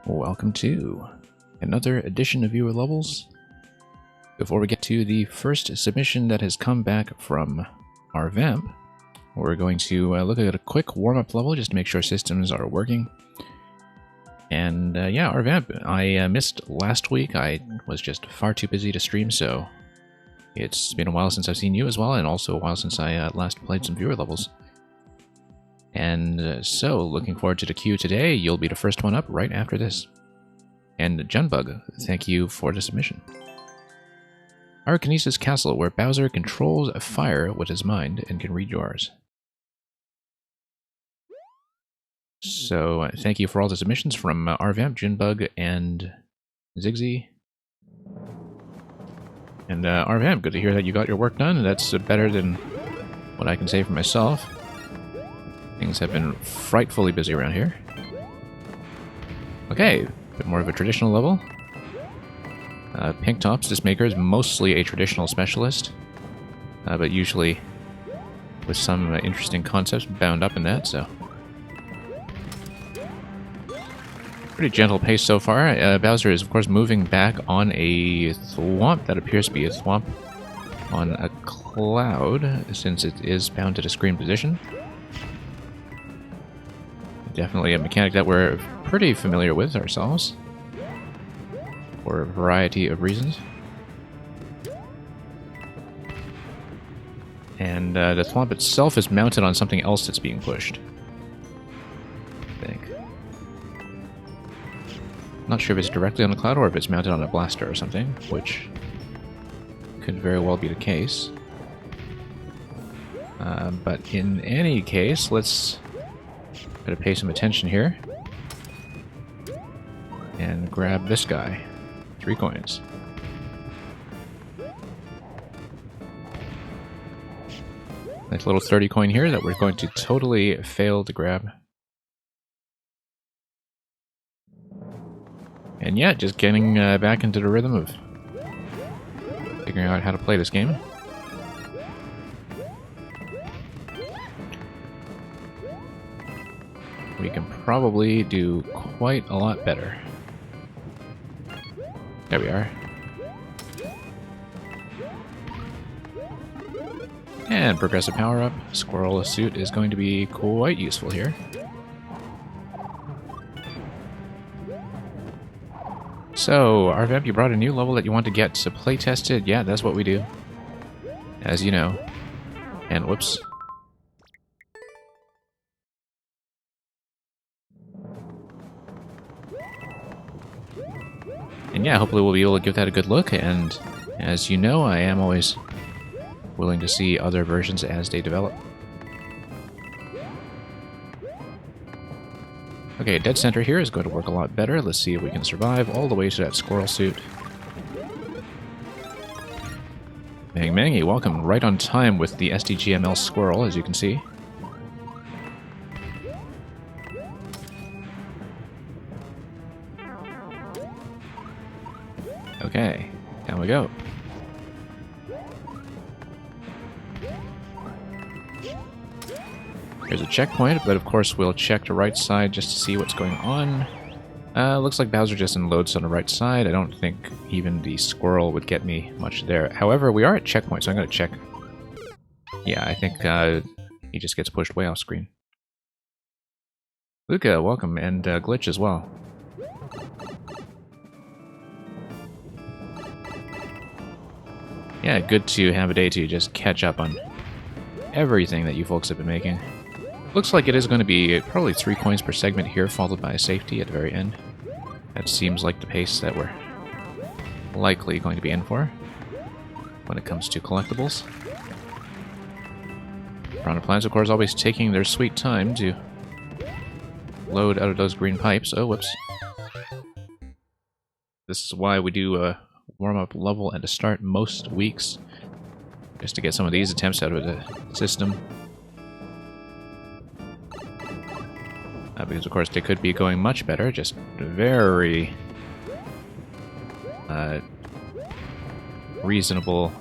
Welcome to another edition of Viewer Levels. Before we get to the first submission that has come back from our vamp, we're going to look at a quick warm-up level just to make sure systems are working. And yeah, our vamp, I missed last week. I was just far too busy to stream, so it's been a while since I've seen you as well, and also a while since I last played some Viewer Levels. And so, looking forward to the queue today. You'll be the first one up right after this. And Junbug, thank you for the submission. Arcanesis Castle, where Bowser controls a fire with his mind and can read yours. So, thank you for all the submissions from Arvamp, Junbug, and Zigzy. And Arvamp, good to hear that you got your work done. That's better than what I can say for myself. Things have been frightfully busy around here. Okay, a bit more of a traditional level. Pink Tops, this maker is mostly a traditional specialist, but usually with some interesting concepts bound up in that, so. Pretty gentle pace so far. Bowser is, of course, moving back on a thwomp that appears to be a thwomp on a cloud, since it is bound to the screen position. Definitely a mechanic that we're pretty familiar with ourselves, for a variety of reasons. And the thwomp itself is mounted on something else that's being pushed, I think. Not sure if it's directly on the cloud or if it's mounted on a blaster or something, which could very well be the case. But in any case, let's gotta pay some attention here. And grab this guy. 3 coins. Nice little 30 coin here that we're going to totally fail to grab. And yeah, just getting back into the rhythm of figuring out how to play this game. We can probably do quite a lot better. There we are. And progressive power-up. Squirrel suit is going to be quite useful here. So, Arvamp, you brought a new level that you want to get to play tested. Yeah, that's what we do, as you know. And whoops. And yeah, hopefully we'll be able to give that a good look, and as you know, I am always willing to see other versions as they develop. Okay, dead center here is going to work a lot better. Let's see if we can survive all the way to that squirrel suit. Bang Mangy, welcome right on time with the SDGML squirrel, as you can see. Okay, down we go. Here's a checkpoint, but of course we'll check the right side just to see what's going on. Looks like Bowser just unloads on the right side. I don't think even the squirrel would get me much there. However, we are at checkpoint, so I'm going to check. Yeah, I think he just gets pushed way off screen. Luca, welcome, and Glitch as well. Yeah, good to have a day to just catch up on everything that you folks have been making. Looks like it is going to be probably 3 coins per segment here, followed by a safety at the very end. That seems like the pace that we're likely going to be in for when it comes to collectibles. Piranha Plants, of course, always taking their sweet time to load out of those green pipes. Oh, whoops. This is why we do a warm-up level and to start most weeks, just to get some of these attempts out of the system. Because of course they could be going much better, just very reasonable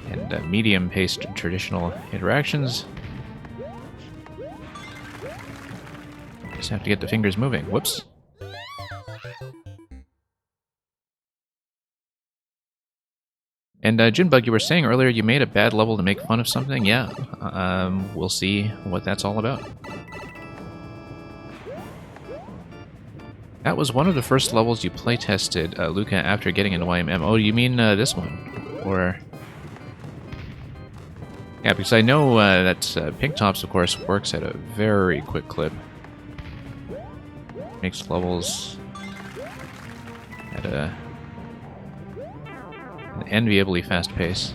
and medium-paced traditional interactions. Just have to get the fingers moving. Whoops. And Jinbug, you were saying earlier you made a bad level to make fun of something? Yeah, we'll see what that's all about. That was one of the first levels you playtested, Luca, after getting into YMM. Oh, you mean this one? Or... Yeah, because I know that Pink Tops, of course, works at a very quick clip. Makes levels at an enviably fast pace.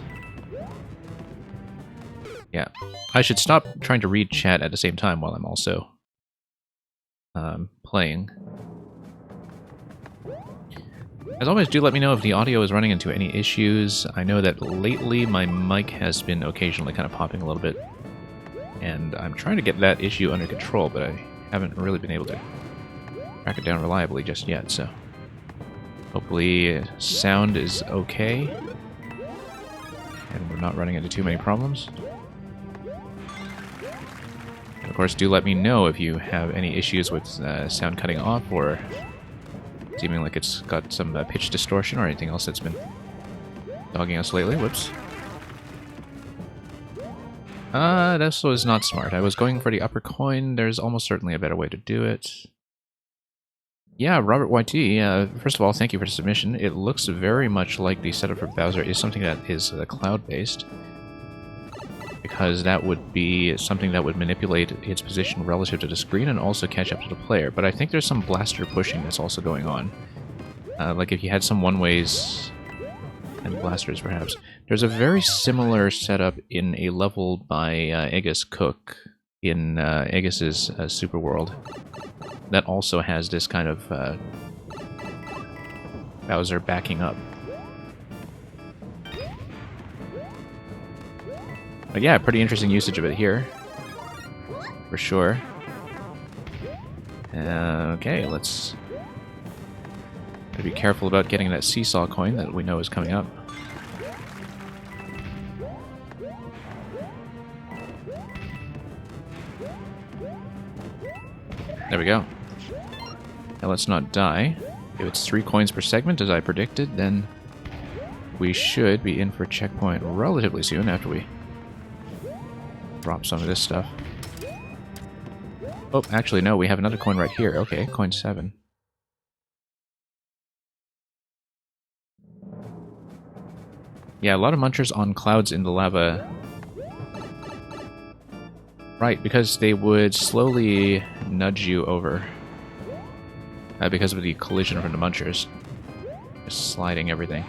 Yeah. I should stop trying to read chat at the same time while I'm also playing. As always, do let me know if the audio is running into any issues. I know that lately my mic has been occasionally kind of popping a little bit, and I'm trying to get that issue under control, but I haven't really been able to track it down reliably just yet, so hopefully sound is okay, and we're not running into too many problems. And of course, do let me know if you have any issues with sound cutting off, or seeming like it's got some pitch distortion or anything else that's been dogging us lately. Whoops. This was not smart. I was going for the upper coin. There's almost certainly a better way to do it. Yeah, Robert YT, first of all, thank you for the submission. It looks very much like the setup for Bowser is something that is cloud-based, because that would be something that would manipulate its position relative to the screen and also catch up to the player. But I think there's some blaster pushing that's also going on. Like if you had some one-ways and blasters, perhaps. There's a very similar setup in a level by Aegis Cook in Aegis's Super World that also has this kind of Bowser backing up. But yeah, pretty interesting usage of it here, for sure. Okay, let's be careful about getting that seesaw coin that we know is coming up. There we go. Now let's not die. If it's 3 coins per segment, as I predicted, then we should be in for a checkpoint relatively soon after we drop some of this stuff. Oh, actually, no, we have another coin right here. Okay, coin 7. Yeah, a lot of munchers on clouds in the lava. Right, because they would slowly nudge you over. Because of the collision from the munchers. Just sliding everything.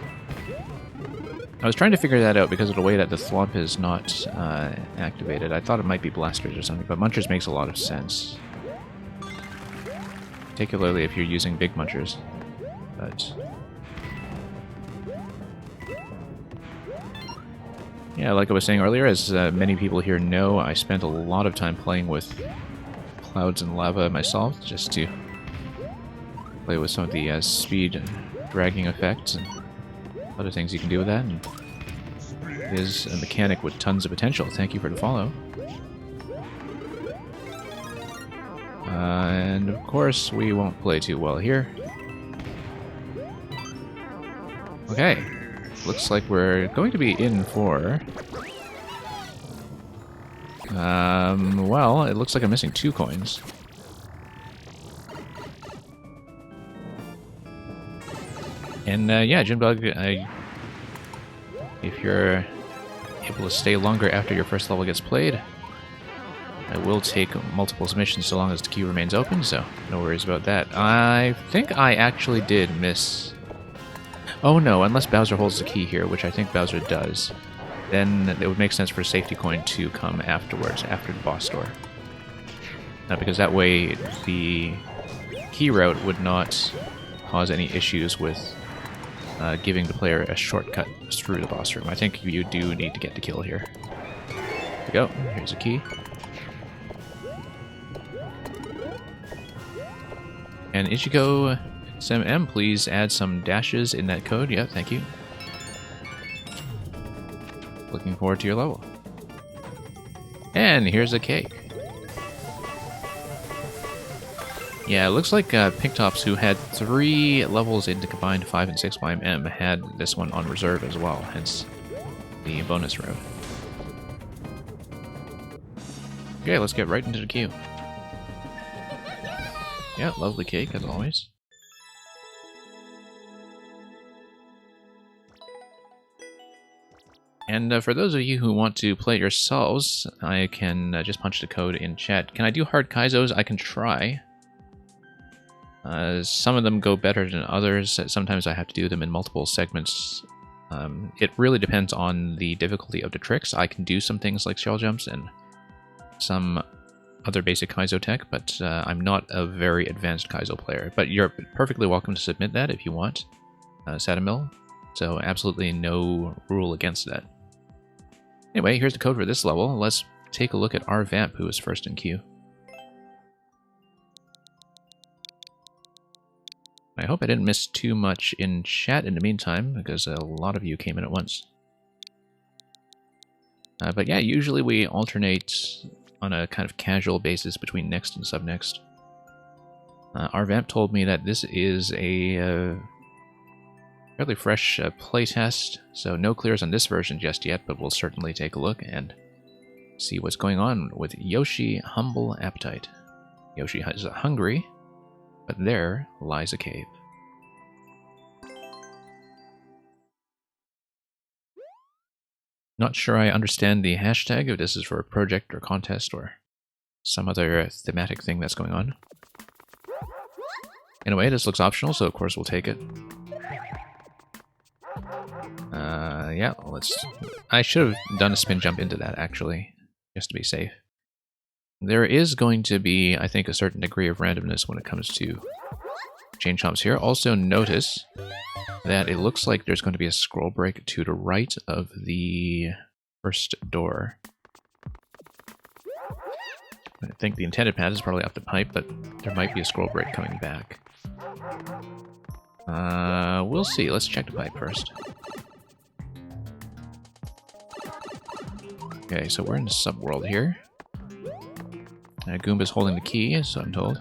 I was trying to figure that out because of the way that the thwomp is not activated. I thought it might be blasters or something, but munchers makes a lot of sense. Particularly if you're using big munchers. But yeah, like I was saying earlier, as many people here know, I spent a lot of time playing with clouds and lava myself, just to play with some of the speed and dragging effects and other things you can do with that. And it is a mechanic with tons of potential. Thank you for the follow. And of course, we won't play too well here. Okay. Looks like we're going to be in for... well, it looks like I'm missing 2 coins. And yeah, Jinbug, if you're able to stay longer after your first level gets played, I will take multiple submissions so long as the queue remains open, so no worries about that. I think I actually did miss... Oh no, unless Bowser holds the key here, which I think Bowser does, then it would make sense for a safety coin to come afterwards, after the boss door. Because that way the key route would not cause any issues with giving the player a shortcut through the boss room. I think you do need to get the kill here. There we go. Here's a key. And Ichigo XMM, please add some dashes in that code. Yeah, thank you. Looking forward to your level. And here's a cake. Yeah, it looks like Pink Tops, who had 3 levels into combined 5 and 6 YMM, had this one on reserve as well, hence the bonus road. Okay, let's get right into the queue. Yeah, lovely cake, as always. And for those of you who want to play it yourselves, I can just punch the code in chat. Can I do hard Kaizos? I can try. Some of them go better than others. Sometimes I have to do them in multiple segments. It really depends on the difficulty of the tricks. I can do some things like shell jumps and some other basic Kaizo tech, but I'm not a very advanced Kaizo player. But you're perfectly welcome to submit that if you want, Satamil. So absolutely no rule against that. Anyway, here's the code for this level. Let's take a look at our Vamp, who is first in queue. I hope I didn't miss too much in chat in the meantime, because a lot of you came in at once. But yeah, usually we alternate on a kind of casual basis between next and sub-next. Our Vamp told me that this is a fairly fresh playtest, so no clears on this version just yet, but we'll certainly take a look and see what's going on with Yoshi Humble Appetite. Yoshi is hungry, but there lies a cave. Not sure I understand the hashtag, if this is for a project or contest or some other thematic thing that's going on. Anyway, this looks optional, so of course we'll take it. Yeah, I should have done a spin jump into that, actually, just to be safe. There is going to be, I think, a certain degree of randomness when it comes to chain chomps here. Also notice that it looks like there's going to be a scroll break to the right of the first door. I think the intended path is probably up the pipe, but there might be a scroll break coming back. We'll see. Let's check the pipe first. Okay, so we're in the subworld here. Goomba's holding the key, so I'm told.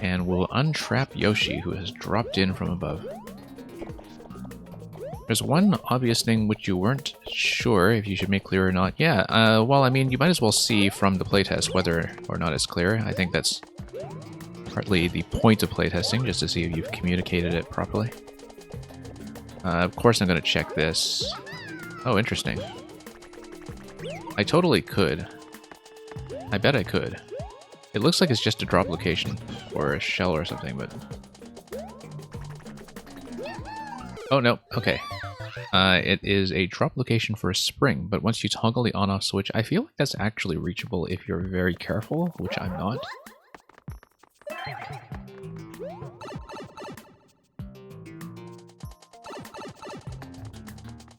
And we'll untrap Yoshi, who has dropped in from above. There's one obvious thing which you weren't sure if you should make clear or not. Yeah, well, I mean, you might as well see from the playtest whether or not it's clear. I think that's partly the point of playtesting, just to see if you've communicated it properly. Of course I'm going to check this. Oh, interesting. I totally could. I bet I could. It looks like it's just a drop location, or a shell or something, but... Oh, no, okay. It is a drop location for a spring, but once you toggle the on-off switch, I feel like that's actually reachable if you're very careful, which I'm not.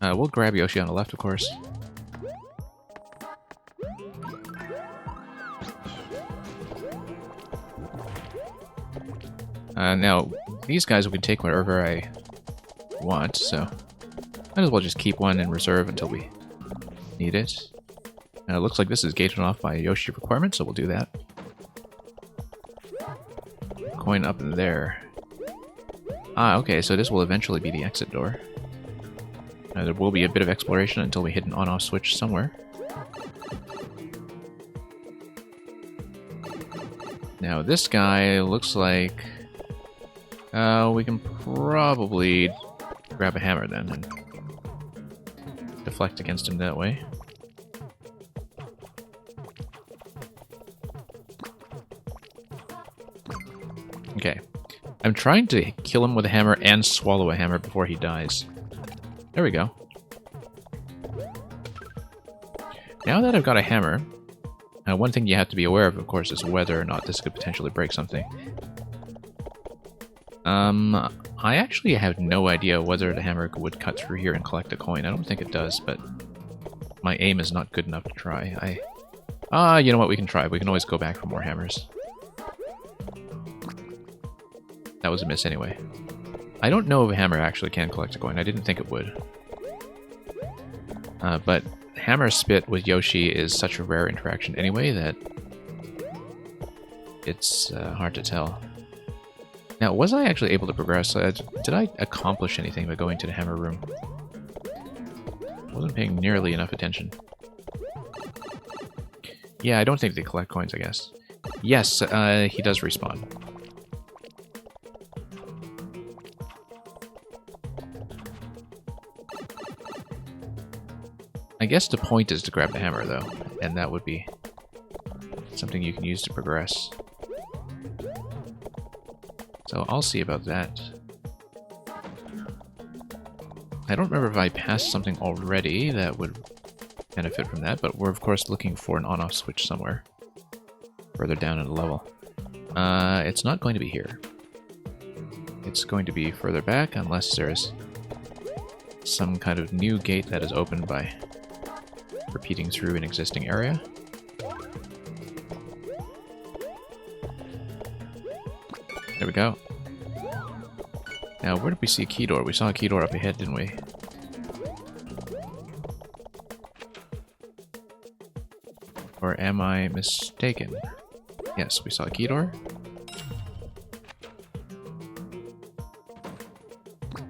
We'll grab Yoshi on the left, of course. Now, these guys we can take wherever I want, so might as well just keep one in reserve until we need it. It looks like this is gated off by Yoshi requirement, so we'll do that. Coin up in there. Ah, okay, so this will eventually be the exit door. There will be a bit of exploration until we hit an on-off switch somewhere. Now, this guy looks like... we can probably grab a hammer then and deflect against him that way. Okay. I'm trying to kill him with a hammer and swallow a hammer before he dies. There we go. Now that I've got a hammer, one thing you have to be aware of course, is whether or not this could potentially break something. I actually have no idea whether the hammer would cut through here and collect a coin. I don't think it does, but my aim is not good enough to try. You know what, we can try. We can always go back for more hammers. That was a miss anyway. I don't know if a hammer actually can collect a coin. I didn't think it would. But hammer spit with Yoshi is such a rare interaction anyway that it's hard to tell. Now, was I actually able to progress? Did I accomplish anything by going to the hammer room? Wasn't paying nearly enough attention. Yeah, I don't think they collect coins, I guess. Yes, he does respawn. I guess the point is to grab the hammer, though, and that would be something you can use to progress. So I'll see about that. I don't remember if I passed something already that would benefit from that, but we're of course looking for an on-off switch somewhere further down in the level. It's not going to be here. It's going to be further back unless there's some kind of new gate that is opened by repeating through an existing area. There we go. Now, where did we see a key door? We saw a key door up ahead, didn't we? Or am I mistaken? Yes, we saw a key door.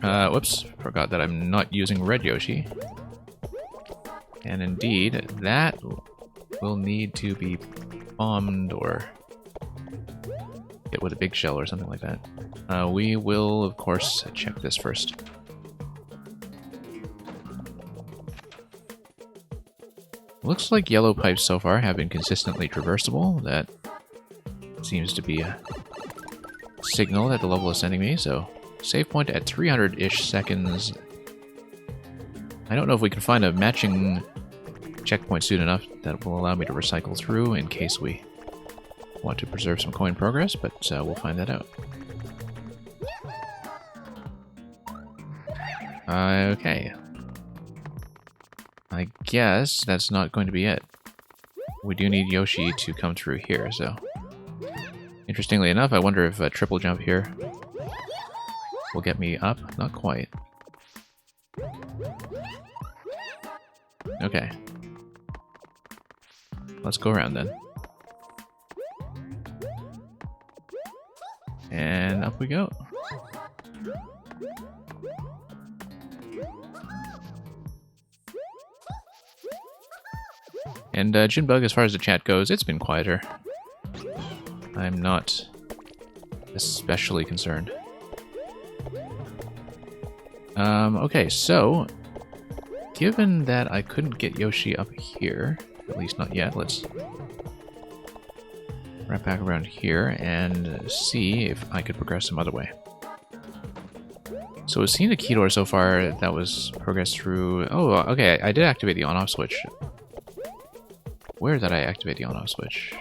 Whoops, forgot that I'm not using Red Yoshi. And indeed, that will need to be bombed or hit with a big shell or something like that. We will, of course, check this first. Looks like yellow pipes so far have been consistently traversable. That seems to be a signal that the level is sending me, so save point at 300-ish seconds. I don't know if we can find a matching checkpoint soon enough that will allow me to recycle through in case we want to preserve some coin progress, but we'll find that out. Okay. I guess that's not going to be it. We do need Yoshi to come through here, so... Interestingly enough, I wonder if a triple jump here will get me up. Not quite. Okay. Let's go around then. And up we go. And Junebug, as far as the chat goes, it's been quieter. I'm not especially concerned. Okay, so given that I couldn't get Yoshi up here, at least not yet, let's wrap back around here and see if I could progress some other way. So we've seen a key door so far that was progressed through... Oh, okay, I did activate the on-off switch. Where did I activate the on-off switch?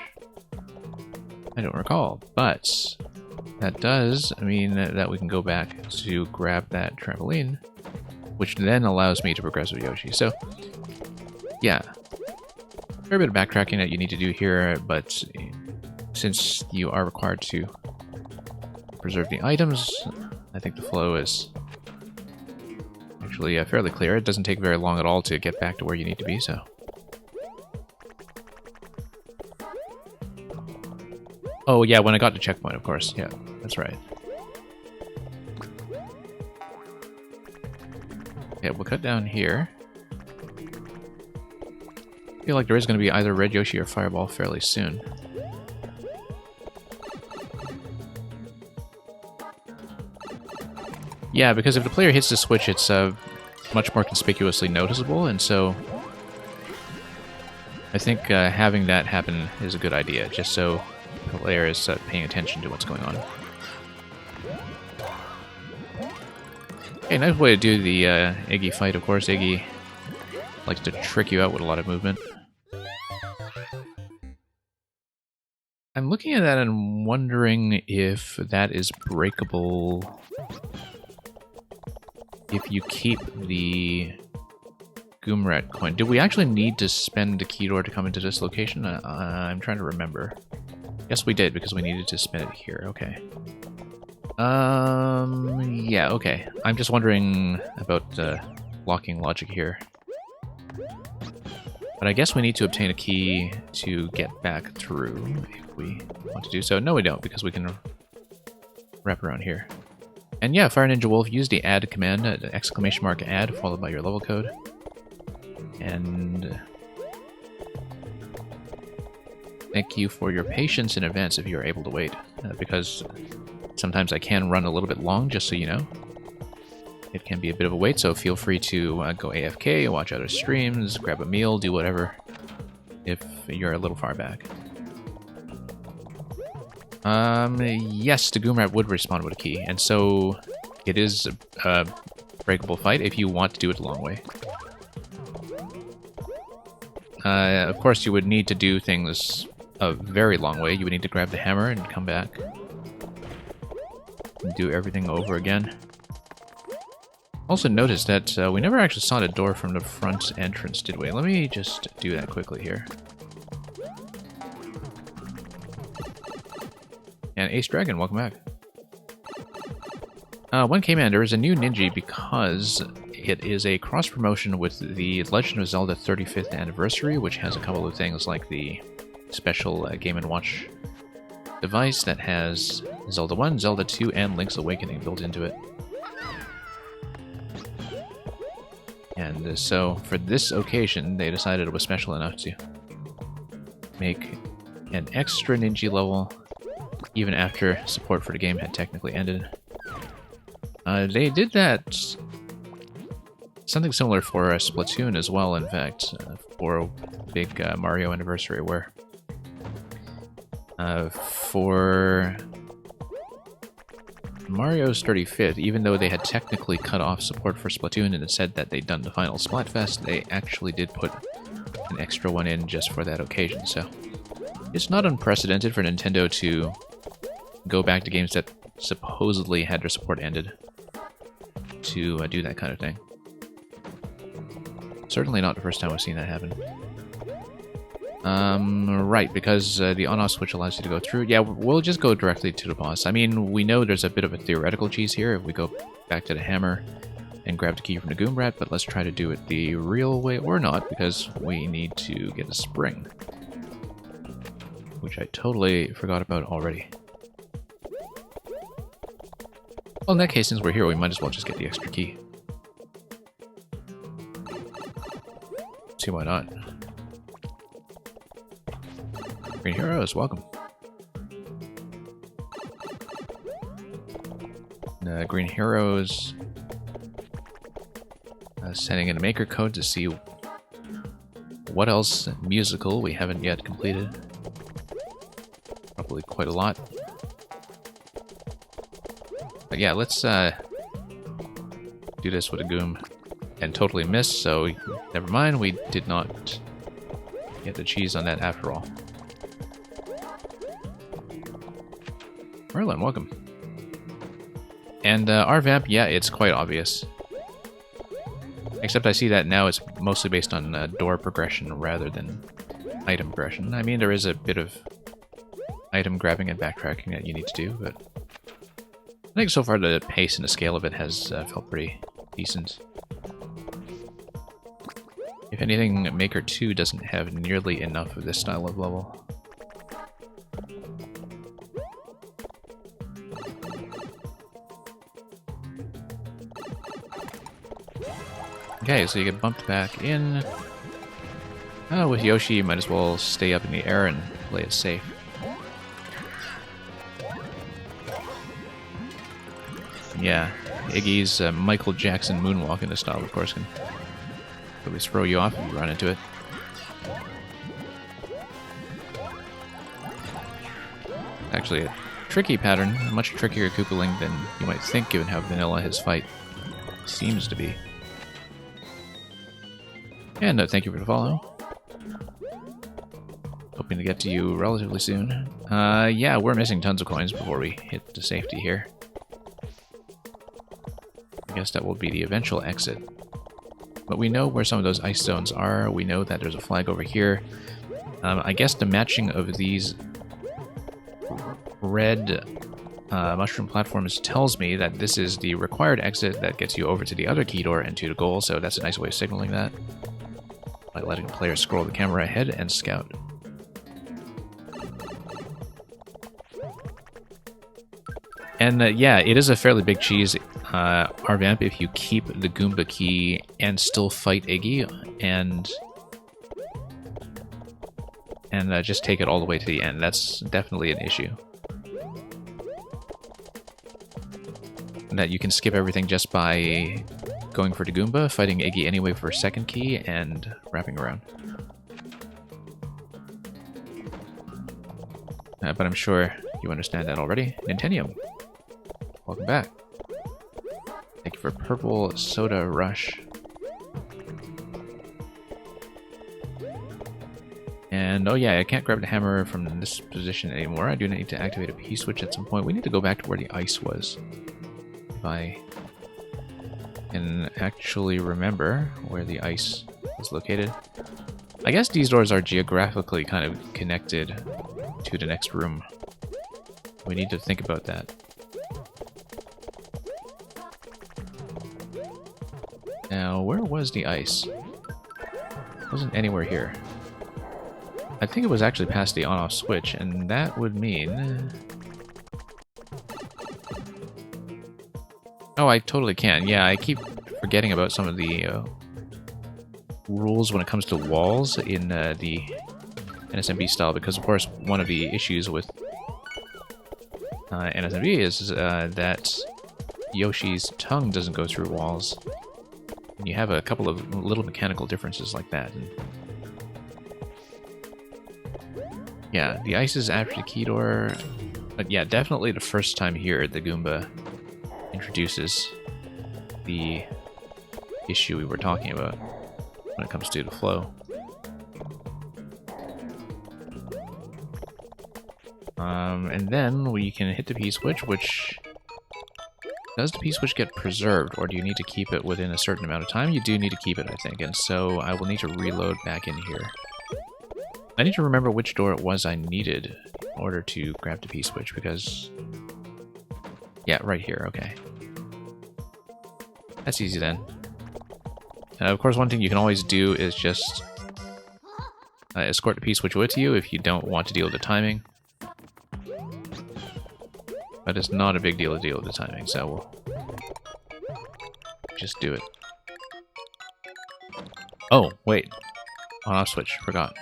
I don't recall, but that does mean that we can go back to grab that trampoline, which then allows me to progress with Yoshi. So, yeah, a fair bit of backtracking that you need to do here, but since you are required to preserve the items, I think the flow is actually fairly clear. It doesn't take very long at all to get back to where you need to be, so... Oh, yeah, when I got to checkpoint, of course. Yeah, that's right. Yeah, we'll cut down here. I feel like there is going to be either Red Yoshi or Fireball fairly soon. Yeah, because if the player hits the switch, it's much more conspicuously noticeable, and so I think having that happen is a good idea, just so the player is paying attention to what's going on. Okay, nice way to do the Iggy fight, of course. Iggy likes to trick you out with a lot of movement. I'm looking at that and wondering if that is breakable if you keep the Goomrat coin. Do we actually need to spend a key door to come into this location? I'm trying to remember. Yes, we did, because we needed to spend it here. Okay. Yeah, okay. I'm just wondering about the locking logic here. But I guess we need to obtain a key to get back through if we want to do so. No, we don't, because we can wrap around here. And yeah, Fire Ninja Wolf, use the add command, !add, followed by your level code. And thank you for your patience in advance if you're able to wait, because sometimes I can run a little bit long, just so you know. It can be a bit of a wait, so feel free to go AFK, watch other streams, grab a meal, do whatever, if you're a little far back. Yes, the Goomrat would respawn with a key, and so it is a breakable fight if you want to do it the long way. Of course, you would need to do things a very long way. You would need to grab the hammer and come back. And do everything over again. Also notice that we never actually saw the door from the front entrance, did we? Let me just do that quickly here. And Ace Dragon, welcome back. One K-Man, there is a new Ninja because it is a cross-promotion with the Legend of Zelda 35th Anniversary, which has a couple of things like the special Game & Watch device that has Zelda 1, Zelda 2, and Link's Awakening built into it. And so, for this occasion, they decided it was special enough to make an extra Ninja level, even after support for the game had technically ended. They did that... something similar for Splatoon as well, in fact, for a big Mario anniversary, where for Mario's 35th, even though they had technically cut off support for Splatoon and it said that they'd done the final Splatfest, they actually did put an extra one in just for that occasion, so it's not unprecedented for Nintendo to go back to games that supposedly had their support ended to do that kind of thing. Certainly not the first time we've seen that happen. Right, because the on-off switch allows you to go through. Yeah, we'll just go directly to the boss. I mean, we know there's a bit of a theoretical cheese here if we go back to the hammer and grab the key from the Goomrat, but let's try to do it the real way, or not, because we need to get a spring. Which I totally forgot about already. Well, in that case, since we're here, we might as well just get the extra key. See why not. Green Heroes, welcome. Green Heroes sending in a maker code to see what else musical we haven't yet completed. Probably quite a lot. But yeah, let's do this with a Goom. And totally missed, so never mind, we did not get the cheese on that after all. Merlin, welcome. And RVamp, yeah, it's quite obvious. Except I see that now it's mostly based on door progression rather than item progression. I mean, there is a bit of item grabbing and backtracking that you need to do, but I think so far the pace and the scale of it has felt pretty decent. If anything, Maker 2 doesn't have nearly enough of this style of level. Okay, so you get bumped back in. With Yoshi, you might as well stay up in the air and play it safe. Yeah, Iggy's Michael Jackson moonwalk in this style, of course, can at least throw you off if you run into it. Actually, a tricky pattern, a much trickier Koopaling than you might think, given how vanilla his fight seems to be. And thank you for the follow. Hoping to get to you relatively soon. Yeah, we're missing tons of coins before we hit the safety here. I guess that will be the eventual exit. But we know where some of those ice zones are. We know that there's a flag over here. I guess the matching of these red mushroom platforms tells me that this is the required exit that gets you over to the other key door and to the goal, so that's a nice way of signaling that. By letting the player scroll the camera ahead and scout. And yeah, it is a fairly big cheese. Arvamp if you keep the Goomba key and still fight Iggy and just take it all the way to the end. That's definitely an issue. That you can skip everything just by going for the Goomba, fighting Iggy anyway for a second key, and wrapping around. But I'm sure you understand that already. Nintentium, welcome back. Thank you for Purple Soda Rush. And oh yeah, I can't grab the hammer from this position anymore. I do need to activate a P-switch at some point. We need to go back to where the ice was. If I can actually remember where the ice is located. I guess these doors are geographically kind of connected to the next room. We need to think about that. Now, where was the ice? It wasn't anywhere here. I think it was actually past the on-off switch, and that would mean... Oh, I totally can. Yeah, I keep forgetting about some of the rules when it comes to walls in the NSMB style, because of course one of the issues with NSMB is that Yoshi's tongue doesn't go through walls. And you have a couple of little mechanical differences like that. And yeah, the ice is after the key door. But yeah, definitely the first time here the Goomba introduces the issue we were talking about when it comes to the flow. And then we can hit the P-switch, which... Does the P-switch get preserved, or do you need to keep it within a certain amount of time? You do need to keep it, I think, and so I will need to reload back in here. I need to remember which door it was I needed in order to grab the P-switch, because... Yeah, right here, okay. That's easy then. Of course, one thing you can always do is just escort the P-switch with you if you don't want to deal with the timing. But it's not a big deal to deal with the timing, so we'll just do it. Oh, wait. On-off switch, forgot.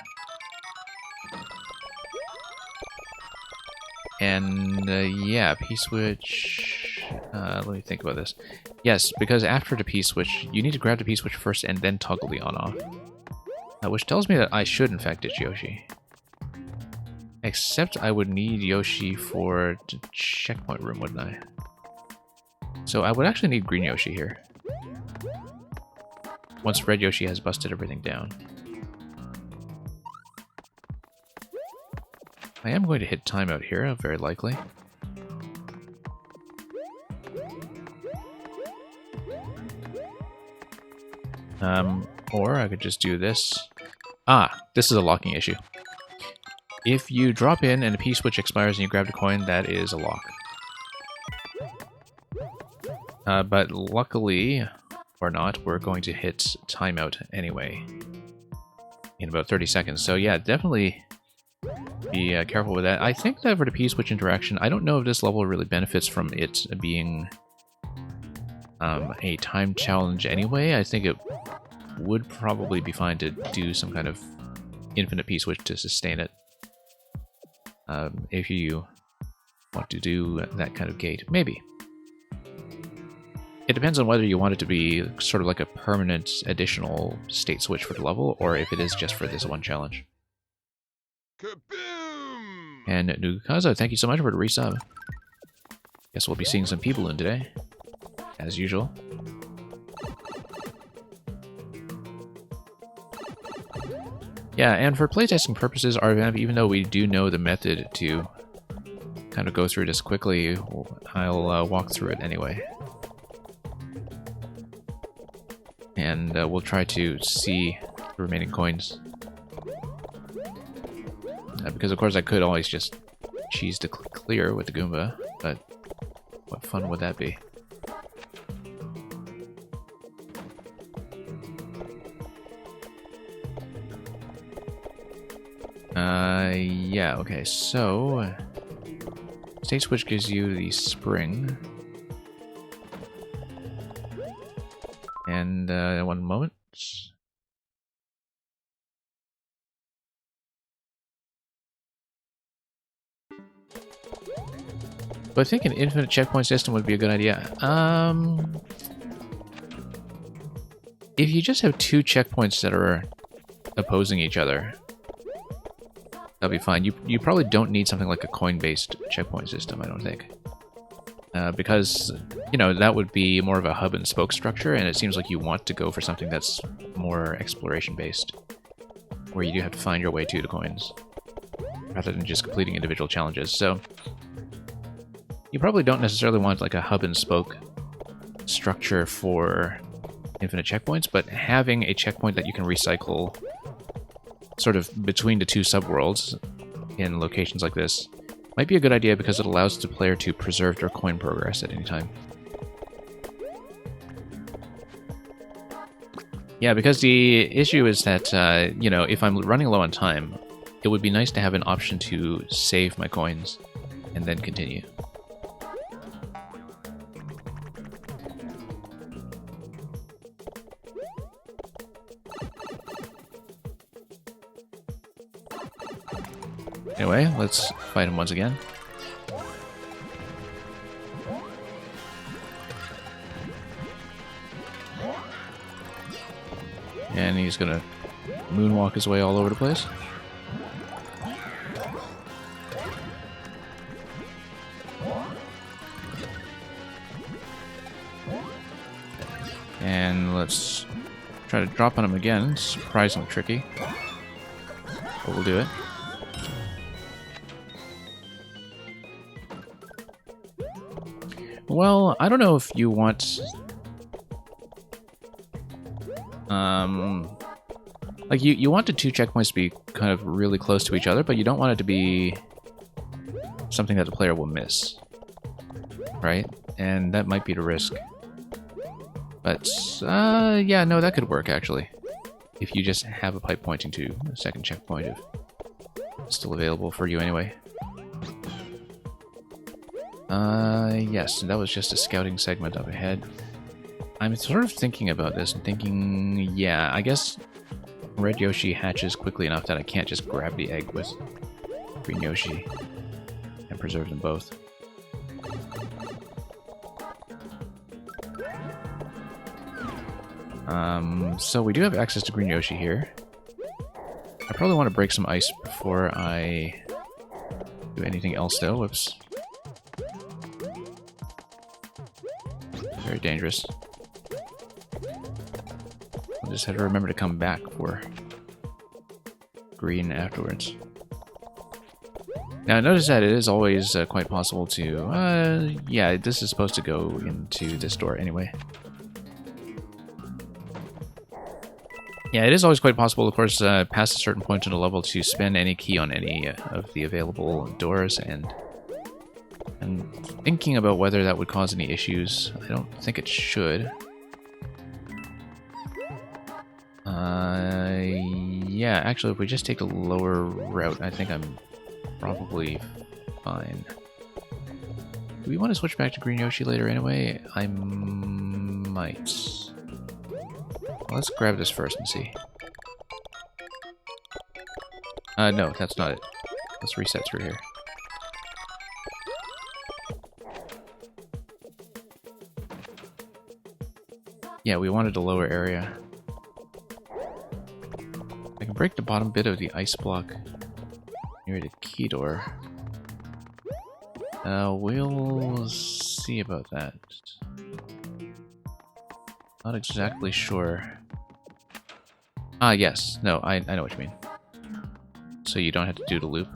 And yeah, P-switch... let me think about this. Yes, because after the P-switch, you need to grab the P-switch first and then toggle the on-off. Which tells me that I should in fact ditch Yoshi. Except I would need Yoshi for the checkpoint room, wouldn't I? So I would actually need Green Yoshi here. Once Red Yoshi has busted everything down. I am going to hit timeout here, very likely. Or I could just do this. Ah, this is a locking issue. If you drop in and the P-switch expires and you grab the coin, that is a lock. But luckily, or not, we're going to hit timeout anyway in about 30 seconds. So yeah, definitely be careful with that. I think that for the P-switch interaction, I don't know if this level really benefits from it being a time challenge anyway. I think it would probably be fine to do some kind of infinite P-switch to sustain it. If you want to do that kind of gate. Maybe. It depends on whether you want it to be sort of like a permanent additional state switch for the level, or if it is just for this one challenge. Kaboom! And Nukaza, thank you so much for the resub. Guess we'll be seeing some people in today, as usual. Yeah, and for playtesting purposes, Arvamp, even though we do know the method to kind of go through this quickly, I'll walk through it anyway. And we'll try to see the remaining coins. Because of course I could always just cheese to clear with the Goomba, but what fun would that be? Yeah, okay, so... State switch gives you the spring. And one moment. But I think an infinite checkpoint system would be a good idea. If you just have 2 checkpoints that are opposing each other, that'll be fine. You probably don't need something like a coin-based checkpoint system, I don't think. Because, you know, that would be more of a hub and spoke structure, and it seems like you want to go for something that's more exploration-based, where you do have to find your way to the coins, rather than just completing individual challenges. So, you probably don't necessarily want like a hub and spoke structure for infinite checkpoints, but having a checkpoint that you can recycle sort of between the 2 subworlds in locations like this might be a good idea, because it allows the player to preserve their coin progress at any time. Yeah, because the issue is that, you know, if I'm running low on time, it would be nice to have an option to save my coins and then continue. Anyway, let's fight him once again. And he's gonna moonwalk his way all over the place. And let's try to drop on him again. Surprisingly tricky. But we'll do it. Well, I don't know if you want... like, you want the 2 checkpoints to be kind of really close to each other, but you don't want it to be something that the player will miss. Right? And that might be the risk. But, yeah, no, that could work, actually. If you just have a pipe pointing to a second checkpoint, if it's still available for you anyway. Yes, that was just a scouting segment up ahead. I'm sort of thinking about this and thinking, yeah, I guess Red Yoshi hatches quickly enough that I can't just grab the egg with Green Yoshi and preserve them both. So we do have access to Green Yoshi here. I probably want to break some ice before I do anything else, though. Whoops. Very dangerous. I'll just have to remember to come back for green afterwards. Now, notice that it is always quite possible to... yeah, this is supposed to go into this door anyway. Yeah, it is always quite possible, of course, past a certain point in the level to spend any key on any of the available doors, and thinking about whether that would cause any issues. I don't think it should. Yeah, actually, if we just take the lower route, I think I'm probably fine. Do we want to switch back to Green Yoshi later anyway? I might. Let's grab this first and see. No, that's not it. Let's reset through here. Yeah, we wanted a lower area. I can break the bottom bit of the ice block near the key door. We'll see about that. Not exactly sure. Ah, yes. No, I know what you mean. So you don't have to do the loop.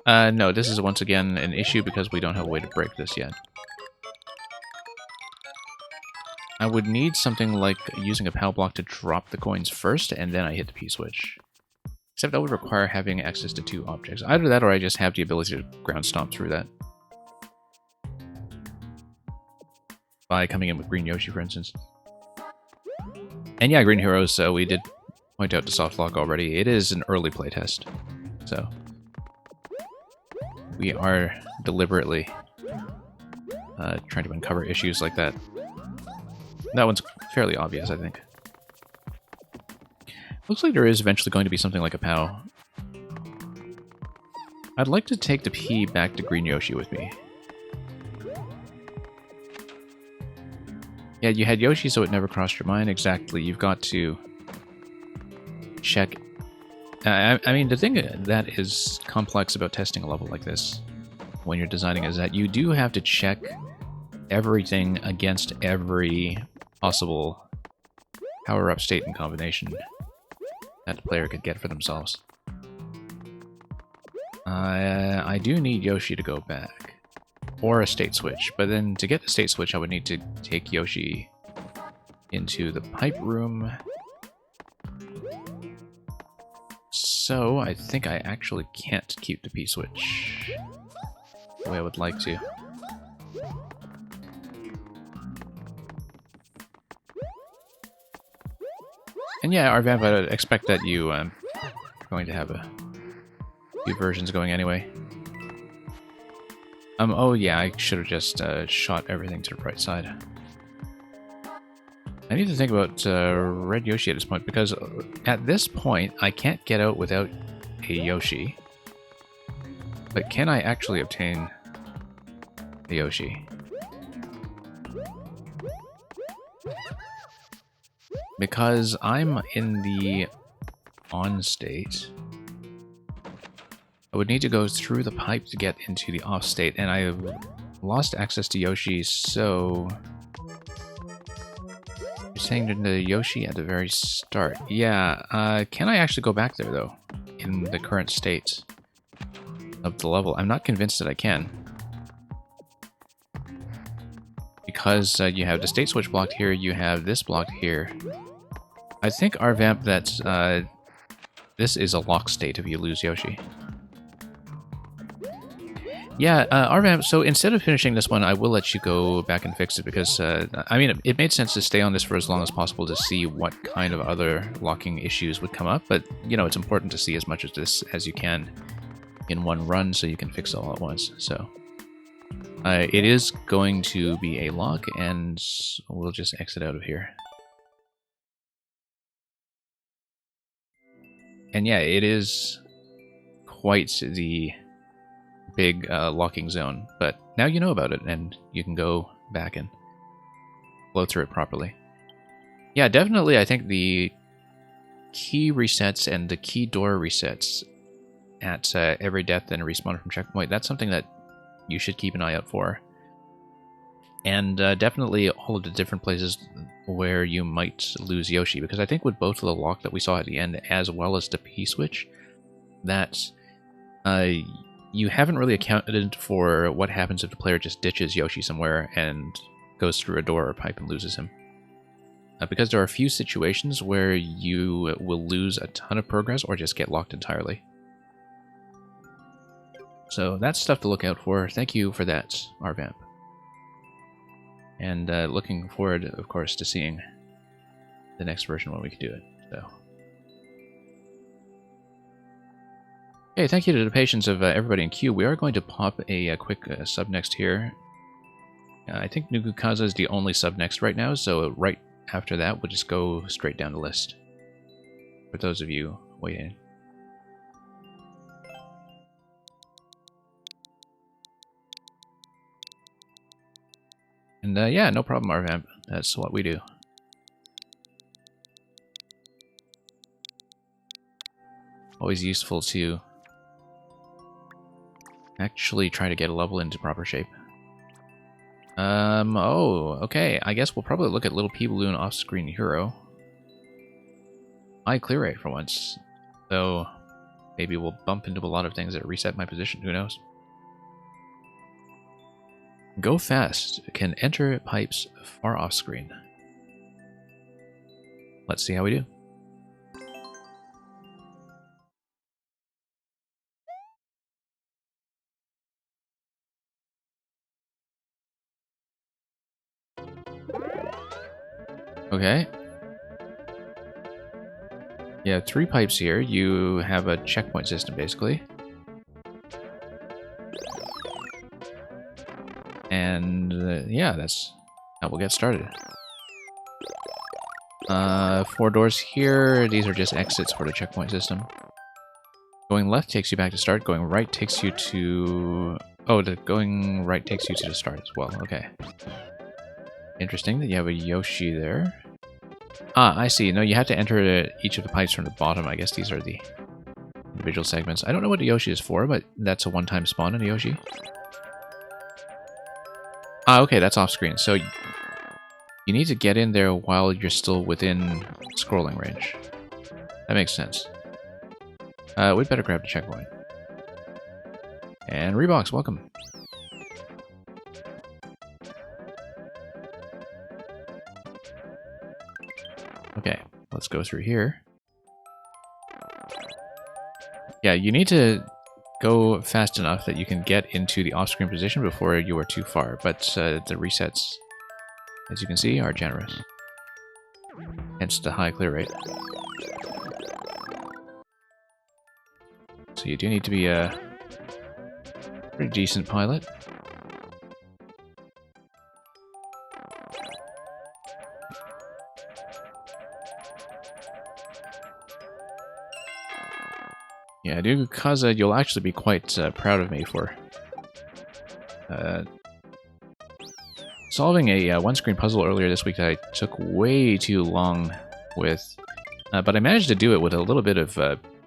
No, this is once again an issue because we don't have a way to break this yet. I would need something like using a POW block to drop the coins first, and then I hit the P-switch. Except that would require having access to 2 objects. Either that or I just have the ability to ground stomp through that. By coming in with Green Yoshi, for instance. And yeah, Green Heroes, we did point out the soft lock already. It is an early playtest. So, we are deliberately trying to uncover issues like that. That one's fairly obvious, I think. Looks like there is eventually going to be something like a POW. I'd like to take the P back to Green Yoshi with me. Yeah, you had Yoshi, so it never crossed your mind. Exactly, you've got to check. I mean, the thing that is complex about testing a level like this when you're designing is that you do have to check everything against every possible power-up state and combination that the player could get for themselves. I do need Yoshi to go back. Or a state switch, but then to get the state switch I would need to take Yoshi into the pipe room. So I think I actually can't keep the P switch the way I would like to. And yeah, Arvamp, I expect that you are going to have a few versions going anyway. Oh yeah, I should have just shot everything to the right side. I need to think about Red Yoshi at this point, because at this point, I can't get out without a Yoshi. But can I actually obtain a Yoshi? Because I'm in the on state, I would need to go through the pipe to get into the off state, and I have lost access to Yoshi, so... You're saying the Yoshi at the very start. Yeah, can I actually go back there, though? In the current state of the level? I'm not convinced that I can. Because you have the state switch blocked here, you have this blocked here. I think, Arvamp, that this is a lock state if you lose Yoshi. Yeah, Arvamp, so instead of finishing this one, I will let you go back and fix it, because, I mean, it made sense to stay on this for as long as possible to see what kind of other locking issues would come up, but, you know, it's important to see as much of this as you can in one run so you can fix it all at once, so... it is going to be a lock, and we'll just exit out of here. And yeah, it is quite the big locking zone, but now you know about it, and you can go back and flow through it properly. Yeah, definitely, I think the key resets and the key door resets at every death and respawn from checkpoint, that's something that you should keep an eye out for. And definitely all of the different places where you might lose Yoshi, because I think with both of the lock that we saw at the end, as well as the P-switch, that you haven't really accounted for what happens if the player just ditches Yoshi somewhere and goes through a door or pipe and loses him. Because there are a few situations where you will lose a ton of progress or just get locked entirely. So that's stuff to look out for. Thank you for that, Arvamp. And looking forward, of course, to seeing the next version when we can do it. So, okay, thank you to the patience of everybody in queue. We are going to pop a quick sub next here. I think Nugukaza is the only sub next right now, so right after that, we'll just go straight down the list. For those of you waiting. And yeah, no problem, Arvamp. That's what we do. Always useful to actually try to get a level into proper shape. Oh, okay. I guess we'll probably look at Little P-Balloon off-screen hero. I clear rate for once. Though, maybe we'll bump into a lot of things that reset my position. Who knows? Go fast. Can enter pipes far off-screen. Let's see how we do. Okay. Yeah, 3 pipes here. You have a checkpoint system, basically. And yeah, that's how we'll get started. 4 doors here. These are just exits for the checkpoint system. Going left takes you back to start. Going right takes you to... Oh, going right takes you to the start as well. Okay. Interesting that you have a Yoshi there. Ah, I see. No, you have to enter each of the pipes from the bottom. I guess these are the individual segments. I don't know what the Yoshi is for, but that's a one-time spawn in a Yoshi. Ah, okay, that's off-screen. So you need to get in there while you're still within scrolling range. That makes sense. We'd better grab the checkpoint. And Reeboks, welcome. Okay, let's go through here. Yeah, you need to go fast enough that you can get into the off-screen position before you are too far, but the resets, as you can see, are generous. Hence the high clear rate. So you do need to be a pretty decent pilot. Yeah, Kaza, you'll actually be quite proud of me for solving a one-screen puzzle earlier this week that I took way too long with, but I managed to do it with a little bit of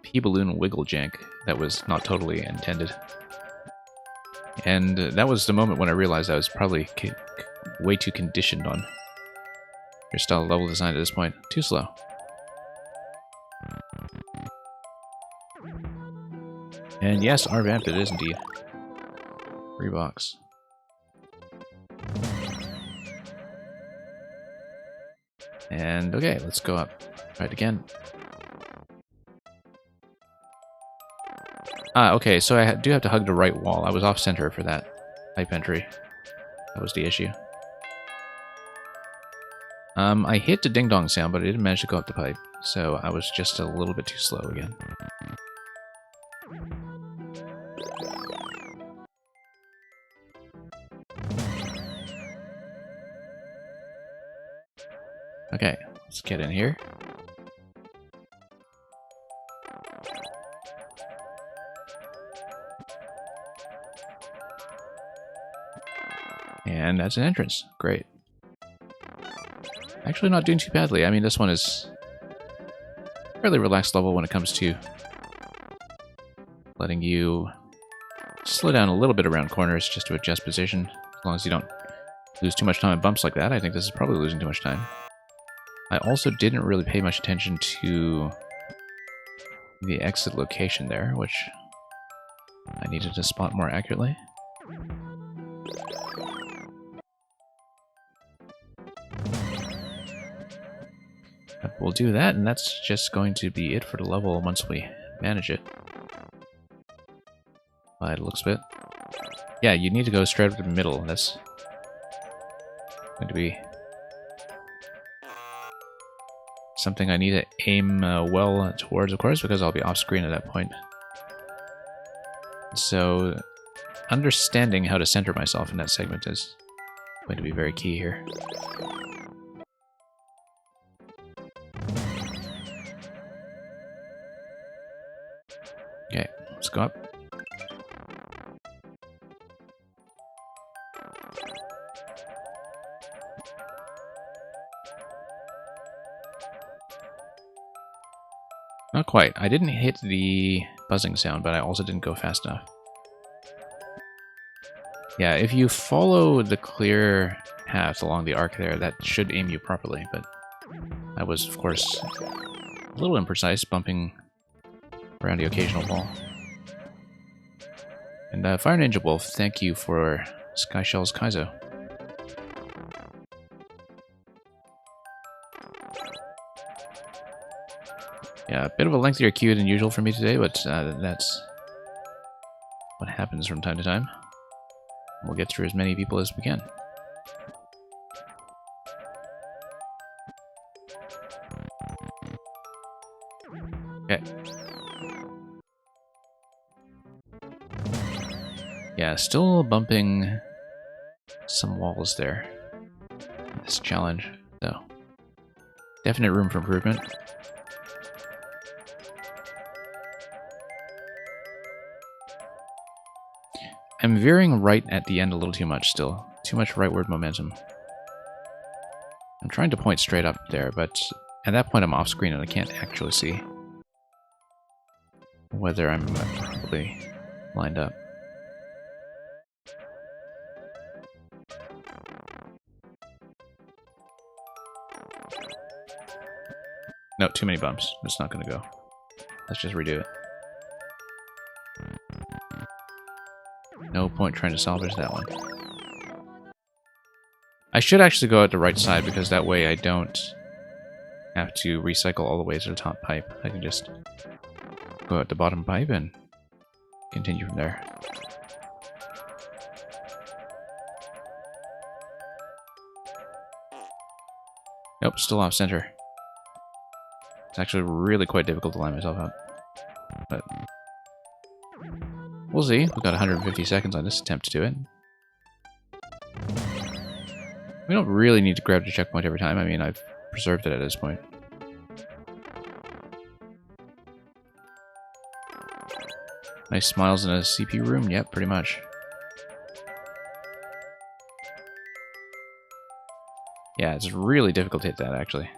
P-balloon wiggle jank that was not totally intended. And that was the moment when I realized I was probably way too conditioned on your style of level design at this point. Too slow. And yes, R-Vamp it is indeed. Reeboks. And okay, let's go up. Try it again. Ah, okay, so I do have to hug the right wall. I was off-center for that pipe entry. That was the issue. I hit the ding-dong sound, but I didn't manage to go up the pipe, so I was just a little bit too slow again. Okay, let's get in here. And that's an entrance. Great. Actually not doing too badly. I mean, this one is a fairly relaxed level when it comes to letting you slow down a little bit around corners just to adjust position. As long as you don't lose too much time on bumps like that, I think this is probably losing too much time. I also didn't really pay much attention to the exit location there, which I needed to spot more accurately. We'll do that, and that's just going to be it for the level once we manage it. By the looks of it. Yeah, you need to go straight up the middle. That's going to be something I need to aim well towards, of course, because I'll be off-screen at that point. So, understanding how to center myself in that segment is going to be very key here. Okay, let's go up. Not quite. I didn't hit the buzzing sound, but I also didn't go fast enough. Yeah, if you follow the clear path along the arc there, that should aim you properly, but I was, of course, a little imprecise, bumping around the occasional wall. And Fire Ninja Wolf, thank you for Sky Shell's Kaizo. Yeah, a bit of a lengthier queue than usual for me today, but that's what happens from time to time. We'll get through as many people as we can. Okay. Yeah, still bumping some walls there in this challenge, so definite room for improvement. I'm veering right at the end a little too much still. Too much rightward momentum. I'm trying to point straight up there, but at that point I'm off screen and I can't actually see whether I'm properly lined up. No, too many bumps. It's not going to go. Let's just redo it. No point trying to salvage that one. I should actually go out the right side because that way I don't have to recycle all the way to the top pipe. I can just go out the bottom pipe and continue from there. Nope, still off center. It's actually really quite difficult to line myself up. But we'll see. We've got 150 seconds on this attempt to do it. We don't really need to grab the checkpoint every time. I mean, I've preserved it at this point. Nice smiles in a CPU room? Yep, pretty much. Yeah, it's really difficult to hit that, actually.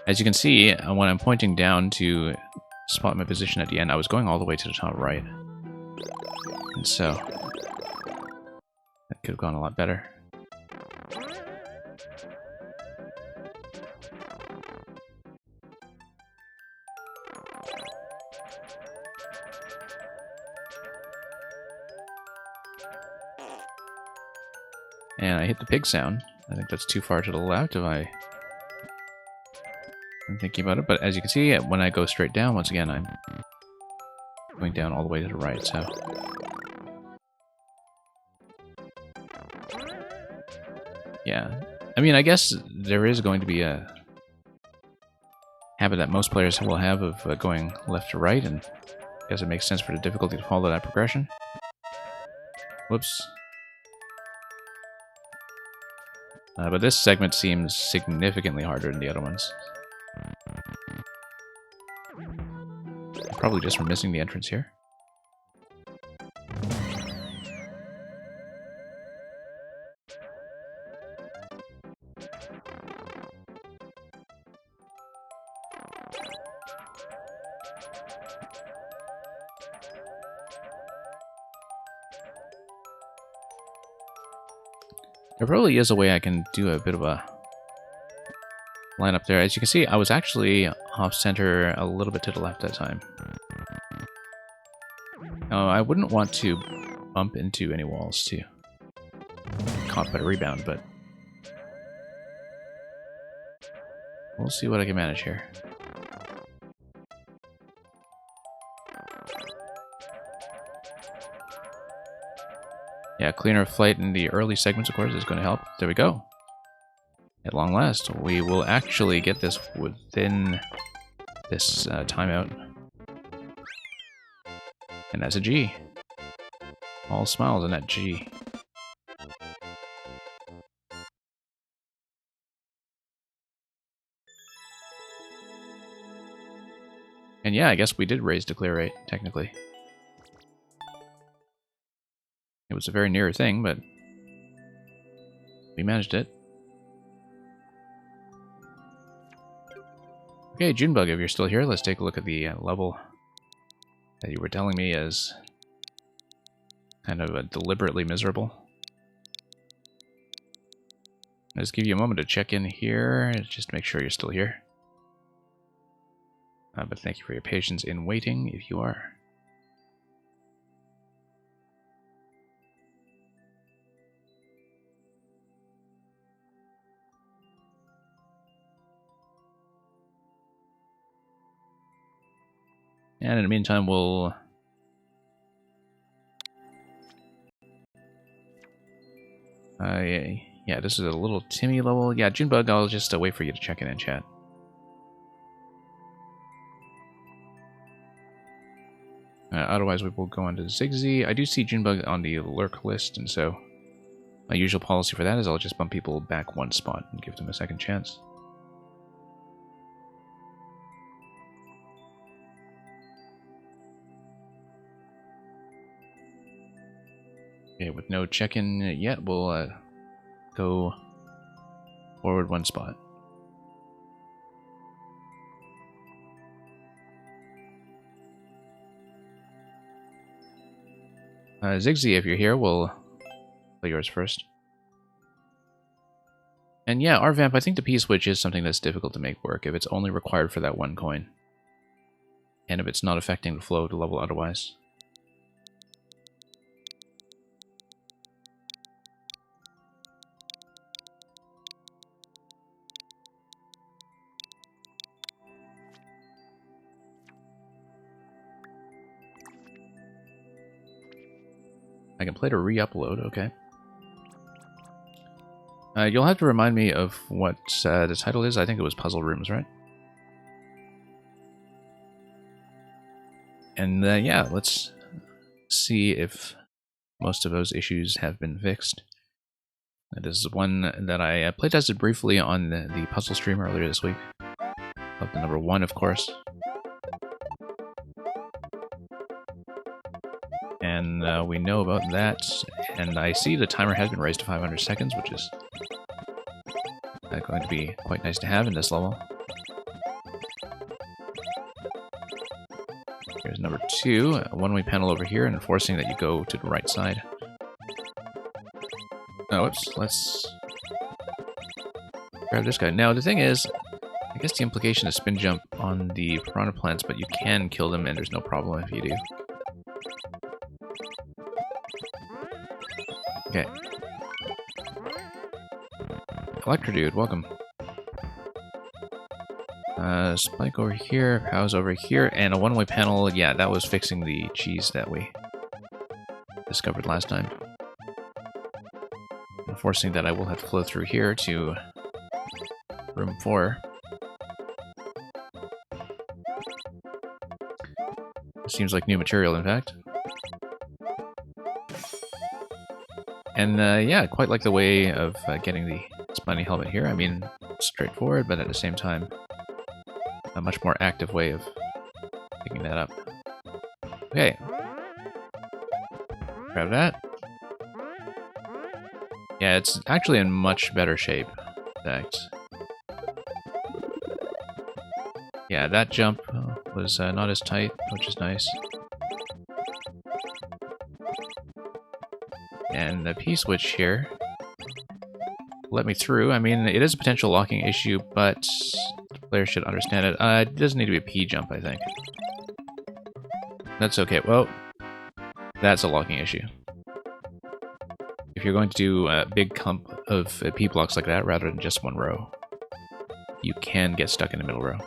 As you can see, when I'm pointing down to spot my position at the end, I was going all the way to the top right. And so, that could have gone a lot better. And I hit the pig sound. I think that's too far to the left if I'm thinking about it. But as you can see, when I go straight down, once again, I'm going down all the way to the right, so... Yeah. I mean, I guess there is going to be a habit that most players will have of going left to right, and I guess it makes sense for the difficulty to follow that progression. Whoops. But this segment seems significantly harder than the other ones. Probably just from missing the entrance here. There probably is a way I can do a bit of a line up there. As you can see, I was actually off-center a little bit to the left that time. Now, I wouldn't want to bump into any walls to get caught by a rebound, but we'll see what I can manage here. Yeah, cleaner flight in the early segments, of course, is going to help. There we go. At long last, we will actually get this within this timeout. And that's a G. All smiles in that G. And yeah, I guess we did raise the clear rate, technically. It was a very near thing, but we managed it. Okay, Junebug, if you're still here, let's take a look at the level that you were telling me is kind of deliberately miserable. I'll just give you a moment to check in here, just to make sure you're still here. But thank you for your patience in waiting, if you are. And in the meantime, we'll... yeah, this is a little Timmy level. Yeah, Junebug, I'll just wait for you to check in chat. Otherwise, we will go on to Zigzy. I do see Junebug on the lurk list, and so my usual policy for that is I'll just bump people back one spot and give them a second chance. Okay, with no check-in yet, we'll go forward one spot. Zigzy, if you're here, we'll play yours first. And yeah, RVamp, I think the P-switch is something that's difficult to make work if it's only required for that one coin. And if it's not affecting the flow to level otherwise. I can play to re-upload, okay. You'll have to remind me of what the title is. I think it was Puzzle Rooms, right? And yeah, let's see if most of those issues have been fixed. This is one that I playtested briefly on the puzzle stream earlier this week. Of the number 1, of course. And we know about that. And I see the timer has been raised to 500 seconds, which is going to be quite nice to have in this level. Here's number 2, a one-way panel over here, and forcing that you go to the right side. Oh, oops, let's grab this guy. Now, the thing is, I guess the implication is spin jump on the piranha plants, but you can kill them and there's no problem if you do. Okay. Electrodude, welcome. Spike over here, Pow's over here, and a one-way panel. Yeah, that was fixing the cheese that we discovered last time. Forcing that I will have to flow through here to room 4. Seems like new material, in fact. And yeah, quite like the way of getting the spiny helmet here. I mean, straightforward, but at the same time, a much more active way of picking that up. Okay. Grab that. Yeah, it's actually in much better shape, in fact. Yeah, that jump was not as tight, which is nice. And the P-switch here let me through. I mean, it is a potential locking issue, but the player should understand it. It doesn't need to be a P-jump, I think. That's okay. Well, that's a locking issue. If you're going to do a big clump of P-blocks like that, rather than just one row, you can get stuck in the middle row.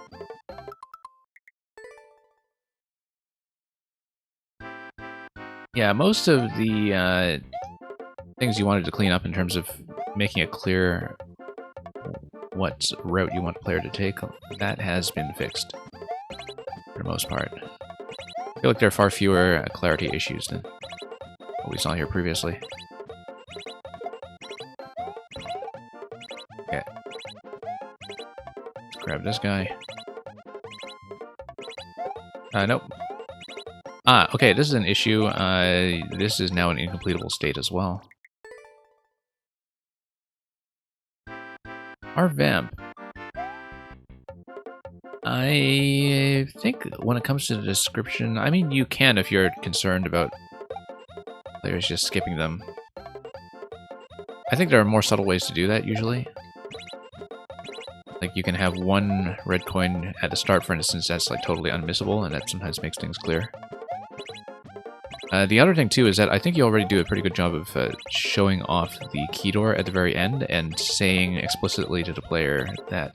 Yeah, most of the things you wanted to clean up in terms of making it clear what route you want the player to take, that has been fixed for the most part. I feel like there are far fewer clarity issues than what we saw here previously. Okay. Let's grab this guy. Nope. Ah, okay, this is an issue. This is now an incompletable state as well. RVamp. I think when it comes to the description, I mean, you can if you're concerned about players just skipping them. I think there are more subtle ways to do that, usually. Like, you can have one red coin at the start, for instance, that's like totally unmissable, and that sometimes makes things clear. The other thing, too, is that I think you already do a pretty good job of showing off the key door at the very end and saying explicitly to the player that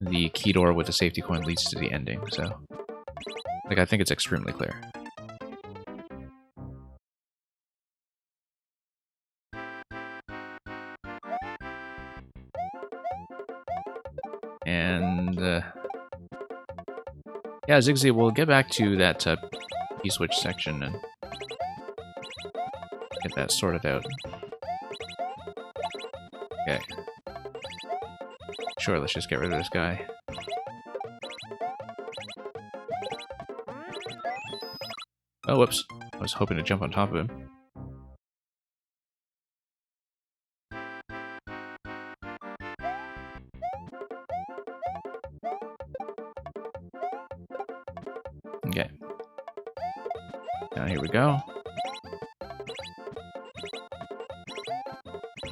the key door with the safety coin leads to the ending, so... like, I think it's extremely clear. And... yeah, Zigzy, we'll get back to that P-switch section and get that sorted out. Okay. Sure, let's just get rid of this guy. Oh, whoops. I was hoping to jump on top of him. Okay. Now here we go.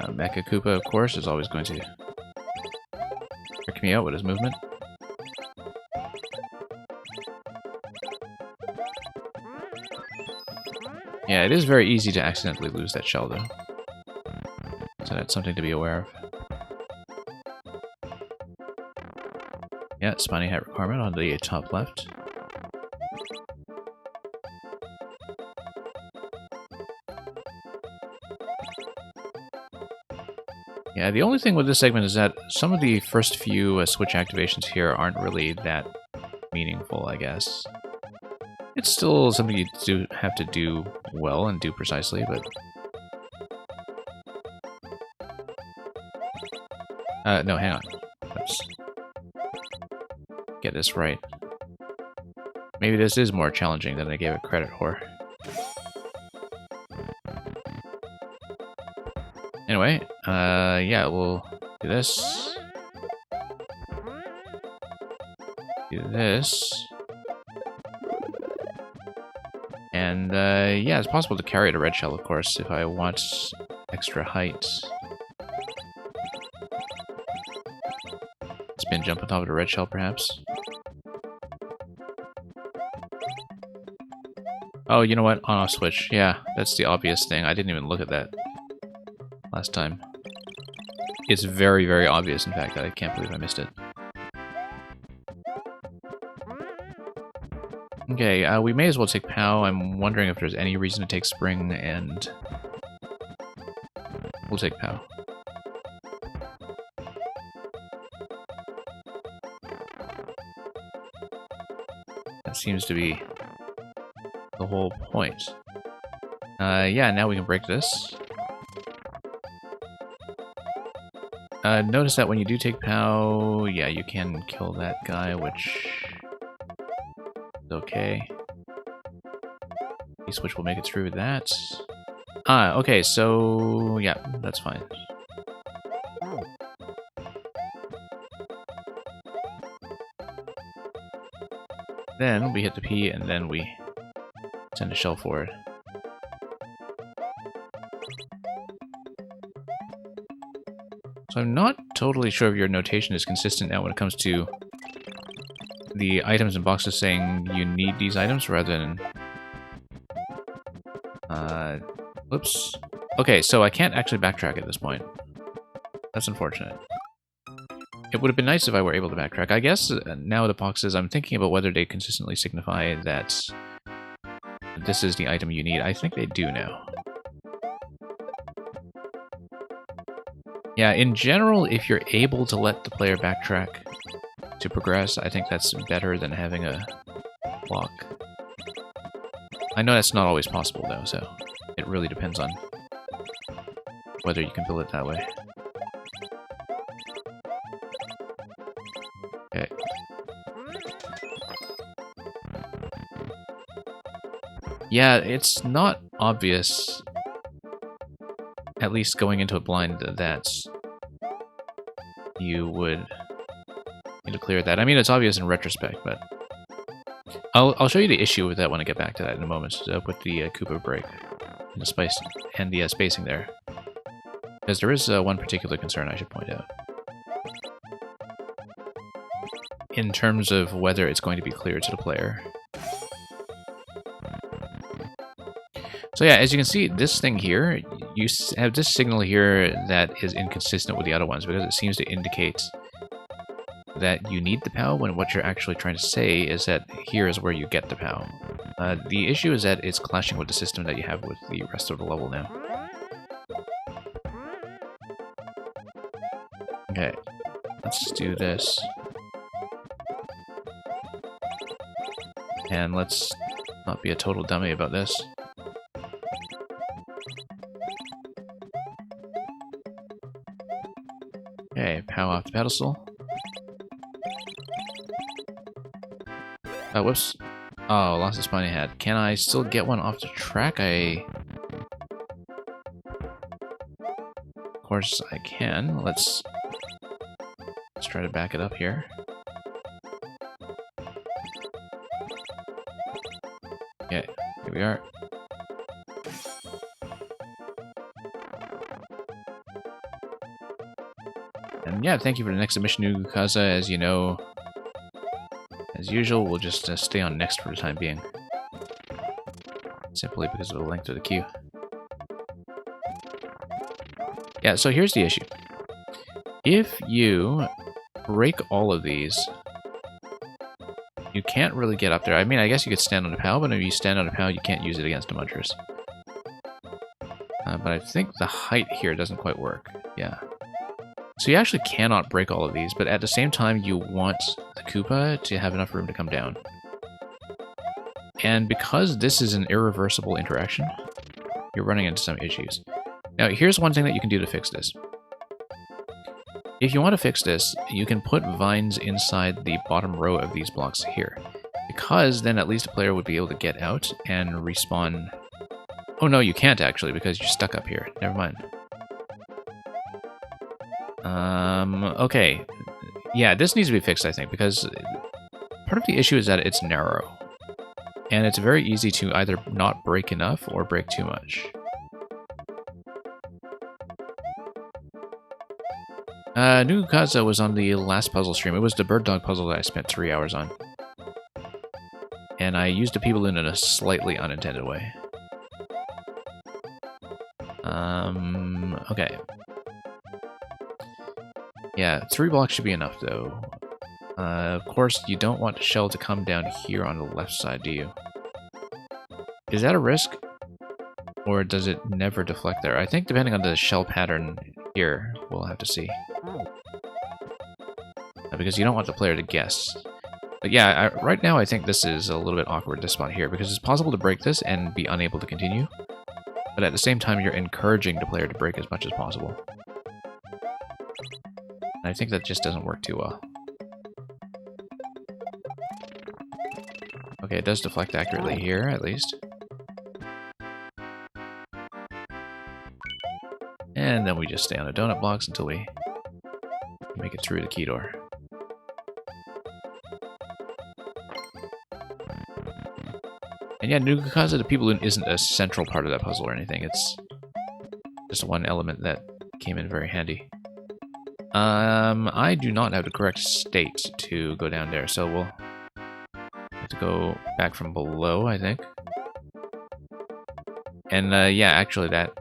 Mecha Koopa, of course, is always going to trick me out with his movement. Yeah, it is very easy to accidentally lose that shell, though. So that's something to be aware of. Yeah, spiny hat requirement on the top left. Yeah, the only thing with this segment is that some of the first few switch activations here aren't really that meaningful, I guess. It's still something you do have to do well and do precisely, but... no, hang on. Let's get this right. Maybe this is more challenging than I gave it credit for. Anyway, yeah, we'll do this. Do this. And, yeah, it's possible to carry a red shell, of course, if I want extra height. Spin jump on top of the red shell, perhaps. Oh, you know what? On-off switch. Yeah, that's the obvious thing. I didn't even look at that last time. It's very, very obvious, in fact, that I can't believe I missed it. Okay, we may as well take POW. I'm wondering if there's any reason to take Spring, and we'll take POW. That seems to be the whole point. Yeah, now we can break this. Notice that when you do take POW, yeah, you can kill that guy, which is okay. Switch will make it through that. Ah, okay, so yeah, that's fine. Then we hit the P, and then we send a shell forward. So I'm not totally sure if your notation is consistent now when it comes to the items and boxes saying you need these items rather than... whoops. Okay, so I can't actually backtrack at this point. That's unfortunate. It would have been nice if I were able to backtrack. I guess now the boxes, I'm thinking about whether they consistently signify that this is the item you need. I think they do now. Yeah, in general, if you're able to let the player backtrack to progress, I think that's better than having a block. I know that's not always possible, though, so it really depends on whether you can build it that way. Okay. Yeah, it's not obvious, at least going into a blind, that you would need to clear that. I mean, it's obvious in retrospect, but I'll show you the issue with that when I get back to that in a moment, with the Koopa break and the spice and the spacing there. Because there is one particular concern I should point out. In terms of whether it's going to be clear to the player. So yeah, as you can see, this thing here, you have this signal here that is inconsistent with the other ones because it seems to indicate that you need the POW when what you're actually trying to say is that here is where you get the POW. The issue is that it's clashing with the system that you have with the rest of the level now. Okay, let's do this. And let's not be a total dummy about this. Okay, power off the pedestal. Oh, whoops. Oh, lost the spiny head. Can I still get one off the track? Of course I can. Let's try to back it up here. Okay, here we are. And yeah, thank you for the next submission, Nugukaza. As you know, as usual, we'll just stay on next for the time being. Simply because of the length of the queue. Yeah, so here's the issue. If you break all of these, you can't really get up there. I mean, I guess you could stand on a POW, but if you stand on a POW, you can't use it against a Munchers. But I think the height here doesn't quite work. Yeah. So you actually cannot break all of these, but at the same time, you want the Koopa to have enough room to come down. And because this is an irreversible interaction, you're running into some issues. Now, here's one thing that you can do to fix this. If you want to fix this, you can put vines inside the bottom row of these blocks here. Because then at least a player would be able to get out and respawn. Oh no, you can't actually, because you're stuck up here. Never mind. Okay. Yeah, this needs to be fixed, I think, because part of the issue is that it's narrow. And it's very easy to either not break enough or break too much. Nugukaza was on the last puzzle stream. It was the bird dog puzzle that I spent 3 hours on. And I used a P-balloon in a slightly unintended way. Okay. Yeah, 3 blocks should be enough, though. Of course, you don't want the shell to come down here on the left side, do you? Is that a risk? Or does it never deflect there? I think depending on the shell pattern here, we'll have to see. Because you don't want the player to guess. But yeah, right now I think this is a little bit awkward, this spot here, because it's possible to break this and be unable to continue. But at the same time, you're encouraging the player to break as much as possible. And I think that just doesn't work too well. Okay, it does deflect accurately here, at least. And then we just stay on the donut blocks until we make it through the key door. And yeah, Nugukaza the P-balloon isn't a central part of that puzzle or anything. It's just one element that came in very handy. I do not have the correct state to go down there, so we'll have to go back from below, I think. And yeah, actually that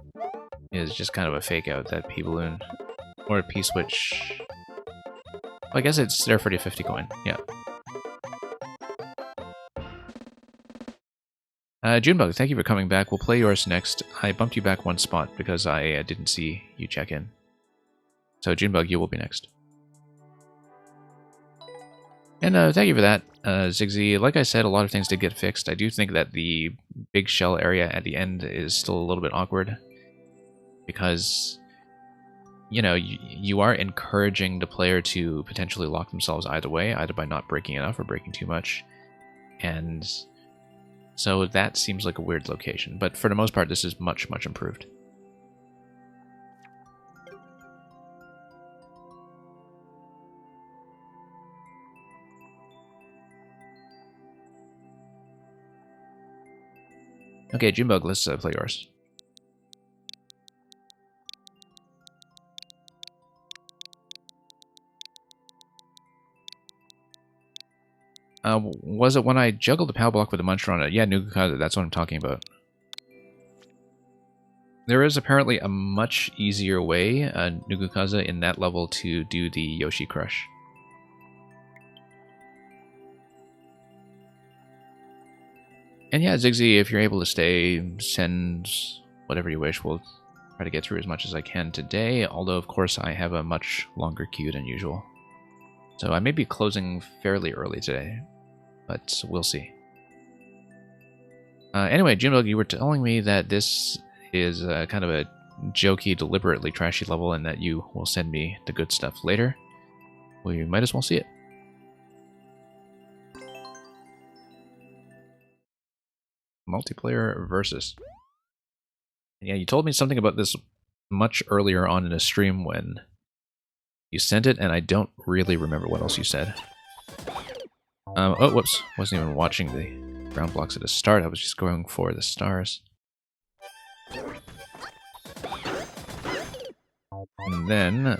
is just kind of a fake out, that P-balloon. Or a P-switch. Well, I guess it's there for the 50 coin, yeah. Junebug, thank you for coming back. We'll play yours next. I bumped you back one spot because I didn't see you check in. So Junebug, you will be next. And thank you for that, Zigzy. Like I said, a lot of things did get fixed. I do think that the big shell area at the end is still a little bit awkward. Because, you know, you are encouraging the player to potentially lock themselves either way, either by not breaking enough or breaking too much. And so that seems like a weird location. But for the most part, this is much, much improved. Okay, Junebug, let's play yours. Was it when I juggled the POW block with a Muncher on it? Yeah, Nugukaza, that's what I'm talking about. There is apparently a much easier way, Nugukaza, in that level to do the Yoshi Crush. And yeah, Zigzy, if you're able to stay, send whatever you wish. We'll try to get through as much as I can today, although of course I have a much longer queue than usual. So I may be closing fairly early today, but we'll see. Anyway, Junebug, you were telling me that this is kind of a jokey, deliberately trashy level, and that you will send me the good stuff later. We might as well see it. Multiplayer versus. Yeah, you told me something about this much earlier on in a stream when you sent it, and I don't really remember what else you said. Oh, whoops. Wasn't even watching the ground blocks at the start. I was just going for the stars. And then...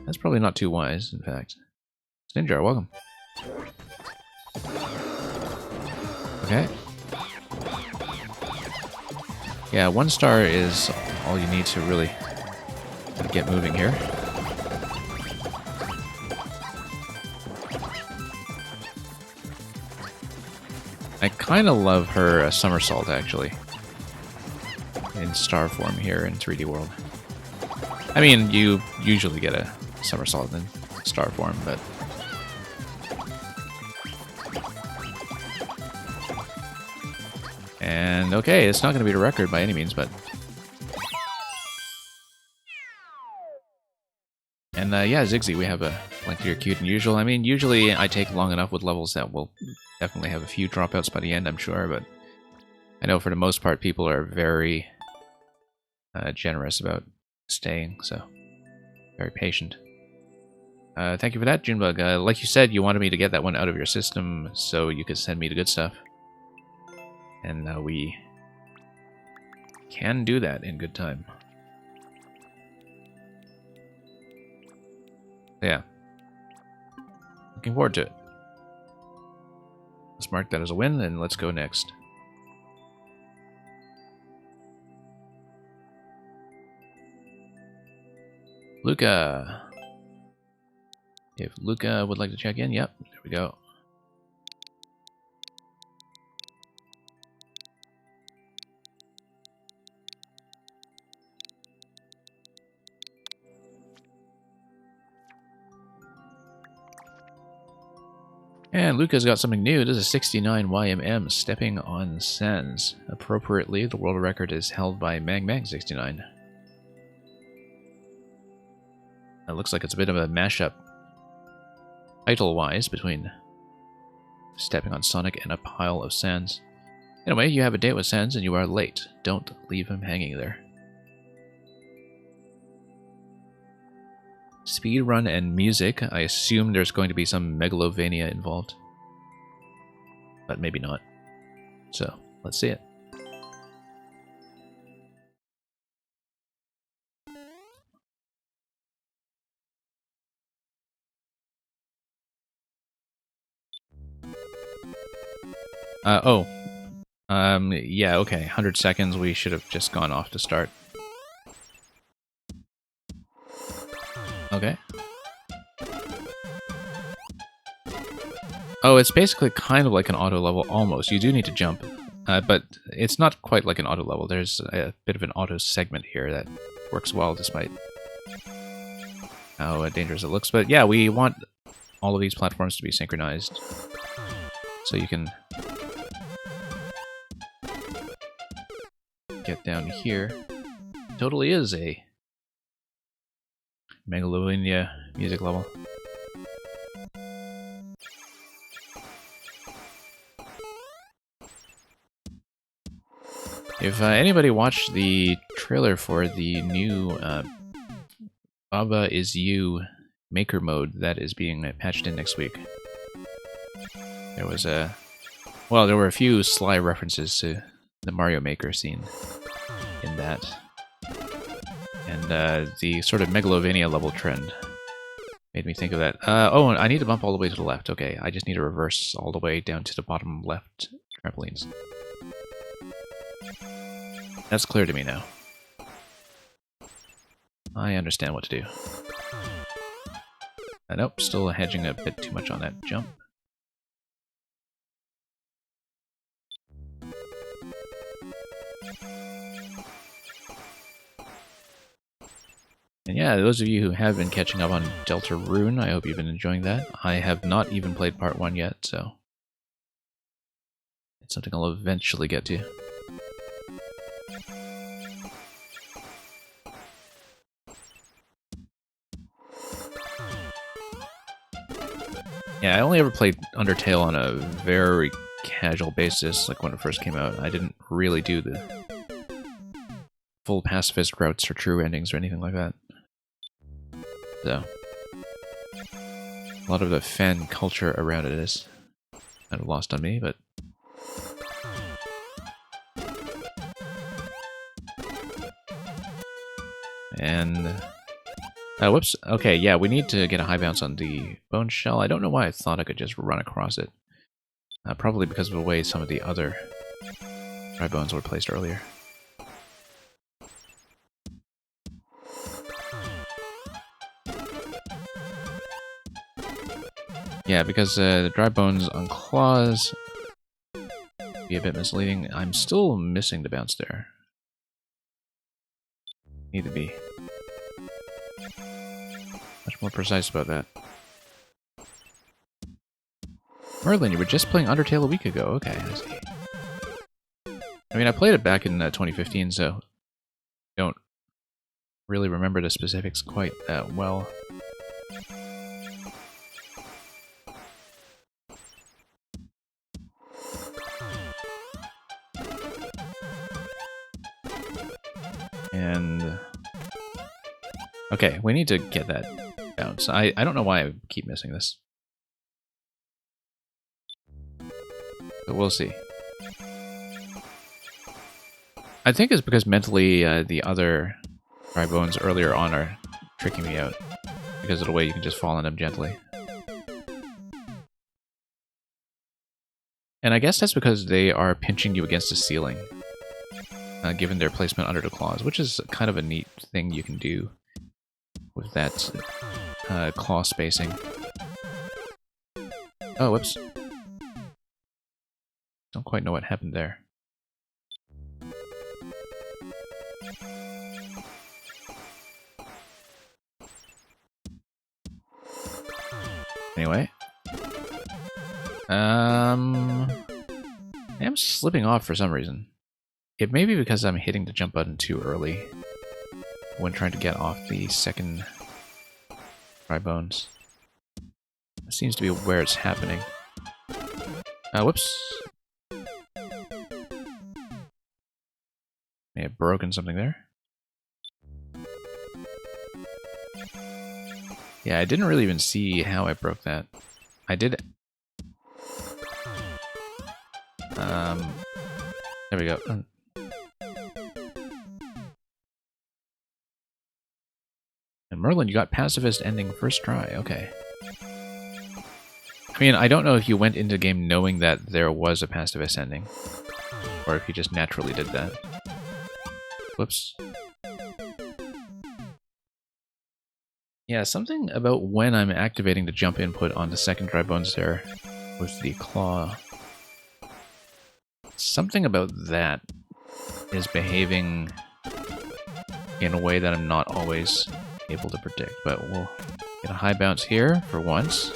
That's probably not too wise, in fact. Ninja, welcome. Okay. Yeah, 1 star is all you need to really get moving here. I kind of love her somersault, actually, in star form here in 3D World. I mean, you usually get a somersault in star form, but... And, okay, it's not going to be a record by any means, but... And, yeah, Ziggsy, we have a lengthier queue than usual. I mean, usually I take long enough with levels that will definitely have a few dropouts by the end, I'm sure, but... I know for the most part people are very generous about staying, so... Very patient. Thank you for that, Junebug. Like you said, you wanted me to get that one out of your system so you could send me the good stuff. And we can do that in good time. Yeah. Looking forward to it. Let's mark that as a win, and let's go next. Luca. If Luca would like to check in, yep, there we go. And Luca's got something new. This is 69 YMM, Stepping on Sands. Appropriately, the world record is held by MagMag69. It looks like it's a bit of a mashup, title-wise, between Stepping on Sonic and A Pile of Sands. Anyway, you have a date with Sands and you are late. Don't leave him hanging there. Speedrun and music. I assume there's going to be some Megalovania involved. But maybe not. So, let's see it. Yeah, okay, 100 seconds, we should have just gone off to start. Okay. Oh, it's basically kind of like an auto level, almost. You do need to jump, but it's not quite like an auto level. There's a bit of an auto segment here that works well despite how dangerous it looks. But yeah, we want all of these platforms to be synchronized, so you can get down here. It totally is a Megalovania music level. If anybody watched the trailer for the new Baba Is You Maker mode that is being patched in next week, there was a... Well, there were a few sly references to the Mario Maker scene in that. And the sort of Megalovania level trend made me think of that. Oh, I need to bump all the way to the left. Okay, I just need to reverse all the way down to the bottom left trampolines. That's clear to me now. I understand what to do. Nope, still hedging a bit too much on that jump. And yeah, those of you who have been catching up on Deltarune, I hope you've been enjoying that. I have not even played part 1 yet, so... It's something I'll eventually get to. Yeah, I only ever played Undertale on a very casual basis, like when it first came out. I didn't really do the full pacifist routes or true endings or anything like that. So, a lot of the fan culture around it is kind of lost on me, but... And... whoops. Okay, yeah, we need to get a high bounce on the bone shell. I don't know why I thought I could just run across it. Probably because of the way some of the other dry bones were placed earlier. Yeah, because the dry bones on claws be a bit misleading. I'm still missing the bounce there. Need to be much more precise about that. Merlin, you were just playing Undertale a week ago. Okay, I see. I mean, I played it back in 2015, so don't really remember the specifics quite that well. And... okay, we need to get that bounce. I don't know why I keep missing this. But we'll see. I think it's because mentally the other dry bones earlier on are tricking me out. Because of the way you can just fall on them gently. And I guess that's because they are pinching you against the ceiling. Given their placement under the claws, which is kind of a neat thing you can do with that claw spacing. Oh, whoops. Don't quite know what happened there. Anyway. I am slipping off for some reason. It may be because I'm hitting the jump button too early when trying to get off the second dry bones. That seems to be where it's happening. Whoops. May have broken something there. Yeah, I didn't really even see how I broke that. I did... there we go. And Merlin, you got pacifist ending first try. Okay. I mean, I don't know if you went into the game knowing that there was a pacifist ending, or if you just naturally did that. Whoops. Yeah, something about when I'm activating the jump input on the second dry bones there with the claw. Something about that is behaving in a way that I'm not always able to predict, but we'll get a high bounce here for once.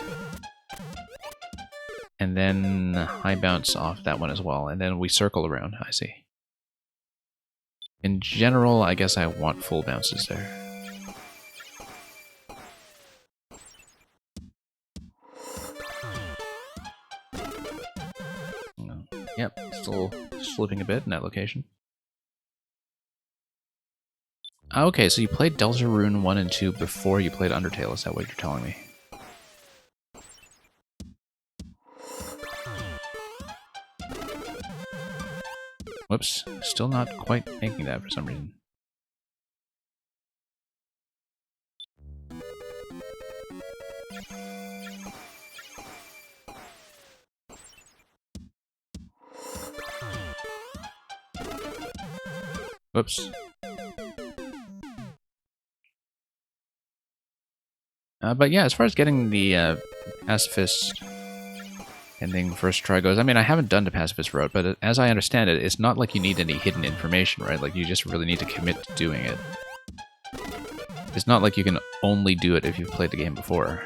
And then high bounce off that one as well, and then we circle around, I see. In general, I guess I want full bounces there. Yep, still slipping a bit in that location. Okay, so you played Deltarune 1 and 2 before you played Undertale, is that what you're telling me? Whoops, still not quite making that for some reason. Whoops. But yeah, as far as getting the pacifist ending first try goes, I mean, I haven't done the pacifist route, but as I understand it, it's not like you need any hidden information, right? Like, you just really need to commit to doing it. It's not like you can only do it if you've played the game before,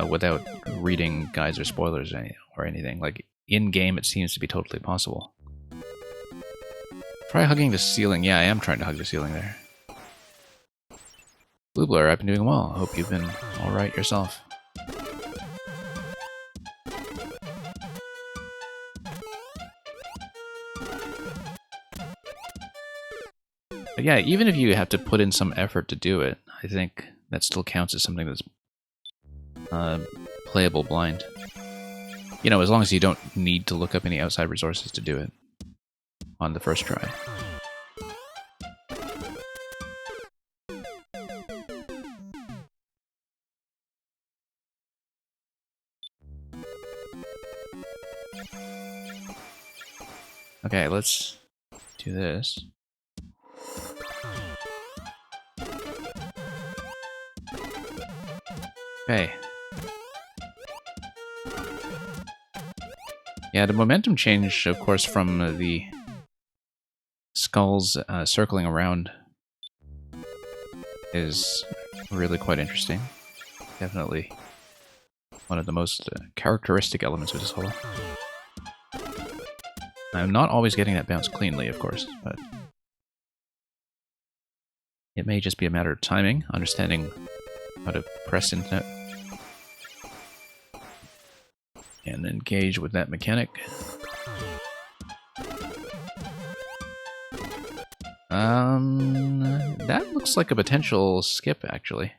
without reading guides or spoilers or anything. Like, in-game it seems to be totally possible. Try hugging the ceiling. Yeah, I am trying to hug the ceiling there. Blue Blur, I've been doing well. Hope you've been alright yourself. But yeah, even if you have to put in some effort to do it, I think that still counts as something that's playable blind. You know, as long as you don't need to look up any outside resources to do it on the first try. Okay, let's do this. Okay. Yeah, the momentum change, of course, from the skulls circling around is really quite interesting. Definitely one of the most characteristic elements of this level. I'm not always getting that bounce cleanly, of course, but it may just be a matter of timing, understanding how to press into it and engage with that mechanic. That looks like a potential skip, actually.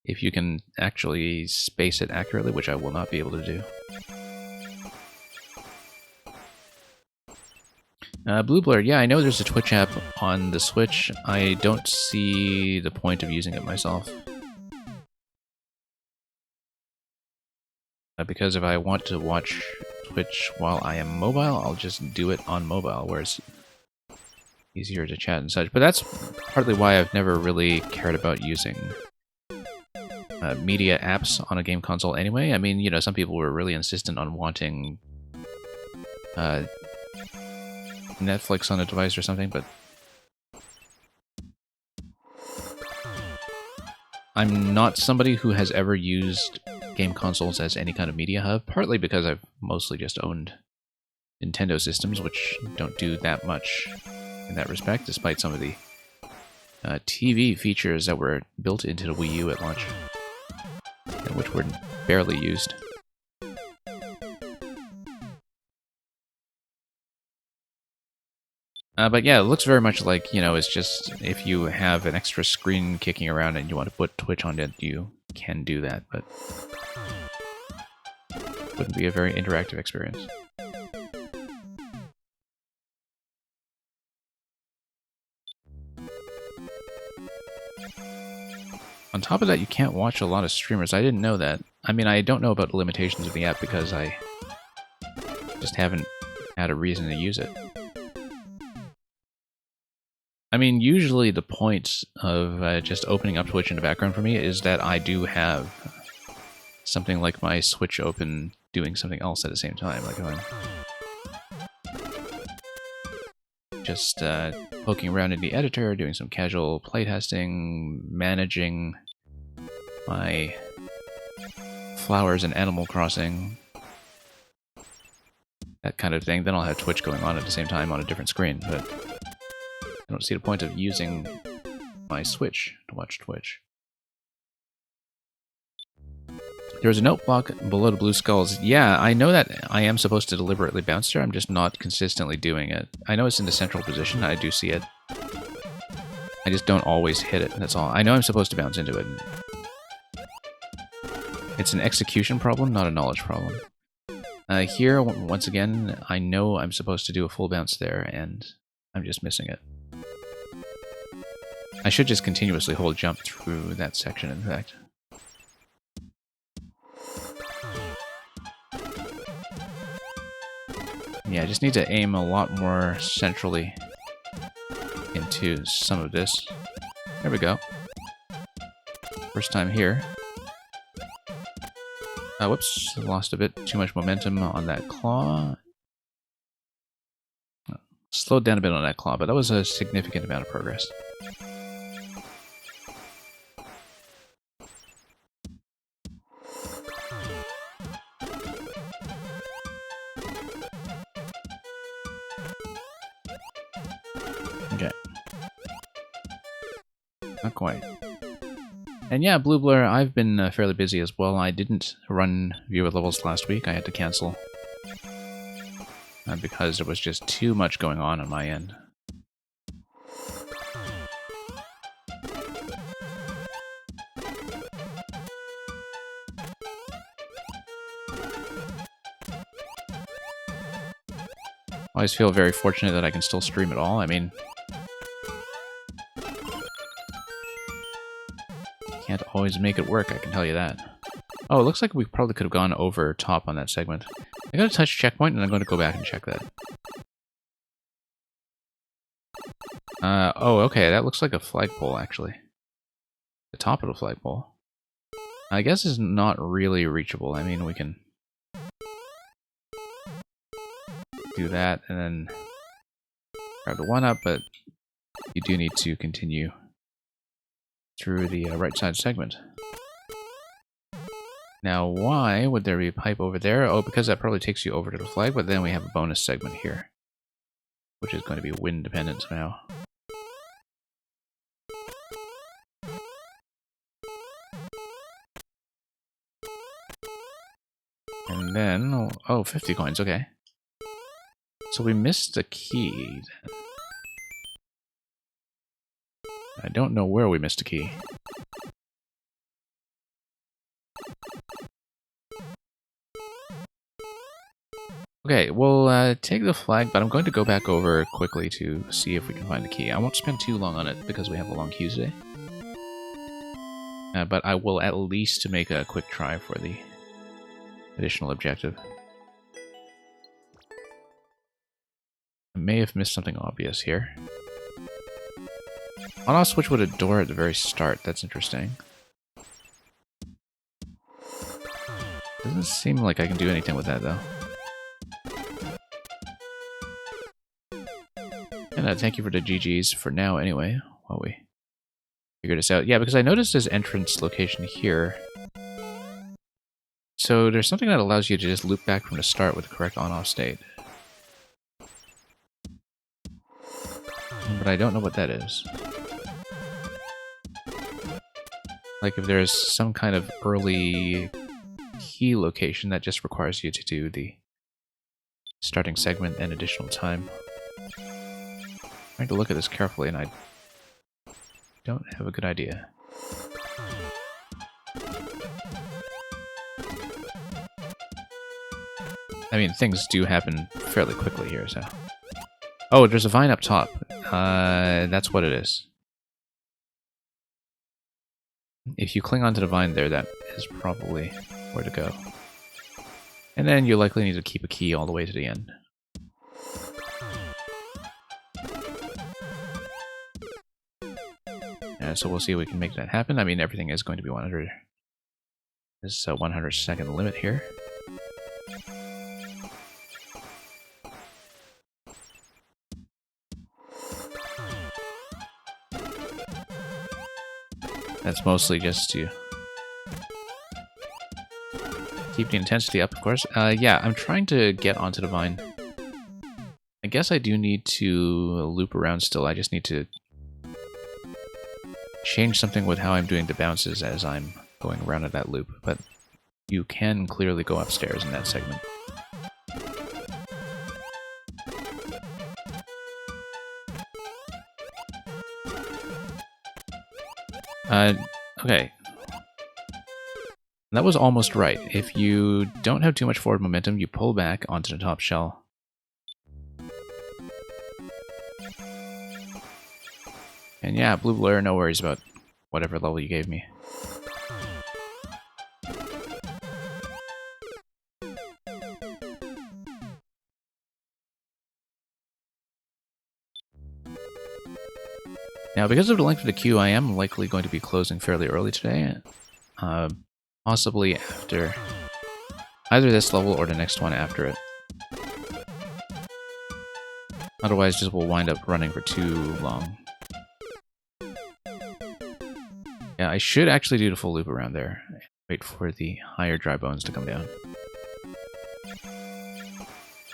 If you can actually space it accurately, which I will not be able to do. Blue Blur, yeah, I know there's a Twitch app on the Switch. I don't see the point of using it myself. Because if I want to watch Twitch while I am mobile, I'll just do it on mobile, where it's easier to chat and such. But that's partly why I've never really cared about using media apps on a game console anyway. I mean, you know, some people were really insistent on wanting Netflix on a device or something, but I'm not somebody who has ever used game consoles as any kind of media hub, partly because I've mostly just owned Nintendo systems, which don't do that much in that respect, despite some of the TV features that were built into the Wii U at launch, and which were barely used. But yeah, it looks very much like, you know, it's just if you have an extra screen kicking around and you want to put Twitch on it, you can do that, but it wouldn't be a very interactive experience. On top of that, you can't watch a lot of streamers. I didn't know that. I mean, I don't know about the limitations of the app because I just haven't had a reason to use it. I mean, usually the point of just opening up Twitch in the background for me is that I do have something like my Switch open doing something else at the same time. Like if I'm just poking around in the editor, doing some casual playtesting, managing my flowers in Animal Crossing, that kind of thing. Then I'll have Twitch going on at the same time on a different screen, but I don't see the point of using my Switch to watch Twitch. There's a note block below the blue skulls. Yeah, I know that I am supposed to deliberately bounce there. I'm just not consistently doing it. I know it's in the central position. I do see it. I just don't always hit it. That's all. I know I'm supposed to bounce into it. It's an execution problem, not a knowledge problem. Here, once again, I know I'm supposed to do a full bounce there, and I'm just missing it. I should just continuously hold jump through that section, in fact. Yeah, I just need to aim a lot more centrally into some of this. There we go. First time here. Whoops, lost a bit too much momentum on that claw. Slowed down a bit on that claw, but that was a significant amount of progress. Not quite. And yeah, Blue Blur, I've been fairly busy as well. I didn't run viewer levels last week. I had to cancel. Because there was just too much going on my end. I always feel very fortunate that I can still stream at all. I mean, can't always make it work, I can tell you that. Oh, it looks like we probably could have gone over top on that segment. I got a touch checkpoint, and I'm going to go back and check that. Oh, okay, that looks like a flagpole, actually. The top of the flagpole. I guess is not really reachable. I mean, we can do that, and then grab the one up, but you do need to continue through the right side segment. Now, why would there be a pipe over there? Oh, because that probably takes you over to the flag, but then we have a bonus segment here, which is going to be wind dependent now. And then, oh, 50 coins, okay. So we missed a key, then. I don't know where we missed a key. Okay, we'll take the flag, but I'm going to go back over quickly to see if we can find the key. I won't spend too long on it because we have a long queue today. But I will at least make a quick try for the additional objective. I may have missed something obvious here. On-off switch with a door at the very start. That's interesting. Doesn't seem like I can do anything with that, though. And thank you for the GGs for now, anyway, while we figure this out. Yeah, because I noticed this entrance location here. So there's something that allows you to just loop back from the start with the correct on-off state. But I don't know what that is. Like if there's some kind of early key location that just requires you to do the starting segment and additional time. I'm trying to look at this carefully and I don't have a good idea. I mean, things do happen fairly quickly here, so... Oh, there's a vine up top. That's what it is. If you cling onto the vine there, that is probably where to go. And then you likely need to keep a key all the way to the end. So we'll see if we can make that happen. I mean, everything is going to be 100. This 100-second limit here. That's mostly just to keep the intensity up, of course. Yeah, I'm trying to get onto the vine. I guess I do need to loop around still. I just need to change something with how I'm doing the bounces as I'm going around in that loop. But you can clearly go upstairs in that segment. Okay. That was almost right. If you don't have too much forward momentum, you pull back onto the top shell. And yeah, Blue Blur, no worries about whatever level you gave me. Now, because of the length of the queue, I am likely going to be closing fairly early today. Possibly after either this level or the next one after it. Otherwise, just will wind up running for too long. Yeah, I should actually do the full loop around there. Wait for the higher dry bones to come down.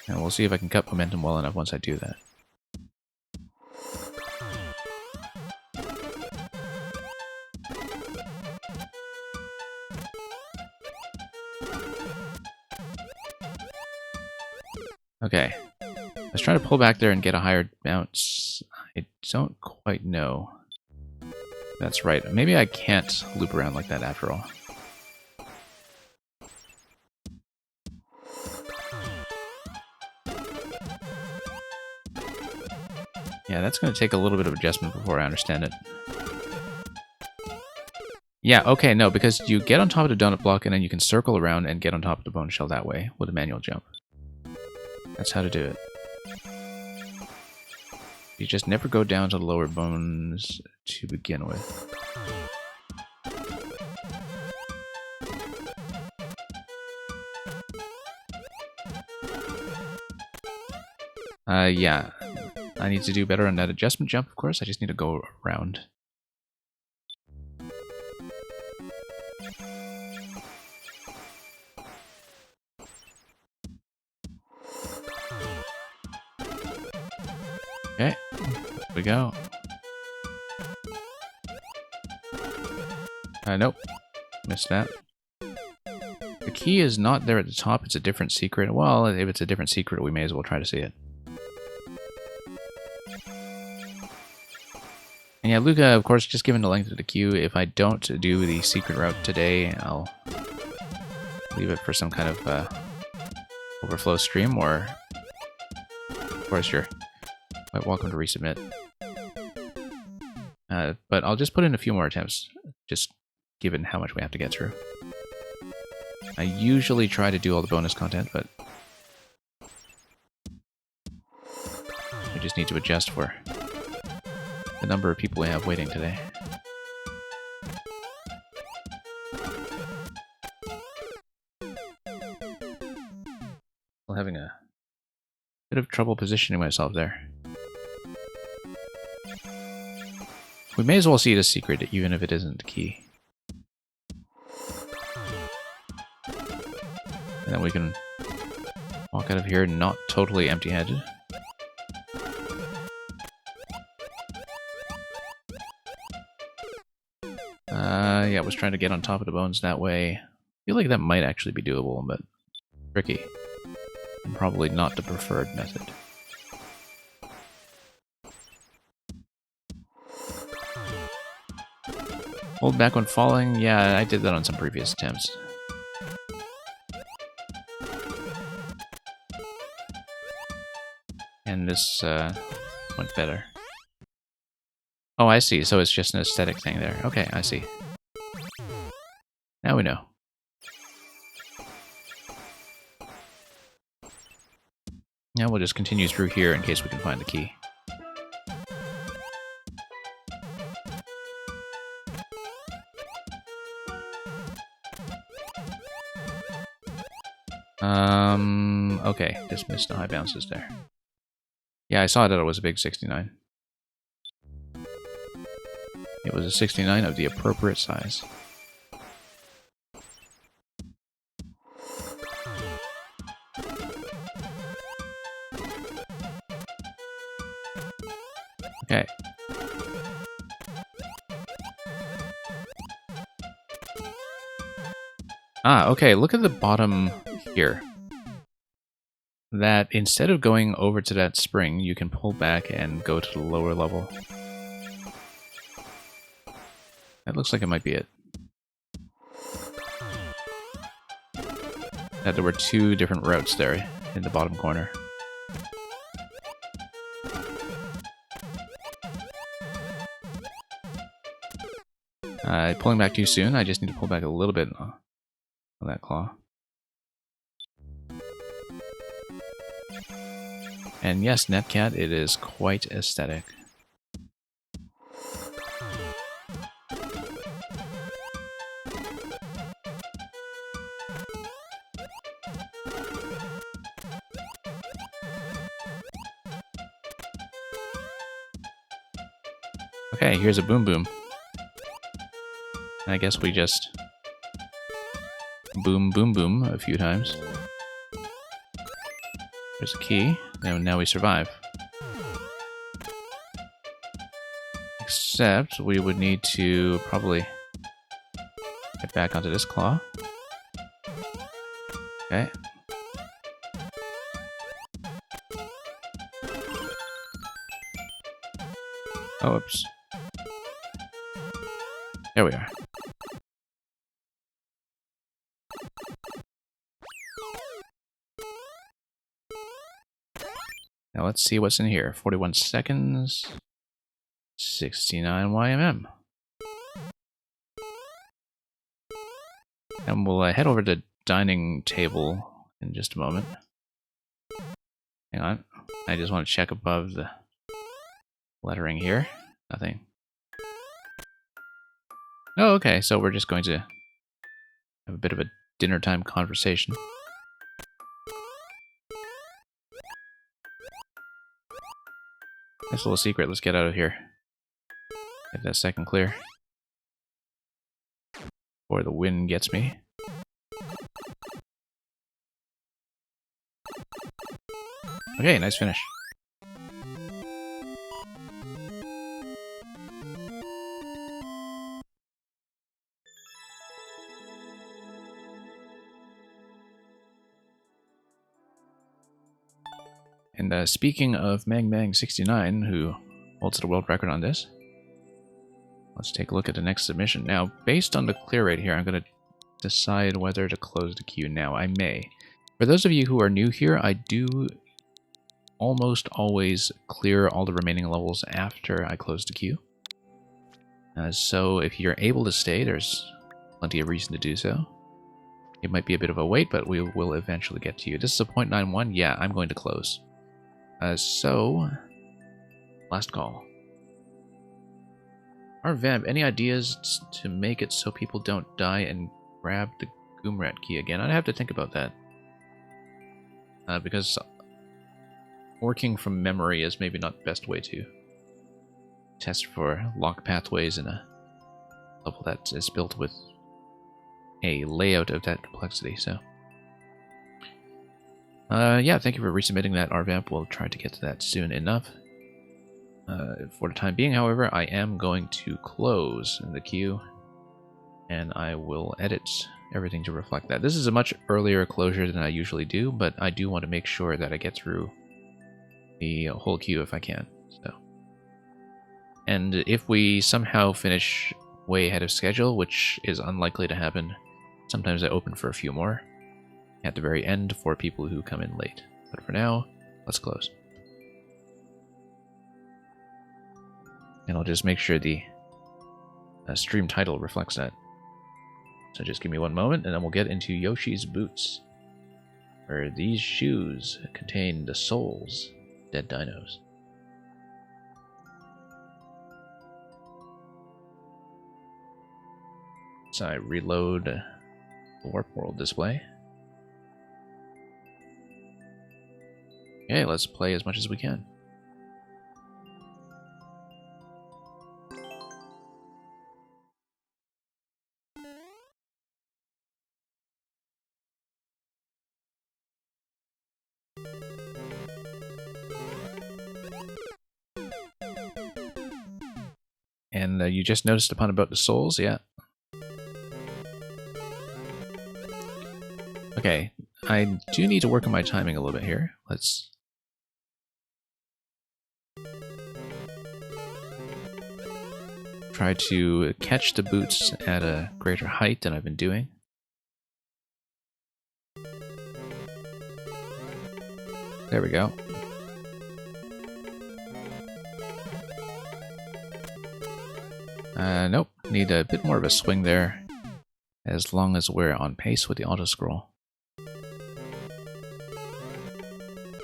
And we'll see if I can cut momentum well enough once I do that. Okay. Let's try to pull back there and get a higher bounce. I don't quite know. That's right. Maybe I can't loop around like that after all. Yeah, that's going to take a little bit of adjustment before I understand it. Yeah, okay, no, because you get on top of the donut block and then you can circle around and get on top of the bone shell that way with a manual jump. That's how to do it. You just never go down to the lower bones to begin with. Yeah. I need to do better on that adjustment jump, of course. I just need to go around. Okay, here we go. Nope. Missed that. The key is not there at the top, it's a different secret. Well, if it's a different secret, we may as well try to see it. And yeah, Luca, of course, just given the length of the queue, if I don't do the secret route today, I'll leave it for some kind of overflow stream, or of course you're quite welcome to resubmit. But I'll just put in a few more attempts, just given how much we have to get through. I usually try to do all the bonus content, but we just need to adjust for the number of people we have waiting today. Still having a bit of trouble positioning myself there. We may as well see it as secret, even if it isn't the key. And then we can walk out of here not totally empty-handed. Yeah, I was trying to get on top of the bones that way. I feel like that might actually be doable, but tricky. And probably not the preferred method. Hold back when falling? Yeah, I did that on some previous attempts. And this went better. Oh, I see. So it's just an aesthetic thing there. Okay, I see. Now we know. Now we'll just continue through here in case we can find the key. Okay, just missed the high bounces there. Yeah, I saw that it was a big 69. It was a 69 of the appropriate size. Okay. Ah, okay, look at the bottom here. That instead of going over to that spring, you can pull back and go to the lower level. That looks like it might be it. That there were two different routes there in the bottom corner. Pulling back too soon, I just need to pull back a little bit on that claw. And yes, Netcat, it is quite aesthetic. Okay, here's a boom boom. And I guess we just boom boom boom a few times. There's a key, and now we survive. Except we would need to probably get back onto this claw. Okay. Oh, oops. There we are. Now let's see what's in here. 41 seconds. 69 YMM. And we'll head over to dining table in just a moment. Hang on. I just want to check above the lettering here. Nothing. Oh, okay. So we're just going to have a bit of a dinner time conversation. Nice little secret. Let's get out of here. Get that second clear. Before the wind gets me. Okay, nice finish. And speaking of Mang Mang 69, who holds the world record on this, let's take a look at the next submission. Now, based on the clear rate here, I'm going to decide whether to close the queue now. I may. For those of you who are new here, I do almost always clear all the remaining levels after I close the queue. So if you're able to stay, there's plenty of reason to do so. It might be a bit of a wait, but we will eventually get to you. This is a 0.91. Yeah, I'm going to close. So, last call. Our Vamp, any ideas to make it so people don't die and grab the Goomrat key again? I'd have to think about that. Because working from memory is maybe not the best way to test for lock pathways in a level that is built with a layout of that complexity, so... yeah, thank you for resubmitting that, RVamp. We'll try to get to that soon enough. For the time being, however, I am going to close the queue, and I will edit everything to reflect that. This is a much earlier closure than I usually do, but I do want to make sure that I get through the whole queue if I can. So, and if we somehow finish way ahead of schedule, which is unlikely to happen, sometimes I open for a few more at the very end for people who come in late. But for now, let's close. And I'll just make sure the stream title reflects that. So just give me one moment, and then we'll get into Yoshi's Boots, where these shoes contain the souls of dead dinos. So I reload the Warp World display. Okay, let's play as much as we can. And you just noticed upon about the souls, yeah. Okay, I do need to work on my timing a little bit here. Let's... try to catch the boots at a greater height than I've been doing. There we go. Nope. Need a bit more of a swing there, as long as we're on pace with the auto-scroll.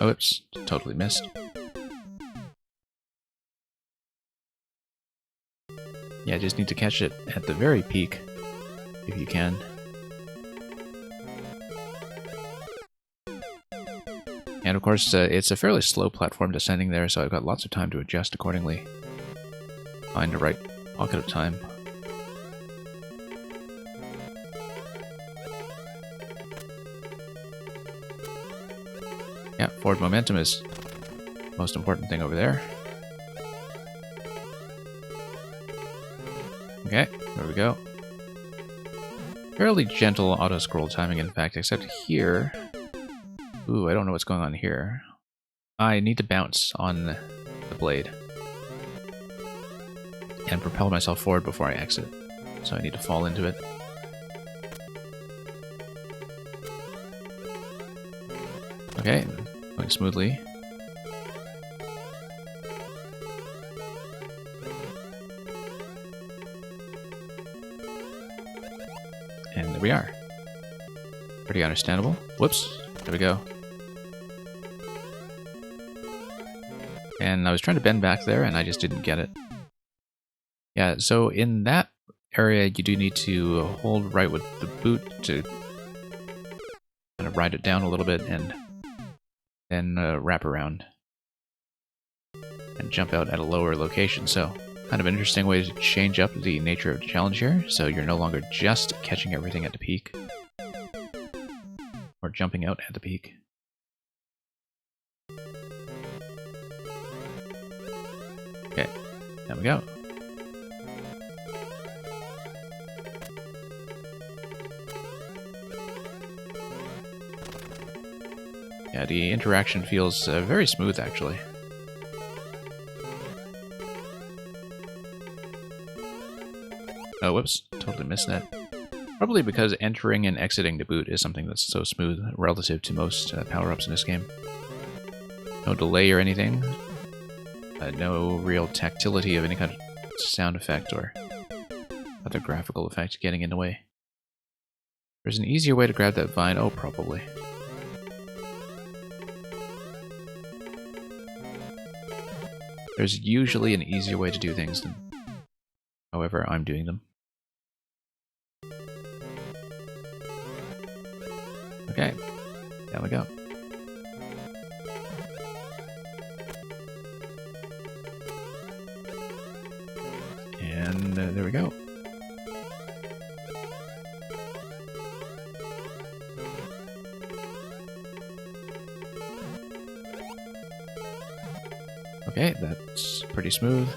Oh, oops. Totally missed. Yeah, just need to catch it at the very peak, if you can. And of course, it's a fairly slow platform descending there, so I've got lots of time to adjust accordingly. Find the right pocket of time. Yeah, forward momentum is the most important thing over there. Okay, there we go. Fairly gentle auto-scroll timing, in fact, except here... Ooh, I don't know what's going on here. I need to bounce on the blade. and propel myself forward before I exit. So I need to fall into it. Okay, going smoothly. And there we are. Pretty understandable. Whoops, there we go. And I was trying to bend back there, and I just didn't get it. Yeah, so in that area, you do need to hold right with the boot to kind of ride it down a little bit, and then wrap around and jump out at a lower location. So, kind of an interesting way to change up the nature of the challenge here. So you're no longer just catching everything at the peak, or jumping out at the peak. Okay, there we go. Yeah, the interaction feels very smooth, actually. Oh, whoops. Totally missed that. Probably because entering and exiting the boot is something that's so smooth relative to most power-ups in this game. No delay or anything. No real tactility of any kind of sound effect or other graphical effect getting in the way. There's an easier way to grab that vine. Oh, probably. There's usually an easier way to do things than however I'm doing them. Okay, there we go. And there we go. Okay, that's pretty smooth.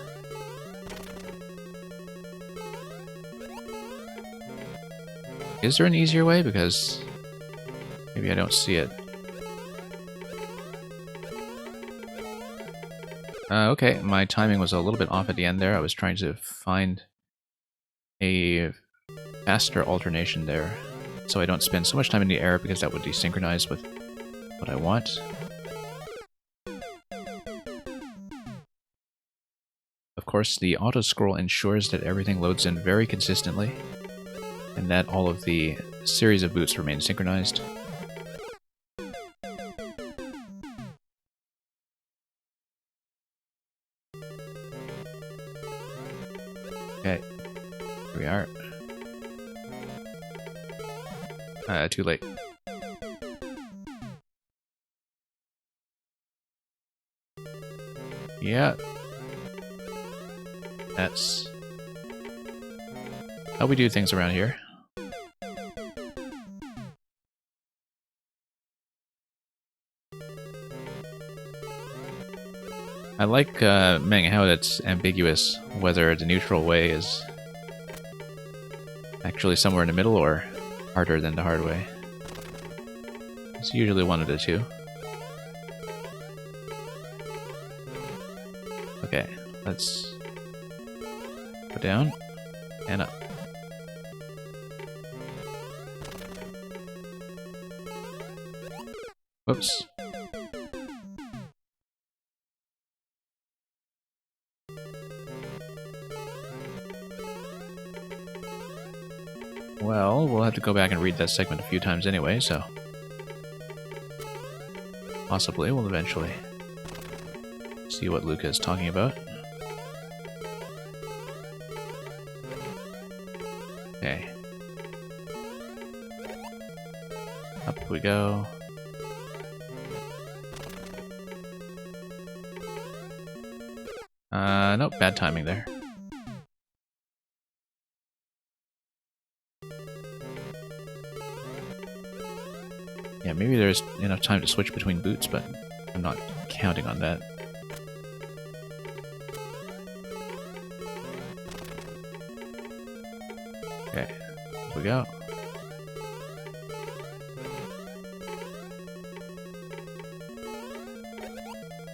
Is there an easier way? Because maybe I don't see it. Okay, my timing was a little bit off at the end there. I was trying to find a faster alternation there, so I don't spend so much time in the air, because that would desynchronize with what I want. Of course, the auto-scroll ensures that everything loads in very consistently, and that all of the series of boots remain synchronized. Okay, here we are. Too late. Yeah. That's how we do things around here. I like Meng how it's ambiguous whether the neutral way is actually somewhere in the middle or harder than the hard way. It's usually one of the two. Okay, let's go down and up. Whoops. Well, we'll have to go back and read that segment a few times anyway, so possibly we'll eventually see what Luca is talking about. Okay. Up we go. Nope, bad timing there. Yeah, maybe there's enough time to switch between boots, but I'm not counting on that. Okay, here we go.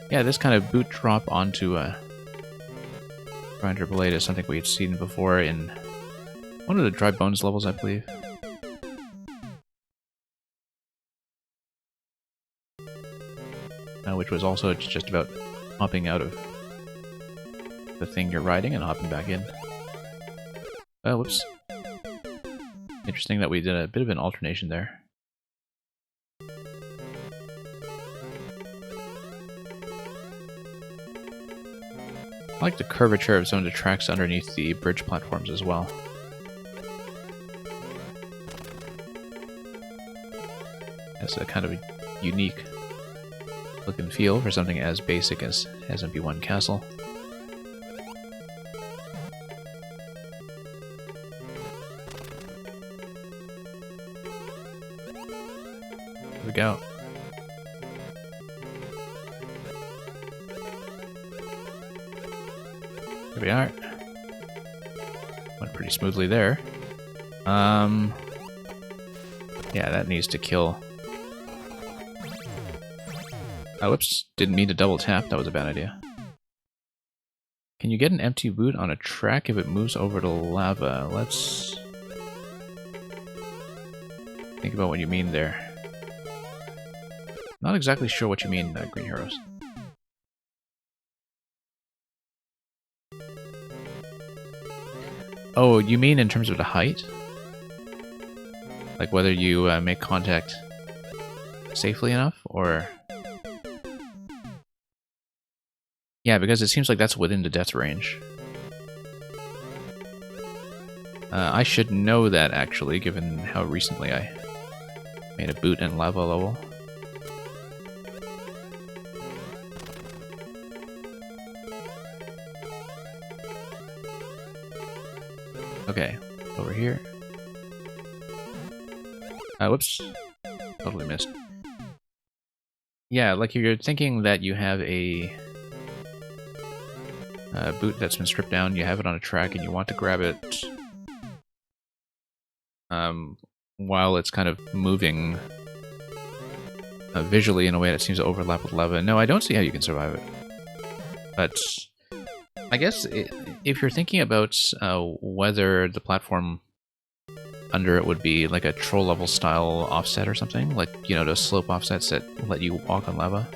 Yeah, this kind of boot drop onto Grinder Blade is something we had seen before in one of the Dry Bones levels, I believe. Which was also just about hopping out of the thing you're riding and hopping back in. Oh, whoops. Interesting that we did a bit of an alternation there. I like the curvature of some of the tracks underneath the bridge platforms as well. That's a kind of a unique look and feel for something as basic as SMP1 Castle. Here we go. Here we are. Went pretty smoothly there. Yeah, that needs to kill. Oh, whoops. Didn't mean to double tap. That was a bad idea. Can you get an empty boot on a track if it moves over to lava? Let's think about what you mean there. Not exactly sure what you mean, Green Heroes. Oh, you mean in terms of the height? Like whether you make contact safely enough, or... Yeah, because it seems like that's within the death range. I should know that, actually, given how recently I made a boot in lava level. Okay, over here. Whoops. Totally missed. Yeah, like if you're thinking that you have a boot that's been stripped down, you have it on a track, and you want to grab it while it's kind of moving visually in a way that seems to overlap with lava. No, I don't see how you can survive it. But I guess if you're thinking about whether the platform under it would be like a troll level style offset or something, like, you know, those slope offsets that let you walk on lava.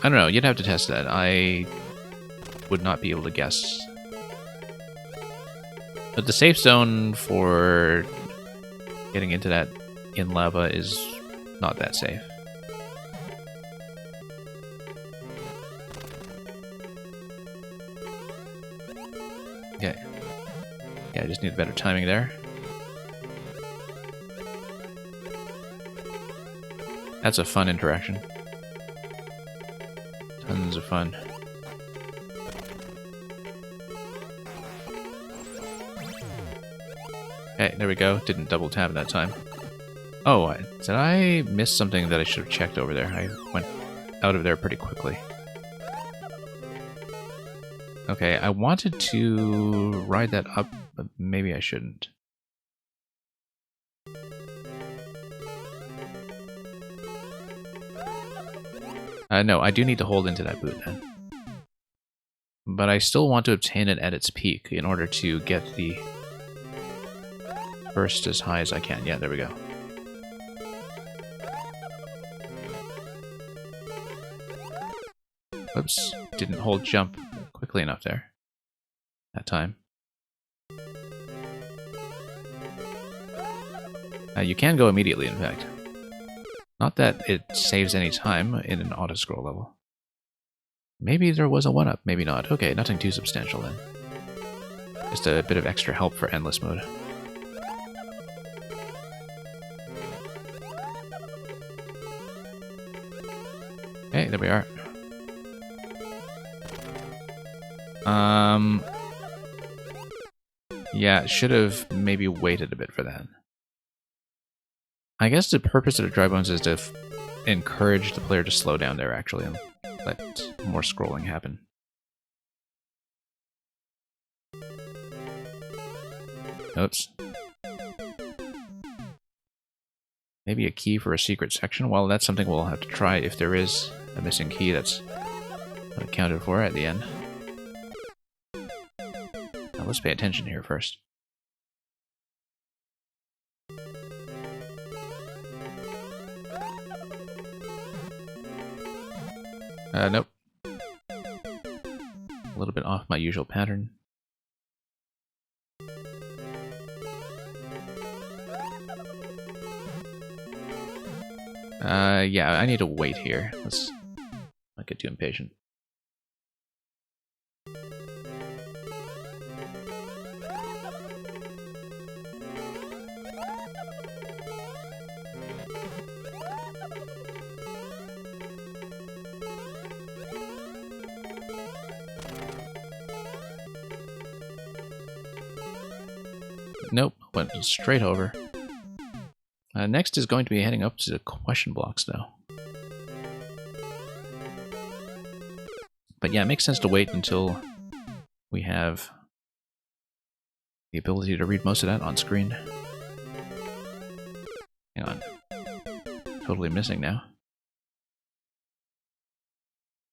I don't know, you'd have to test that. I would not be able to guess. But the safe zone for getting into that in lava is not that safe. Okay. Yeah, I just need better timing there. That's a fun interaction. Tons of fun. Okay, there we go. Didn't double tap that time. Oh, did I miss something that I should have checked over there? I went out of there pretty quickly. Okay, I wanted to ride that up, but maybe I shouldn't. No, I do need to hold into that boot then. But I still want to obtain it at its peak in order to get the burst as high as I can. Yeah, there we go. Oops, didn't hold jump quickly enough there. That time. You can go immediately, in fact. Not that it saves any time in an auto-scroll level. Maybe there was a 1-up, maybe not. Okay, nothing too substantial then. Just a bit of extra help for endless mode. Okay, there we are. Yeah, should have maybe waited a bit for that. I guess the purpose of the dry bones is to encourage the player to slow down there, actually, and let more scrolling happen. Oops. Maybe a key for a secret section? Well, that's something we'll have to try if there is a missing key that's accounted for at the end. Now let's pay attention here first. Nope. A little bit off my usual pattern. Yeah, I need to wait here. Let's not get too impatient. Nope, went straight over. Next is going to be heading up to the question blocks, though. But yeah, it makes sense to wait until we have the ability to read most of that on screen. Hang on. Totally missing now.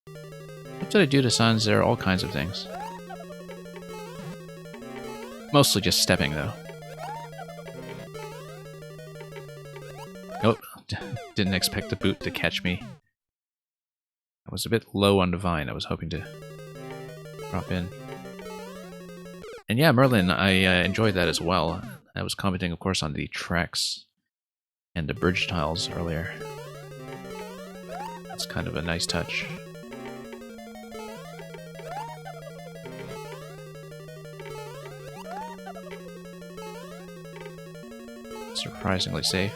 What did I do to signs? There are all kinds of things. Mostly just stepping, though. Nope, didn't expect the boot to catch me. I was a bit low on Divine. I was hoping to drop in. And yeah, Merlin, I enjoyed that as well. I was commenting, of course, on the tracks and the bridge tiles earlier. It's kind of a nice touch. Surprisingly safe.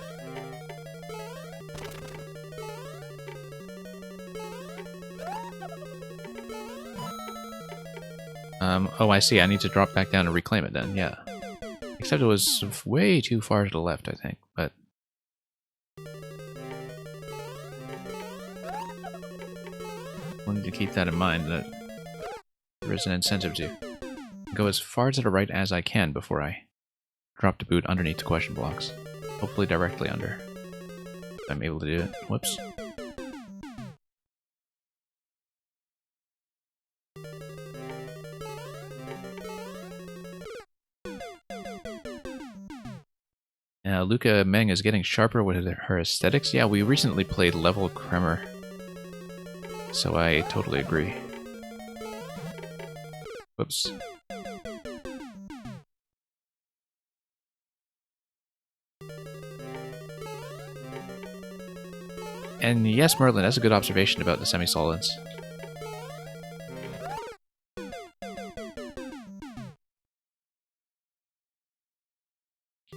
Oh, I see. I need to drop back down and reclaim it then, yeah. Except it was way too far to the left, I think, but... wanted to keep that in mind, that there is an incentive to go as far to the right as I can before I drop the boot underneath the question blocks. Hopefully directly under. If I'm able to do it. Whoops. Luca Meng is getting sharper with her aesthetics. Yeah, we recently played Level Kremer, so I totally agree. Whoops. And yes, Merlin, that's a good observation about the semi-solids.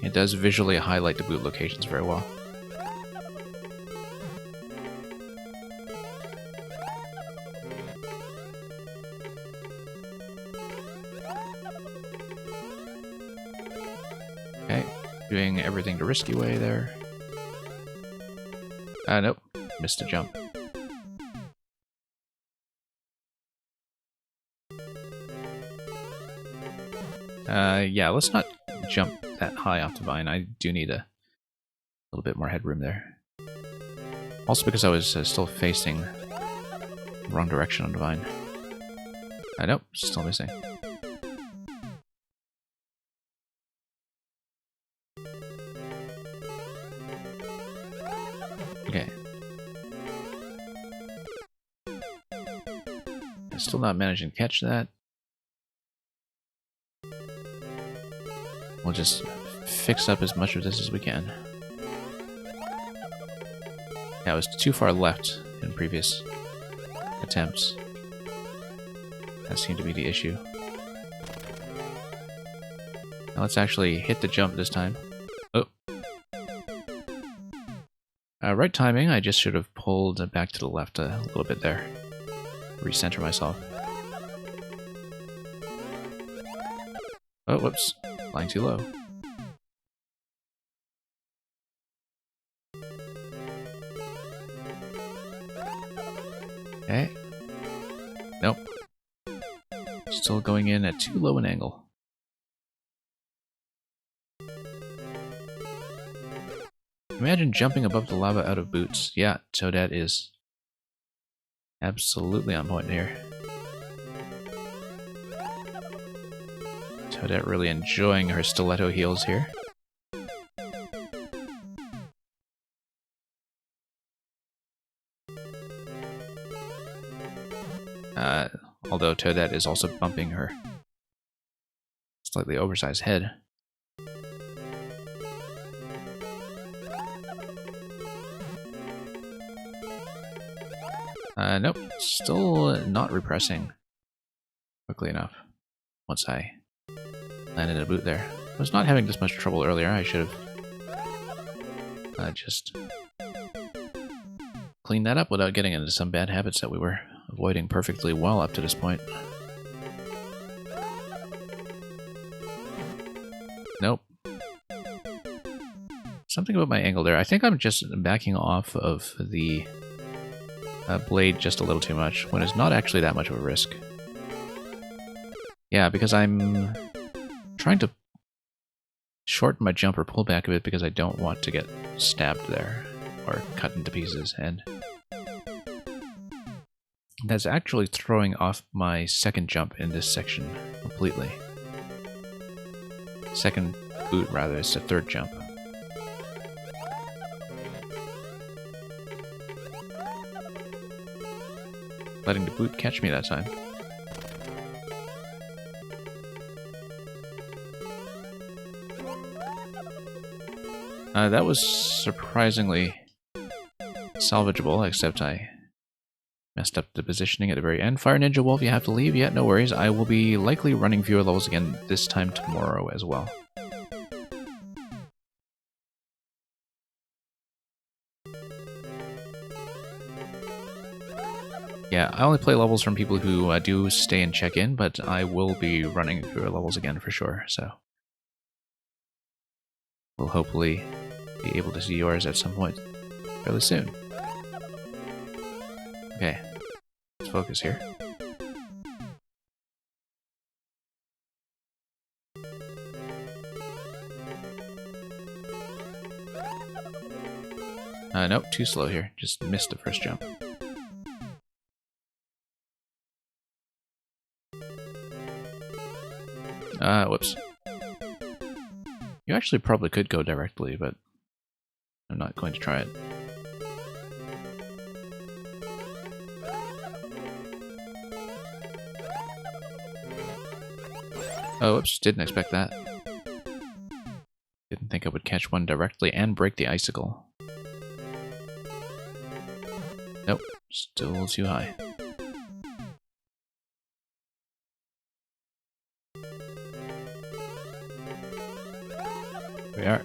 It does visually highlight the boot locations very well. Okay, doing everything the risky way there. Nope, missed a jump. Yeah, let's not jump that high off the vine. I do need a little bit more headroom there. Also because I was still facing the wrong direction on the vine. Nope, still missing. Okay. I'm still not managing to catch that. We'll just fix up as much of this as we can. Yeah, I was too far left in previous attempts. That seemed to be the issue. Now let's actually hit the jump this time. Oh. Right timing, I just should have pulled back to the left a little bit there. Recenter myself. Oh, whoops. Flying too low. Okay. Nope. Still going in at too low an angle. Imagine jumping above the lava out of boots. Yeah, Toadette is Absolutely on point here. Toadette really enjoying her stiletto heels here. Although Toadette is also bumping her slightly oversized head. Nope, still not repressing quickly enough once I landed a boot there. I was not having this much trouble earlier. I should have just cleaned that up without getting into some bad habits that we were avoiding perfectly well up to this point. Nope. Something about my angle there. I think I'm just backing off of the blade just a little too much, when it's not actually that much of a risk. Yeah, because I'm trying to shorten my jump or pull back a bit because I don't want to get stabbed there or cut into pieces, and that's actually throwing off my second jump in this section completely. Second boot, rather, it's the third jump. Letting the boot catch me that time. That was surprisingly salvageable, except I messed up the positioning at the very end. Fire Ninja Wolf, you have to leave? Yeah, no worries. I will be likely running viewer levels again this time tomorrow as well. Yeah, I only play levels from people who do stay and check in, but I will be running viewer levels again for sure, so we'll hopefully be able to see yours at some point fairly soon. Okay, let's focus here. Nope, too slow here. Just missed the first jump. Whoops. You actually probably could go directly, but I'm not going to try it. Oh, whoops, didn't expect that. Didn't think I would catch one directly and break the icicle. Nope, still too high. We are.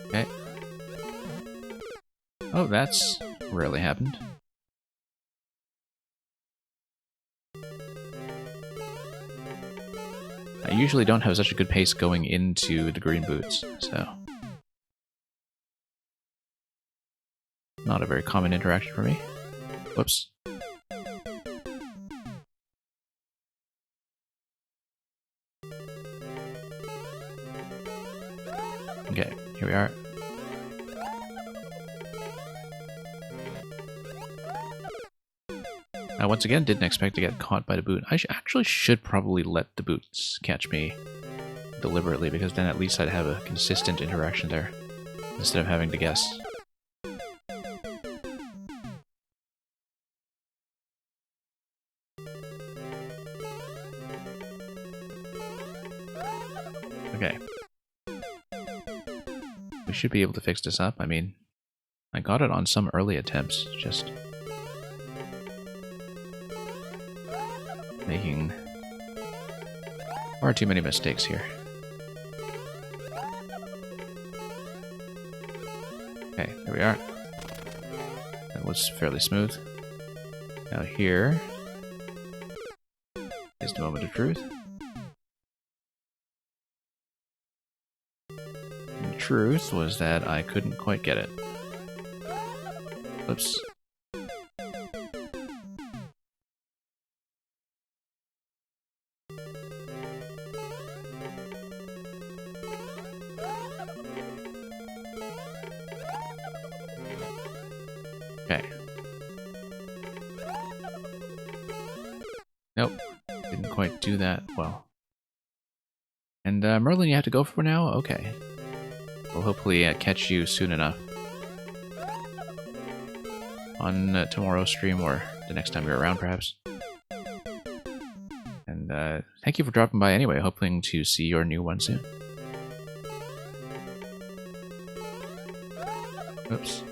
Okay. Oh, that's rarely happened. I usually don't have such a good pace going into the green boots, so not a very common interaction for me. Whoops. Okay, here we are. Once again, didn't expect to get caught by the boot. I actually should probably let the boots catch me deliberately, because then at least I'd have a consistent interaction there, instead of having to guess. Okay. We should be able to fix this up. I mean, I got it on some early attempts, just making far too many mistakes here. Okay, there we are. That was fairly smooth. Now here is the moment of truth. And the truth was that I couldn't quite get it. Oops. Okay. Nope. Didn't quite do that well. And Merlin, you have to go for now? Okay. We'll hopefully catch you soon enough. On tomorrow's stream or the next time you're around, perhaps. And thank you for dropping by anyway. Hoping to see your new one soon. Oops.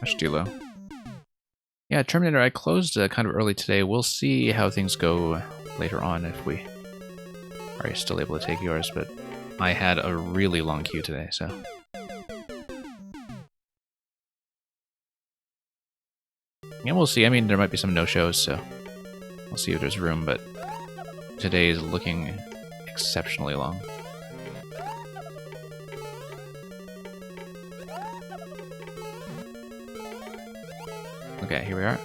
Much too low. Yeah, Terminator, I closed kind of early today. We'll see how things go later on if we are still able to take yours, but I had a really long queue today, so... Yeah, we'll see. I mean, there might be some no-shows, so we'll see if there's room, but today is looking exceptionally long. Okay, here we are.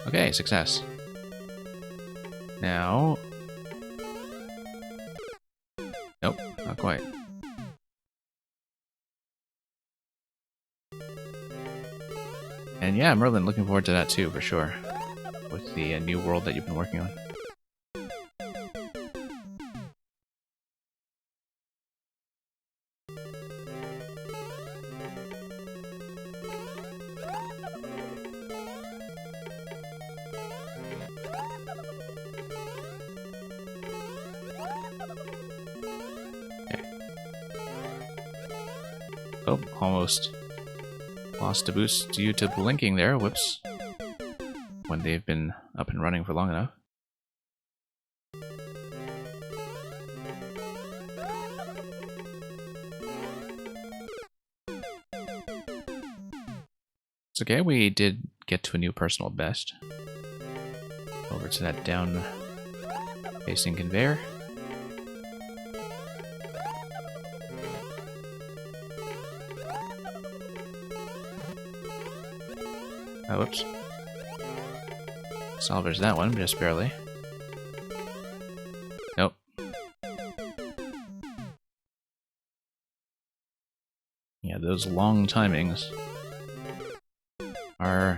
Okay, success. Now... Nope, not quite. And yeah, Merlin, looking forward to that too, for sure. With the new world that you've been working on. Oh, almost lost a boost due to blinking there. Whoops. When they've been up and running for long enough. It's okay, we did get to a new personal best. Over to that down facing conveyor. Oh, whoops. Salvage that one, just barely. Nope. Yeah, those long timings are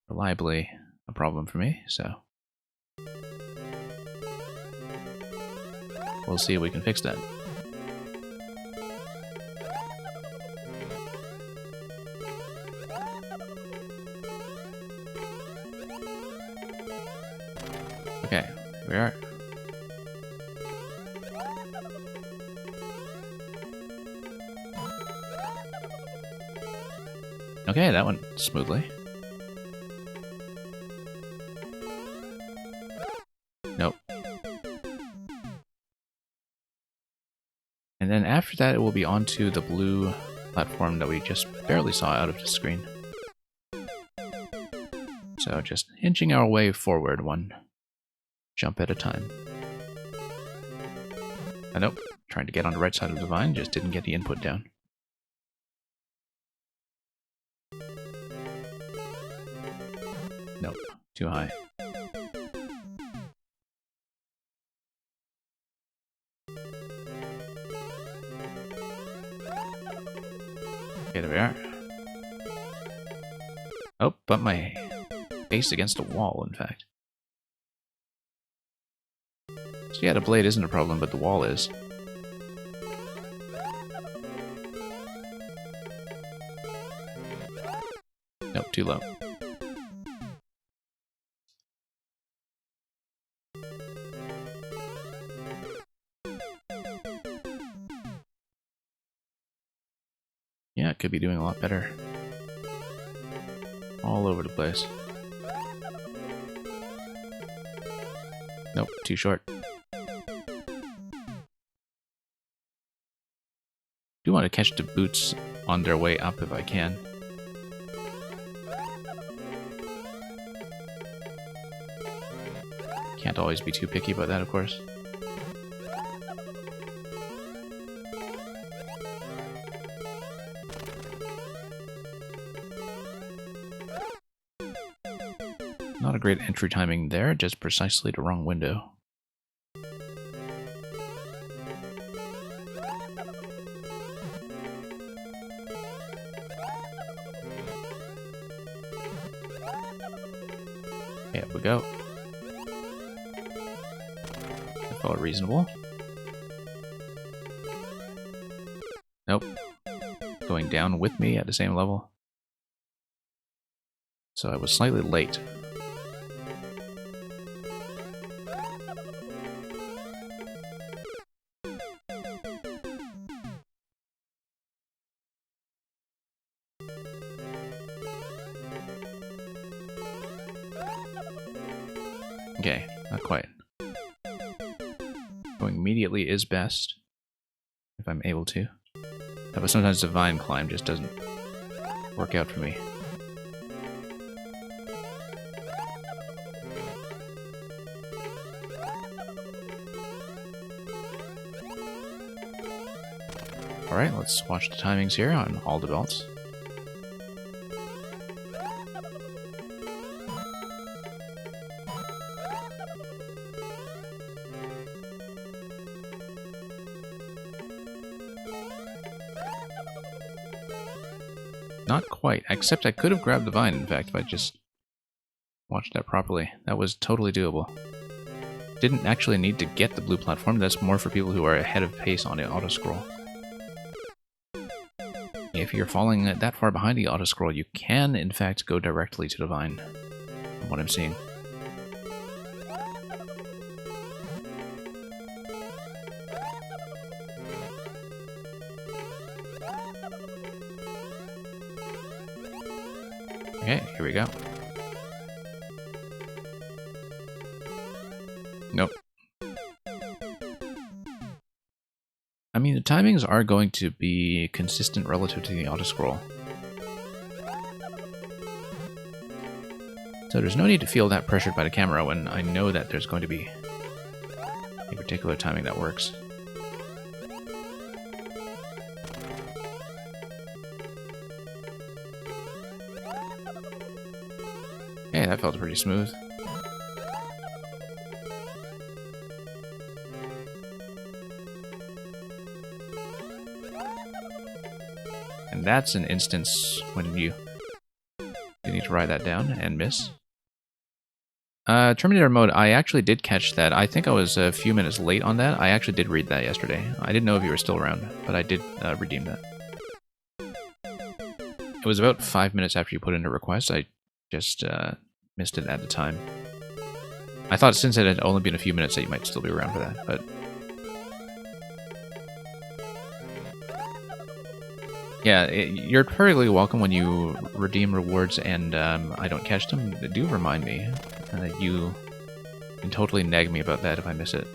reliably a problem for me, so... We'll see if we can fix that. Okay, here we are. Okay, that went smoothly. Nope. And then after that, it will be onto the blue platform that we just barely saw out of the screen. So just inching our way forward one jump at a time. Oh, nope. Trying to get on the right side of the vine, just didn't get the input down. Nope. Too high. Okay, there we are. Oh, but my face against a wall, in fact. So yeah, the blade isn't a problem, but the wall is. Nope, too low. Yeah, it could be doing a lot better. All over the place. Nope, too short. Do want to catch the boots on their way up if I can. Can't always be too picky about that, of course. Not a great entry timing there, just precisely the wrong window. Here we go. That felt reasonable. Nope. Going down with me at the same level. So I was slightly late. Okay, not quite. Going immediately is best, if I'm able to. But sometimes the vine climb just doesn't work out for me. Alright, let's watch the timings here on all the belts. Not quite, except I could have grabbed the vine, in fact, if I just watched that properly. That was totally doable. Didn't actually need to get the blue platform, that's more for people who are ahead of pace on the auto-scroll. If you're falling that far behind the auto-scroll, you can, in fact, go directly to the vine, from what I'm seeing. Okay, here we go. Nope. I mean, the timings are going to be consistent relative to the auto-scroll. So there's no need to feel that pressured by the camera when I know that there's going to be a particular timing that works. Hey, that felt pretty smooth. And that's an instance when you need to write that down and miss. Terminator mode, I actually did catch that. I think I was a few minutes late on that. I actually did read that yesterday. I didn't know if you were still around, but I did redeem that. It was about 5 minutes after you put in a request. I just missed it at the time. I thought since it had only been a few minutes that you might still be around for that, but... Yeah, you're perfectly welcome when you redeem rewards and I don't catch them. Do remind me. You can totally nag me about that if I miss it.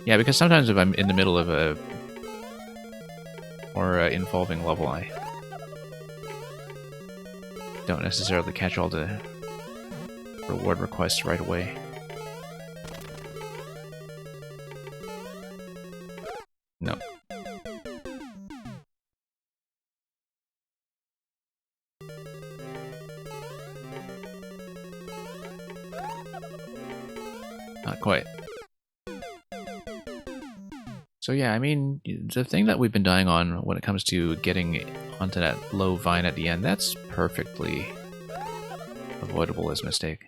Yeah, because sometimes if I'm in the middle of a or involving level, I don't necessarily catch all the reward requests right away. No. Not quite. So yeah, I mean, the thing that we've been dying on when it comes to getting onto that low vine at the end, that's perfectly avoidable as a mistake.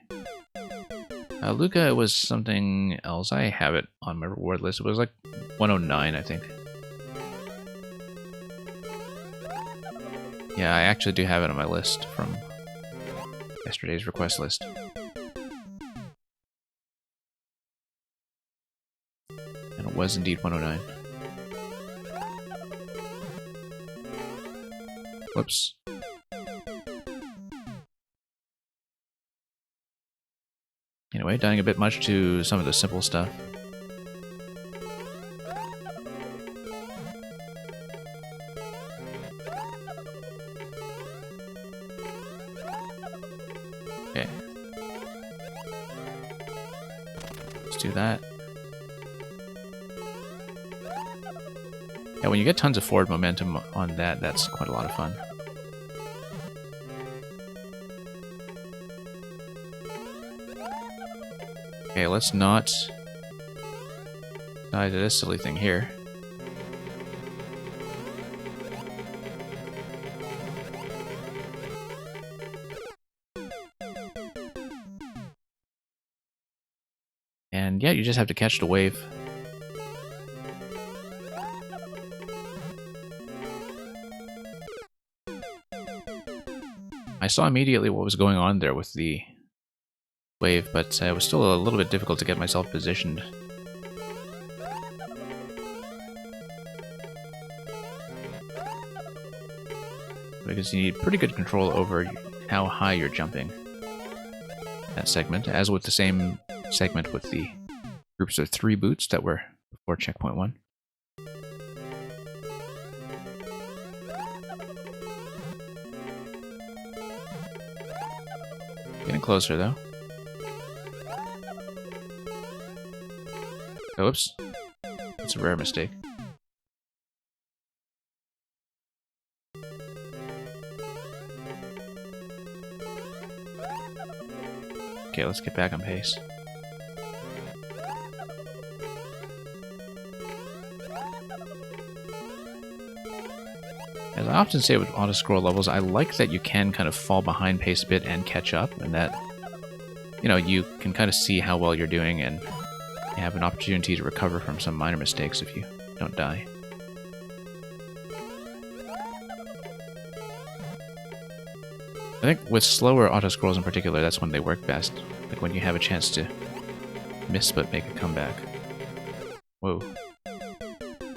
Luca was something else. I have it on my reward list. It was like 109, I think. Yeah, I actually do have it on my list from yesterday's request list. And it was indeed 109. Whoops. Anyway, dying a bit much to some of the simple stuff. Let's do that. Yeah, when you get tons of forward momentum on that, that's quite a lot of fun. Okay, let's not die to this silly thing here. And yeah, you just have to catch the wave. I saw immediately what was going on there with the wave, but it was still a little bit difficult to get myself positioned. Because you need pretty good control over how high you're jumping that segment, as with the same segment with the groups of 3 boots that were before checkpoint 1. Getting closer though. Oops. That's a rare mistake. Okay, let's get back on pace. As I often say with auto-scroll levels, I like that you can kind of fall behind pace a bit and catch up, and that, you know, you can kind of see how well you're doing and you have an opportunity to recover from some minor mistakes if you don't die. I think with slower auto-scrolls in particular, that's when they work best. Like when you have a chance to miss but make a comeback. Whoa.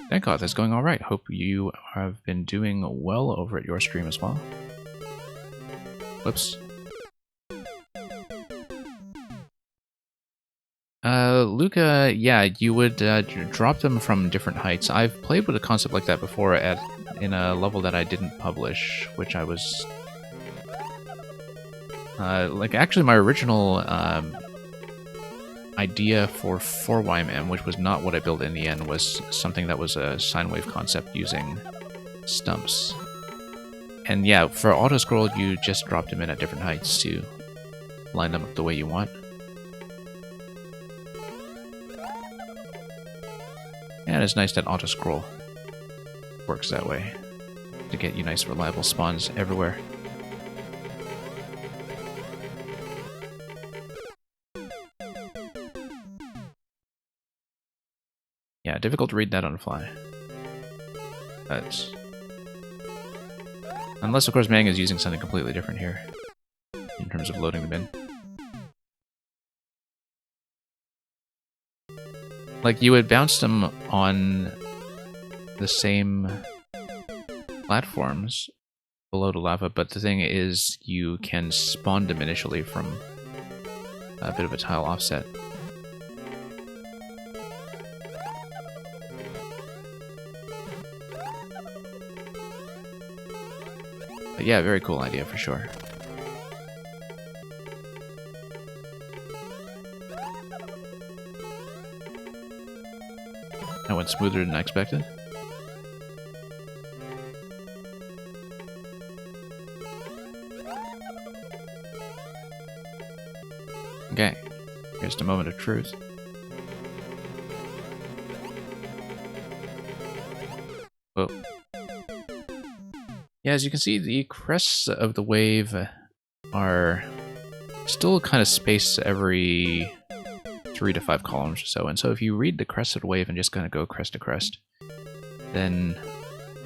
Thank God, that's going alright. Hope you have been doing well over at your stream as well. Whoops. Luca, yeah, you would drop them from different heights. I've played with a concept like that before in a level that I didn't publish, which I was... like, actually my original idea for 4YMM, which was not what I built in the end, was something that was a sine wave concept using stumps. And yeah, for auto-scroll, you just dropped them in at different heights to line them up the way you want. And it's nice that auto-scroll works that way, to get you nice reliable spawns everywhere. Yeah, difficult to read that on the fly. But... unless, of course, Mang is using something completely different here, in terms of loading them in. Like, you would bounce them on the same platforms below the lava, but the thing is, you can spawn them initially from a bit of a tile offset. But yeah, very cool idea for sure. That went smoother than I expected. Okay, here's the moment of truth. Whoa. Yeah, as you can see, the crests of the wave are still kind of spaced every 3 to 5 columns or so, and so if you read the crest of the wave and just kind of go crest to crest, then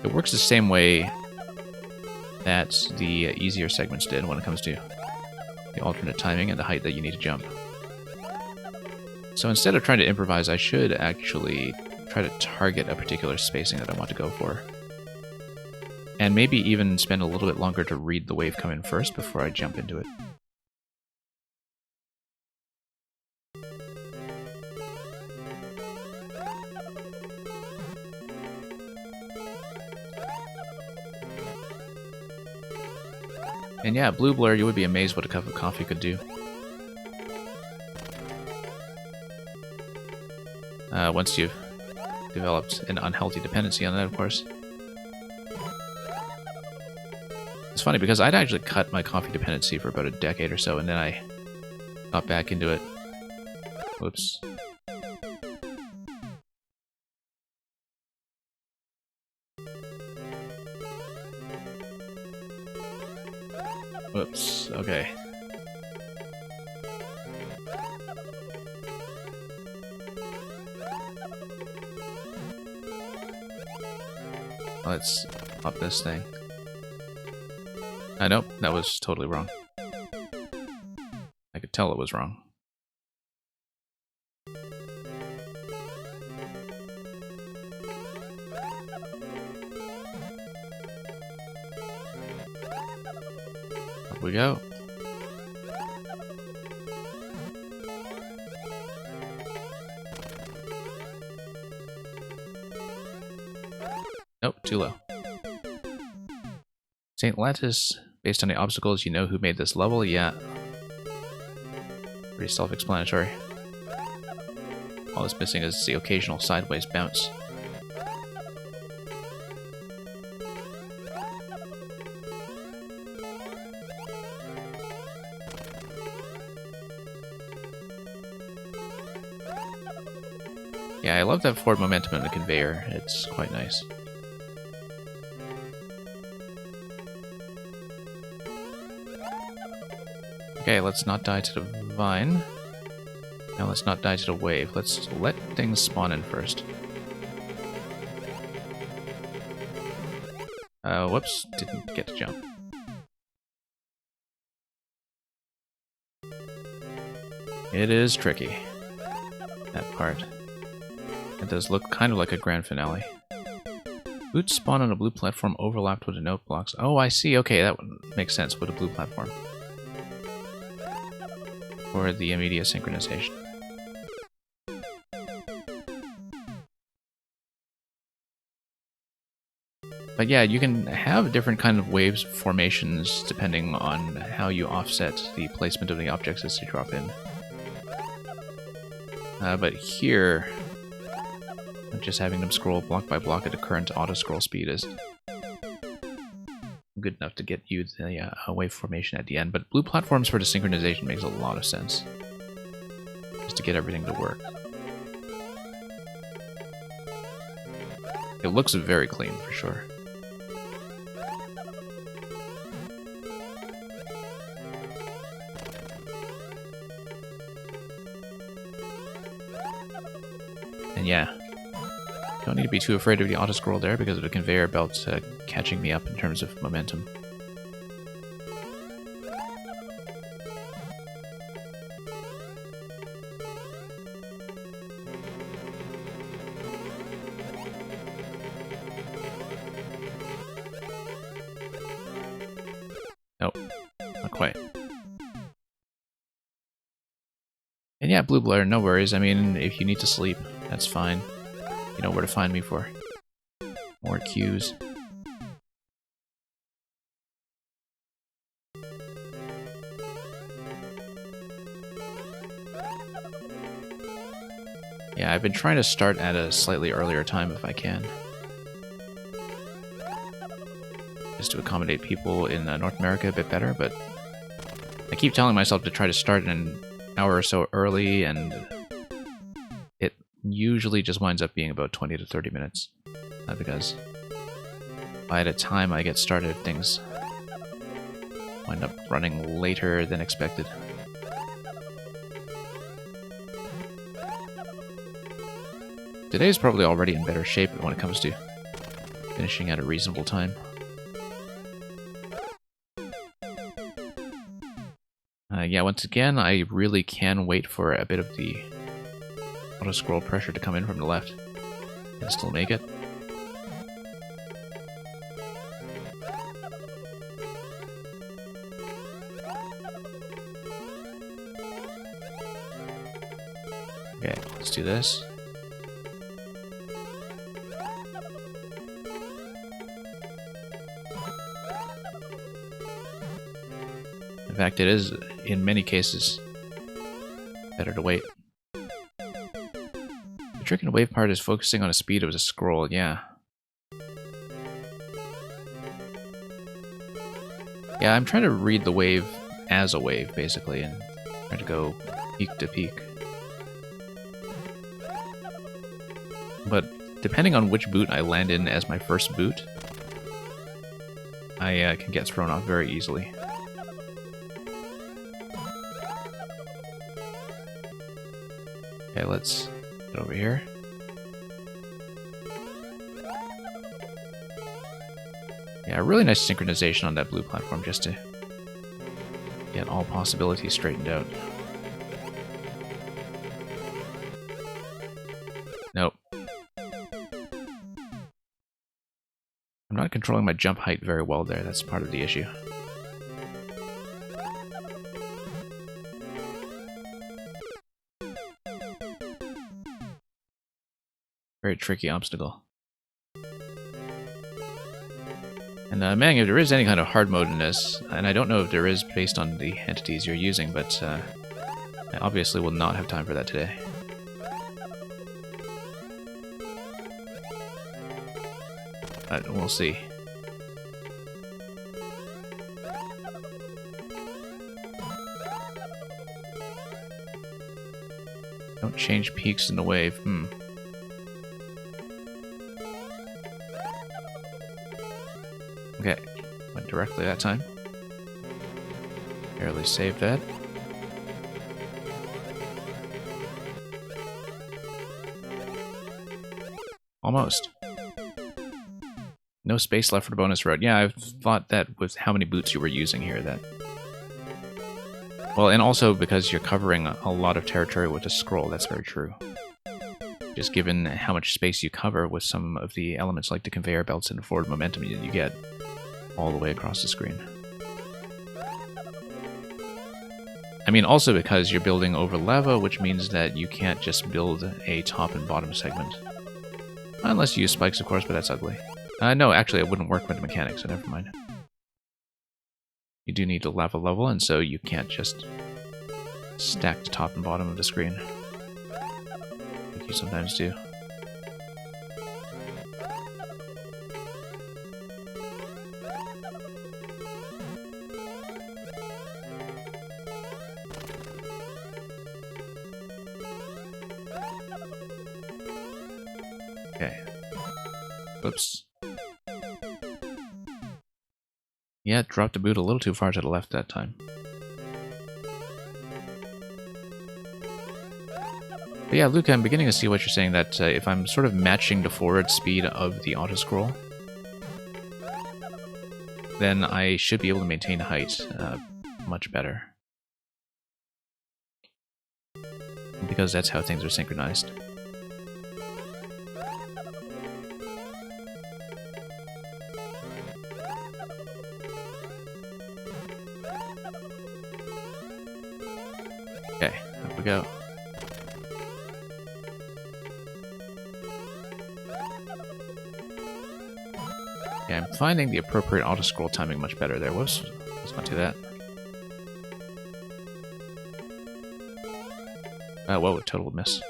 it works the same way that the easier segments did when it comes to the alternate timing and the height that you need to jump. So instead of trying to improvise, I should actually try to target a particular spacing that I want to go for. And maybe even spend a little bit longer to read the wave come in first before I jump into it. And yeah, Blue Blur, you would be amazed what a cup of coffee could do. once you've developed an unhealthy dependency on that, of course. It's funny because I'd actually cut my coffee dependency for about a decade or so, and then I got back into it. Whoops. Whoops, okay. Let's up this thing. Nope, that was totally wrong. I could tell it was wrong. Up we go. Nope, too low. St. Lattice, based on the obstacles, you know who made this level? Yeah. Pretty self-explanatory. All it's missing is the occasional sideways bounce. Yeah, I love that forward momentum in the conveyor. It's quite nice. Okay, let's not die to the vine. Now let's not die to the wave. Let's let things spawn in first. Whoops, didn't get to jump. It is tricky, that part. It does look kind of like a grand finale. Boots spawn on a blue platform overlapped with the note blocks. Oh, I see. Okay, that makes sense with a blue platform. Or the immediate synchronization. But yeah, you can have different kind of waves formations depending on how you offset the placement of the objects as they drop in. But here, just having them scroll block by block at the current auto-scroll speed is good enough to get you the wave formation at the end. But blue platforms for the synchronization makes a lot of sense. Just to get everything to work. It looks very clean, for sure. And yeah, don't need to be too afraid of the auto-scroll there because of the conveyor belt catching me up in terms of momentum. Nope, not quite. And yeah, Blue Blair, no worries. I mean, if you need to sleep, that's fine. You know where to find me for more cues. Yeah, I've been trying to start at a slightly earlier time if I can. Just to accommodate people in North America a bit better, but I keep telling myself to try to start an hour or so early, and it usually just winds up being about 20 to 30 minutes. Because by the time I get started, things wind up running later than expected. Today's probably already in better shape when it comes to finishing at a reasonable time. Yeah, once again, I really can wait for a bit of the auto-scroll pressure to come in from the left and still make it. Okay, let's do this. In fact, it is, in many cases, better to wait. The trick in the wave part is focusing on a speed of the scroll, yeah. Yeah, I'm trying to read the wave as a wave, basically, and trying to go peak to peak. But depending on which boot I land in as my first boot, I can get thrown off very easily. Okay, let's get over here. Yeah, really nice synchronization on that blue platform just to get all possibilities straightened out. Nope. I'm not controlling my jump height very well there, that's part of the issue. Very tricky obstacle. And man, if there is any kind of hard mode in this, and I don't know if there is based on the entities you're using, but I obviously will not have time for that today. But we'll see. Don't change peaks in the wave. Okay, went directly that time. Barely saved that. Almost. No space left for the bonus road. Yeah, I thought that with how many boots you were using here, that... Well, and also because you're covering a lot of territory with a scroll, that's very true. Just given how much space you cover with some of the elements like the conveyor belts and forward momentum you get all the way across the screen. I mean, also because you're building over lava, which means that you can't just build a top and bottom segment. Unless you use spikes, of course, but that's ugly. No, actually, it wouldn't work with the mechanics, so never mind. You do need a lava level, and so you can't just stack the top and bottom of the screen, like you sometimes do. Okay. Oops. Yeah, it dropped the boot a little too far to the left that time. But yeah, Luke, I'm beginning to see what you're saying, that if I'm sort of matching the forward speed of the auto-scroll, then I should be able to maintain height much better. Because that's how things are synchronized. Okay, up we go. Yeah, I'm finding the appropriate auto-scroll timing much better there. Whoops, let's not do that. Whoa, total miss.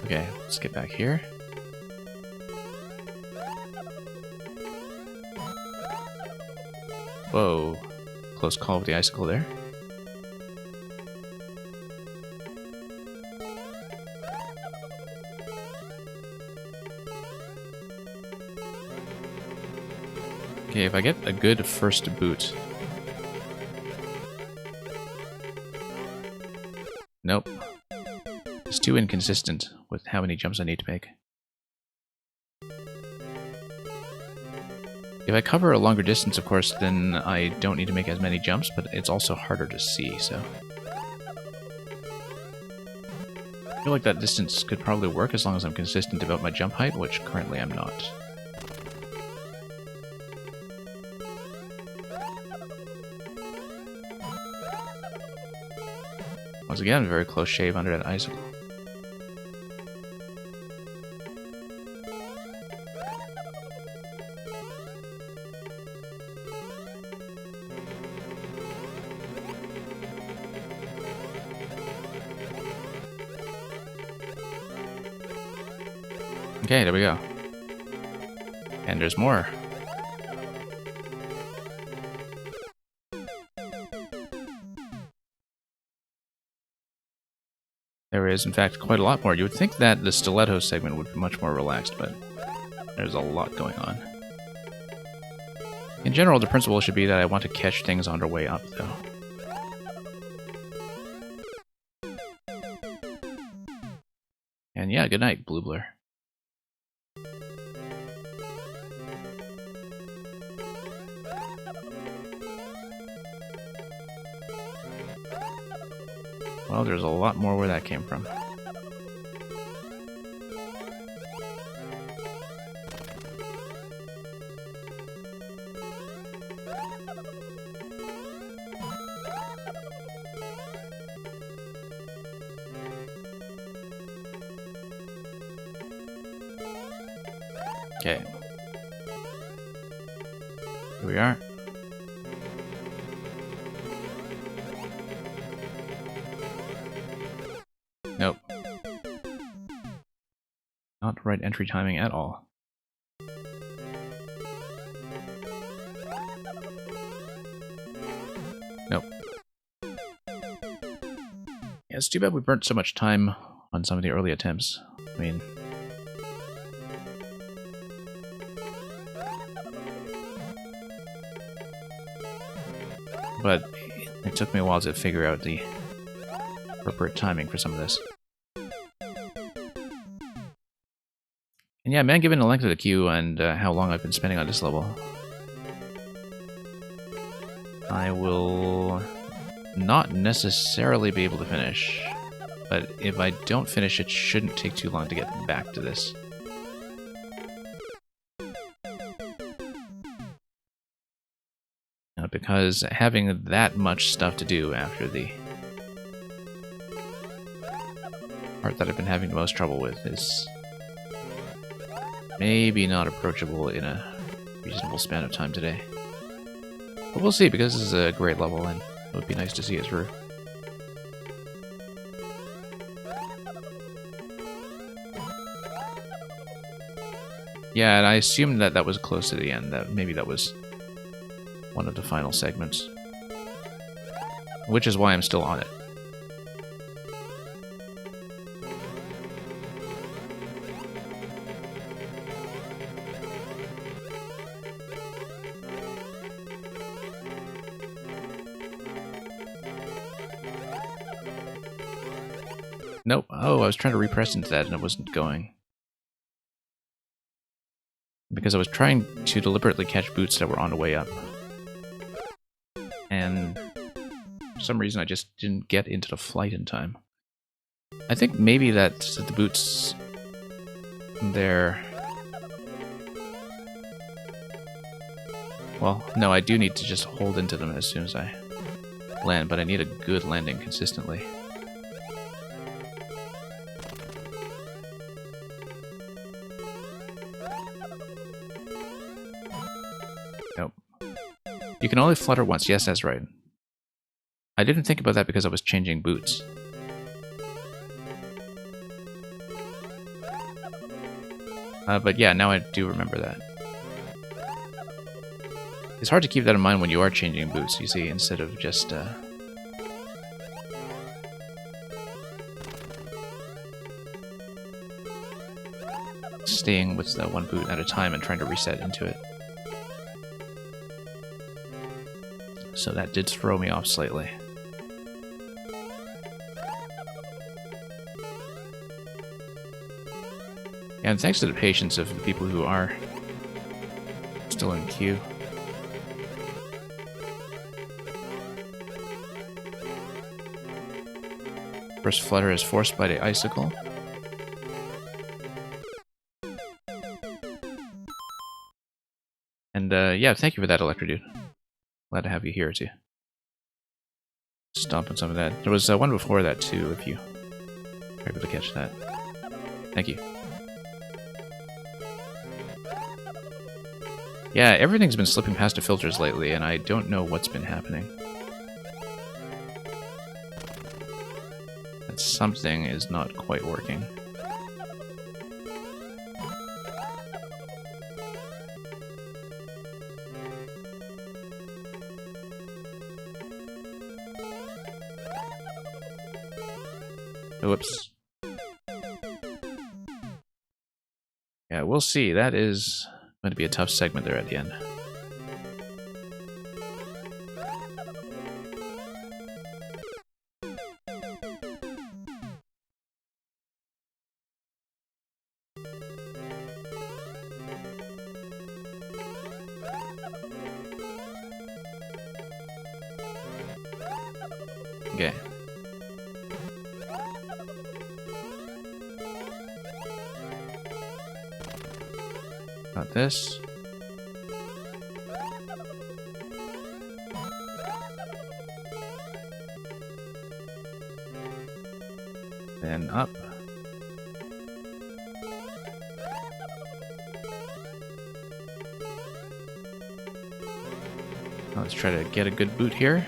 Okay, let's get back here. Whoa, close call with the icicle there. Okay, if I get a good first boot. Nope. It's too inconsistent with how many jumps I need to make. If I cover a longer distance, of course, then I don't need to make as many jumps, but it's also harder to see, so... I feel like that distance could probably work as long as I'm consistent about my jump height, which currently I'm not. Once again, very close shave under that icicle. Okay, there we go. And there's more. There is, in fact, quite a lot more. You would think that the stiletto segment would be much more relaxed, but there's a lot going on. In general, the principle should be that I want to catch things on their way up, though. And yeah, good night, Blue Blur. Well, there's a lot more where that came from. Okay. Here we are. Nope. Not the right entry timing at all. Nope. Yeah, it's too bad we burnt so much time on some of the early attempts. I mean... But it took me a while to figure out the appropriate timing for some of this. And yeah, man, given the length of the queue and how long I've been spending on this level, I will not necessarily be able to finish. But if I don't finish, it shouldn't take too long to get back to this. Because having that much stuff to do after the part that I've been having the most trouble with is maybe not approachable in a reasonable span of time today. But we'll see, because this is a great level and it would be nice to see it through. Yeah, and I assumed that that was close to the end, that maybe that was one of the final segments. Which is why I'm still on it. Nope. Oh, I was trying to repress into that and it wasn't going. Because I was trying to deliberately catch boots that were on the way up. And for some reason I just didn't get into the flight in time. I think maybe that the boots, they're... Well, no, I do need to just hold into them as soon as I land, but I need a good landing consistently. Nope. You can only flutter once. Yes, that's right. I didn't think about that because I was changing boots. But yeah, now I do remember that. It's hard to keep that in mind when you are changing boots, you see, instead of just... staying with the one boot at a time and trying to reset into it. So that did throw me off slightly. And thanks to the patience of the people who are still in queue. First flutter is forced by the icicle. And yeah, thank you for that, Electro Dude. Glad to have you here too. stomp on some of that. There was one before that too, if you were able to catch that. Thank you. Yeah, everything's been slipping past the filters lately, and I don't know what's been happening. That something is not quite working. Whoops. Yeah, we'll see. That is going to be a tough segment there at the end. Okay. Got this. Then up. Let's try to get a good boot here.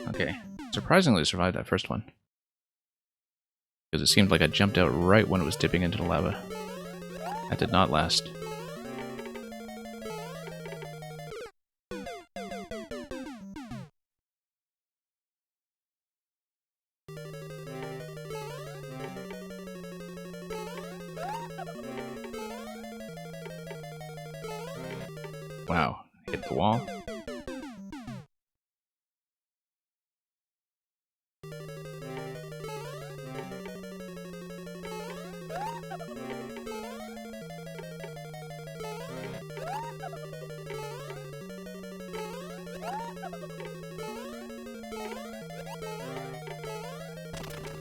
Okay, surprisingly survived that first one. Because it seemed like I jumped out right when it was dipping into the lava. That did not last. Wow, hit the wall.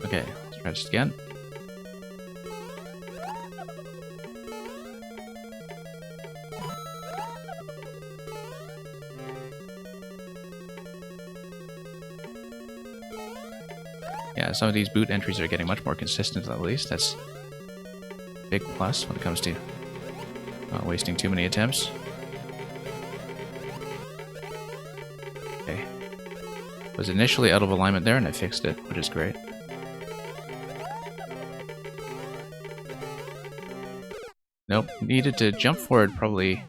Okay, let's try this again. Yeah, some of these boot entries are getting much more consistent at least. That's a big plus when it comes to not wasting too many attempts. Okay. Was initially out of alignment there and I fixed it, which is great. Nope, needed to jump forward probably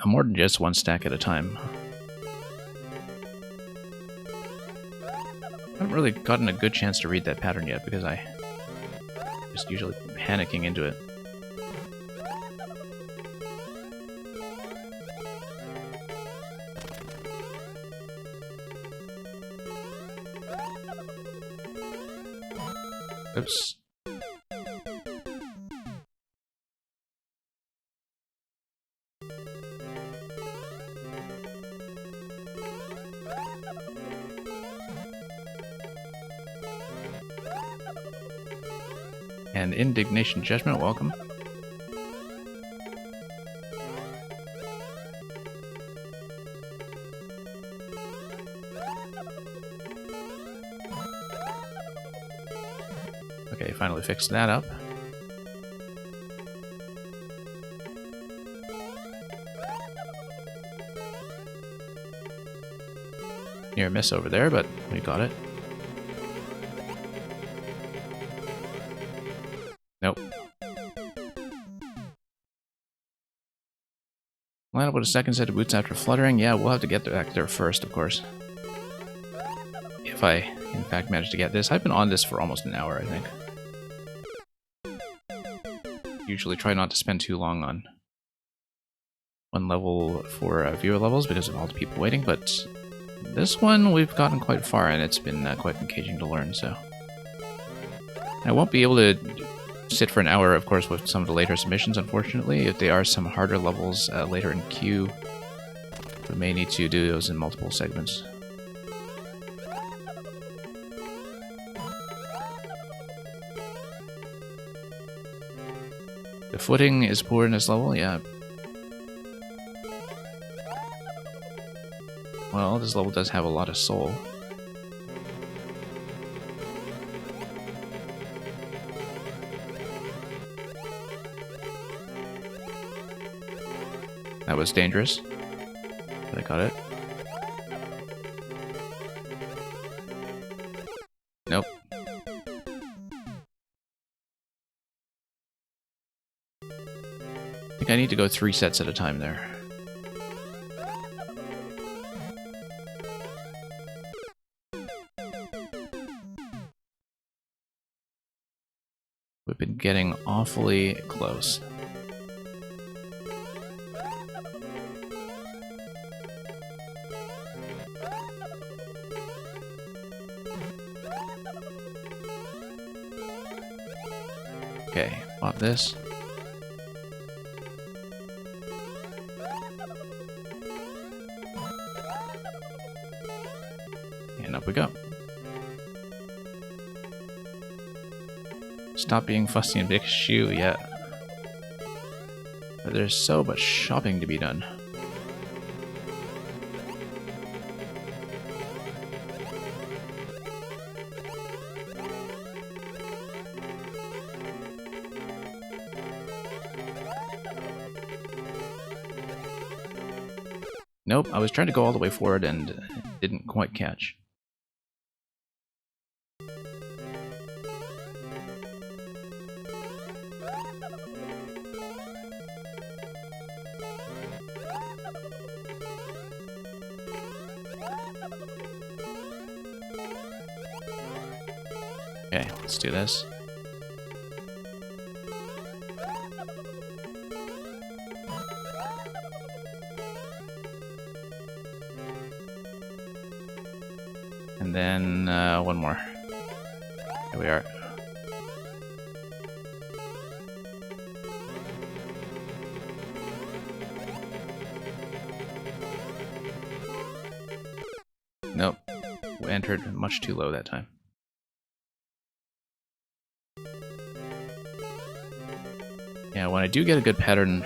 more than just one stack at a time. I haven't really gotten a good chance to read that pattern yet because I just usually panicking into it. Oops. And Indignation Judgment, welcome. Okay, finally fixed that up. Near miss over there, but we got it. Nope. Line up with a second set of boots after fluttering. Yeah, we'll have to get back there first, of course. If I, in fact, manage to get this. I've been on this for almost an hour, I think. Usually try not to spend too long on one level for viewer levels because of all the people waiting, but this one we've gotten quite far and it's been quite engaging to learn, so. I won't be able to sit for an hour, of course, with some of the later submissions, unfortunately. If they are some harder levels later in queue, we may need to do those in multiple segments. The footing is poor in this level, yeah. Well, this level does have a lot of soul. That was dangerous, but I got it. Nope. I think I need to go 3 sets at a time there. We've been getting awfully close. Okay, pop this. And up we go. Stop being fussy and big shoe yet. But there's so much shopping to be done. Nope, I was trying to go all the way forward and it didn't quite catch. Okay, let's do this. And then one more. Here we are. Nope. We entered much too low that time. Yeah, when I do get a good pattern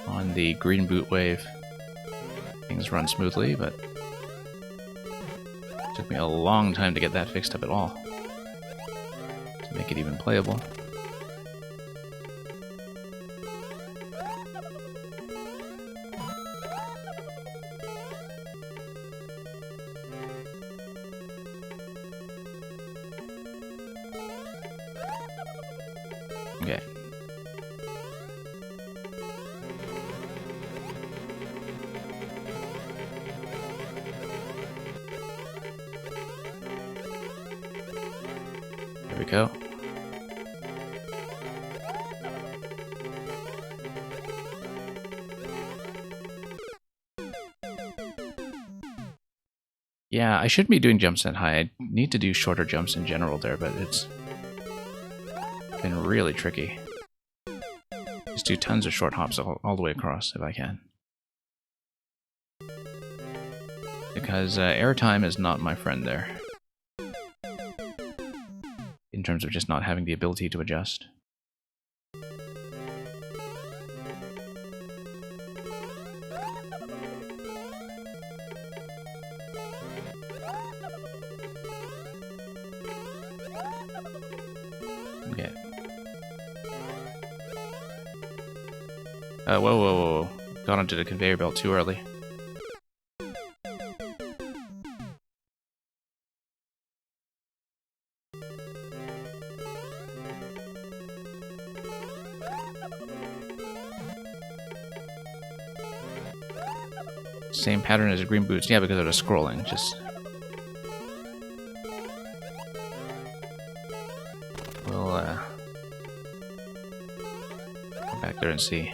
on the green boot wave, things run smoothly, but it took me a long time to get that fixed up at all, to make it even playable. Okay. There we go. Yeah, I shouldn't be doing jumps that high. I need to do shorter jumps in general there, but it's been really tricky. Just do tons of short hops all the way across if I can. Because airtime is not my friend there. In terms of just not having the ability to adjust. Okay. Whoa, whoa, whoa, whoa. Got onto the conveyor belt too early. Same pattern as green boots. Yeah, because of the scrolling. Just... We'll, go back there and see.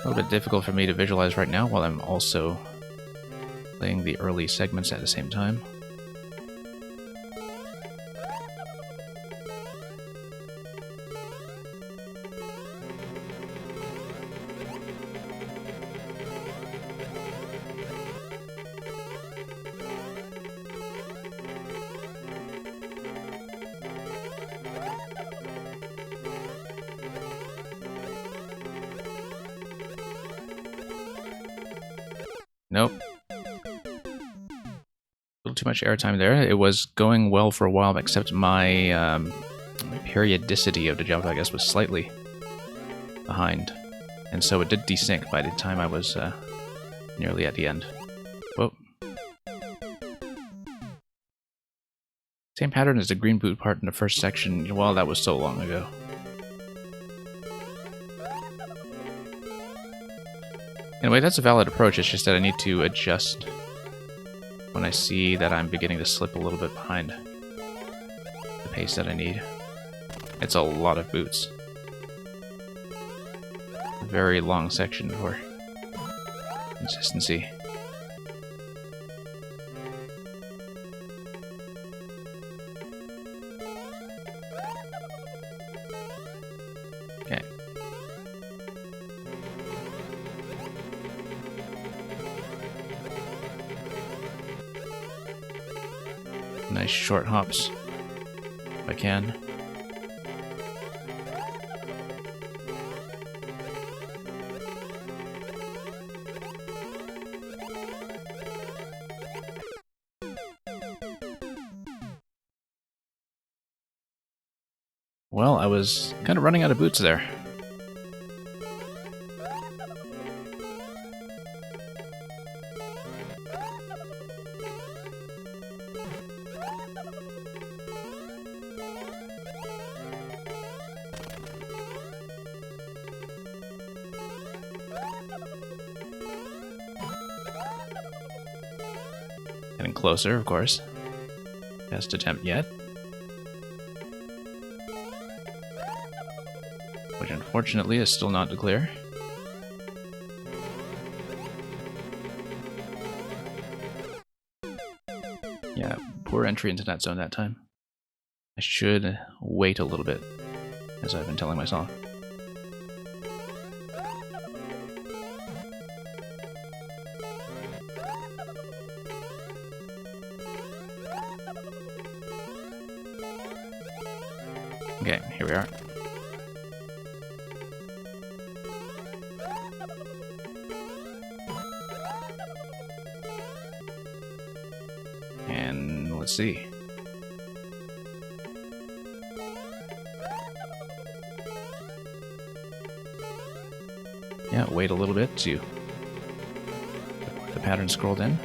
A little bit difficult for me to visualize right now while I'm also playing the early segments at the same time. Nope. A little too much airtime there. It was going well for a while, except my periodicity of the jump, I guess, was slightly behind. And so it did desync by the time I was nearly at the end. Whoa. Same pattern as the green boot part in the first section. Well, that was so long ago. Anyway, that's a valid approach. It's just that I need to adjust when I see that I'm beginning to slip a little bit behind the pace that I need. It's a lot of boots. A very long section for consistency. Okay. Nice short hops, if I can. Well, I was kind of running out of boots there. Getting closer, of course. Best attempt yet. Which unfortunately is still not to clear. Yeah, poor entry into that zone that time. I should wait a little bit, as I've been telling myself. Okay, here we are. And let's see. Yeah, wait a little bit to the pattern scrolled in.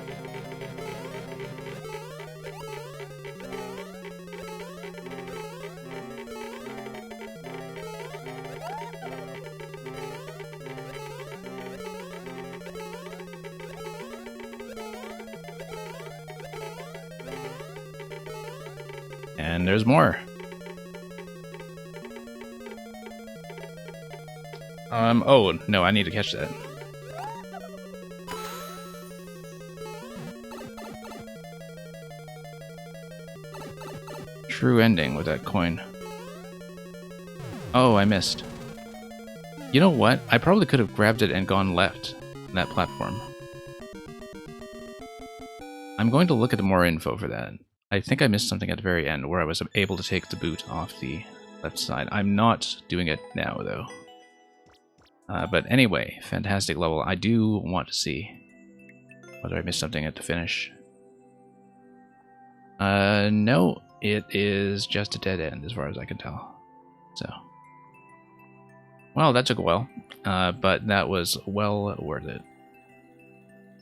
And there's more. Oh, no, I need to catch that. True ending with that coin. Oh, I missed. You know what? I probably could have grabbed it and gone left on that platform. I'm going to look at more info for that. I think I missed something at the very end where I was able to take the boot off the left side. I'm not doing it now, though. But anyway, fantastic level. I do want to see whether I missed something at the finish. No, it is just a dead end as far as I can tell. So, well, that took a while, but that was well worth it.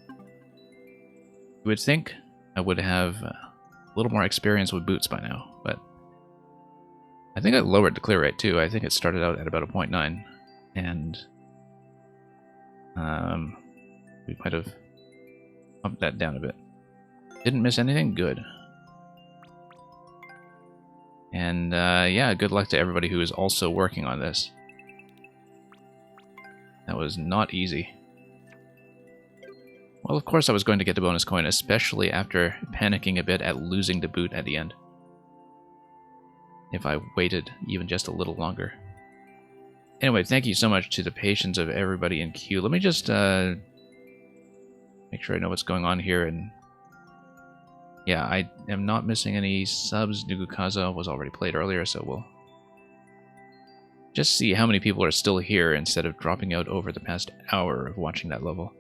You would think I would have a little more experience with boots by now, but I think I lowered the clear rate too. I think it started out at about a 0.9, and we might have bumped that down a bit. Didn't miss anything? Good. And yeah, good luck to everybody who is also working on this. That was not easy. Well, of course I was going to get the bonus coin, especially after panicking a bit at losing the boot at the end. If I waited even just a little longer. Anyway, thank you so much to the patience of everybody in queue. Let me just make sure I know what's going on here. And yeah, I am not missing any subs. Nugukaza was already played earlier, so we'll just see how many people are still here instead of dropping out over the past hour of watching that level.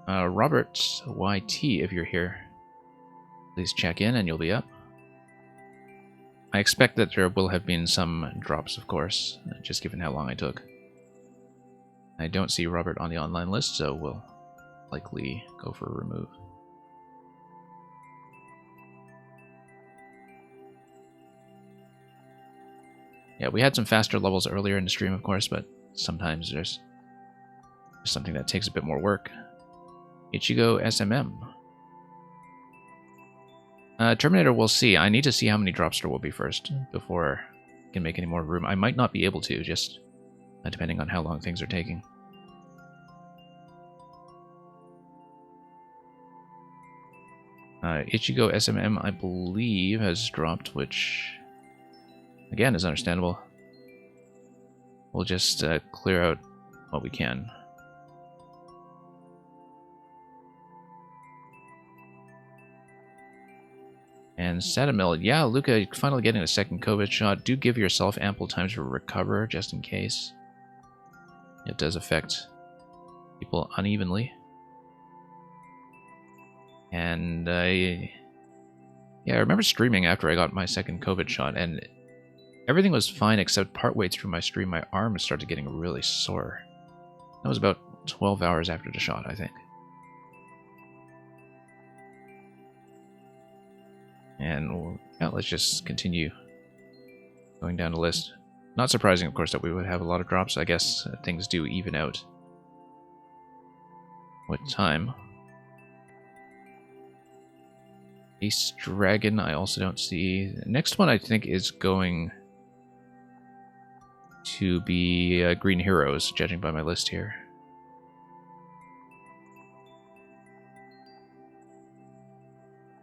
Robert YT, if you're here, please check in and you'll be up. I expect that there will have been some drops, of course, just given how long I took. I don't see Robert on the online list, so we'll likely go for a remove. Yeah, we had some faster levels earlier in the stream, of course, but sometimes there's something that takes a bit more work. Ichigo SMM. Terminator, we'll see. I need to see how many drops there will be first before I can make any more room. I might not be able to, just depending on how long things are taking. Ichigo SMM, I believe, has dropped, which, again, is understandable. We'll just clear out what we can. And Sadamil, yeah, Luca, finally getting a second COVID shot. Do give yourself ample time to recover, just in case. It does affect people unevenly. And I remember streaming after I got my second COVID shot, and everything was fine except partway through my stream, my arm started getting really sore. That was about 12 hours after the shot, I think. And yeah, let's just continue going down the list. Not surprising, of course, that we would have a lot of drops. I guess things do even out with time. Ace Dragon, I also don't see. The next one, I think, is going to be Green Heroes, judging by my list here.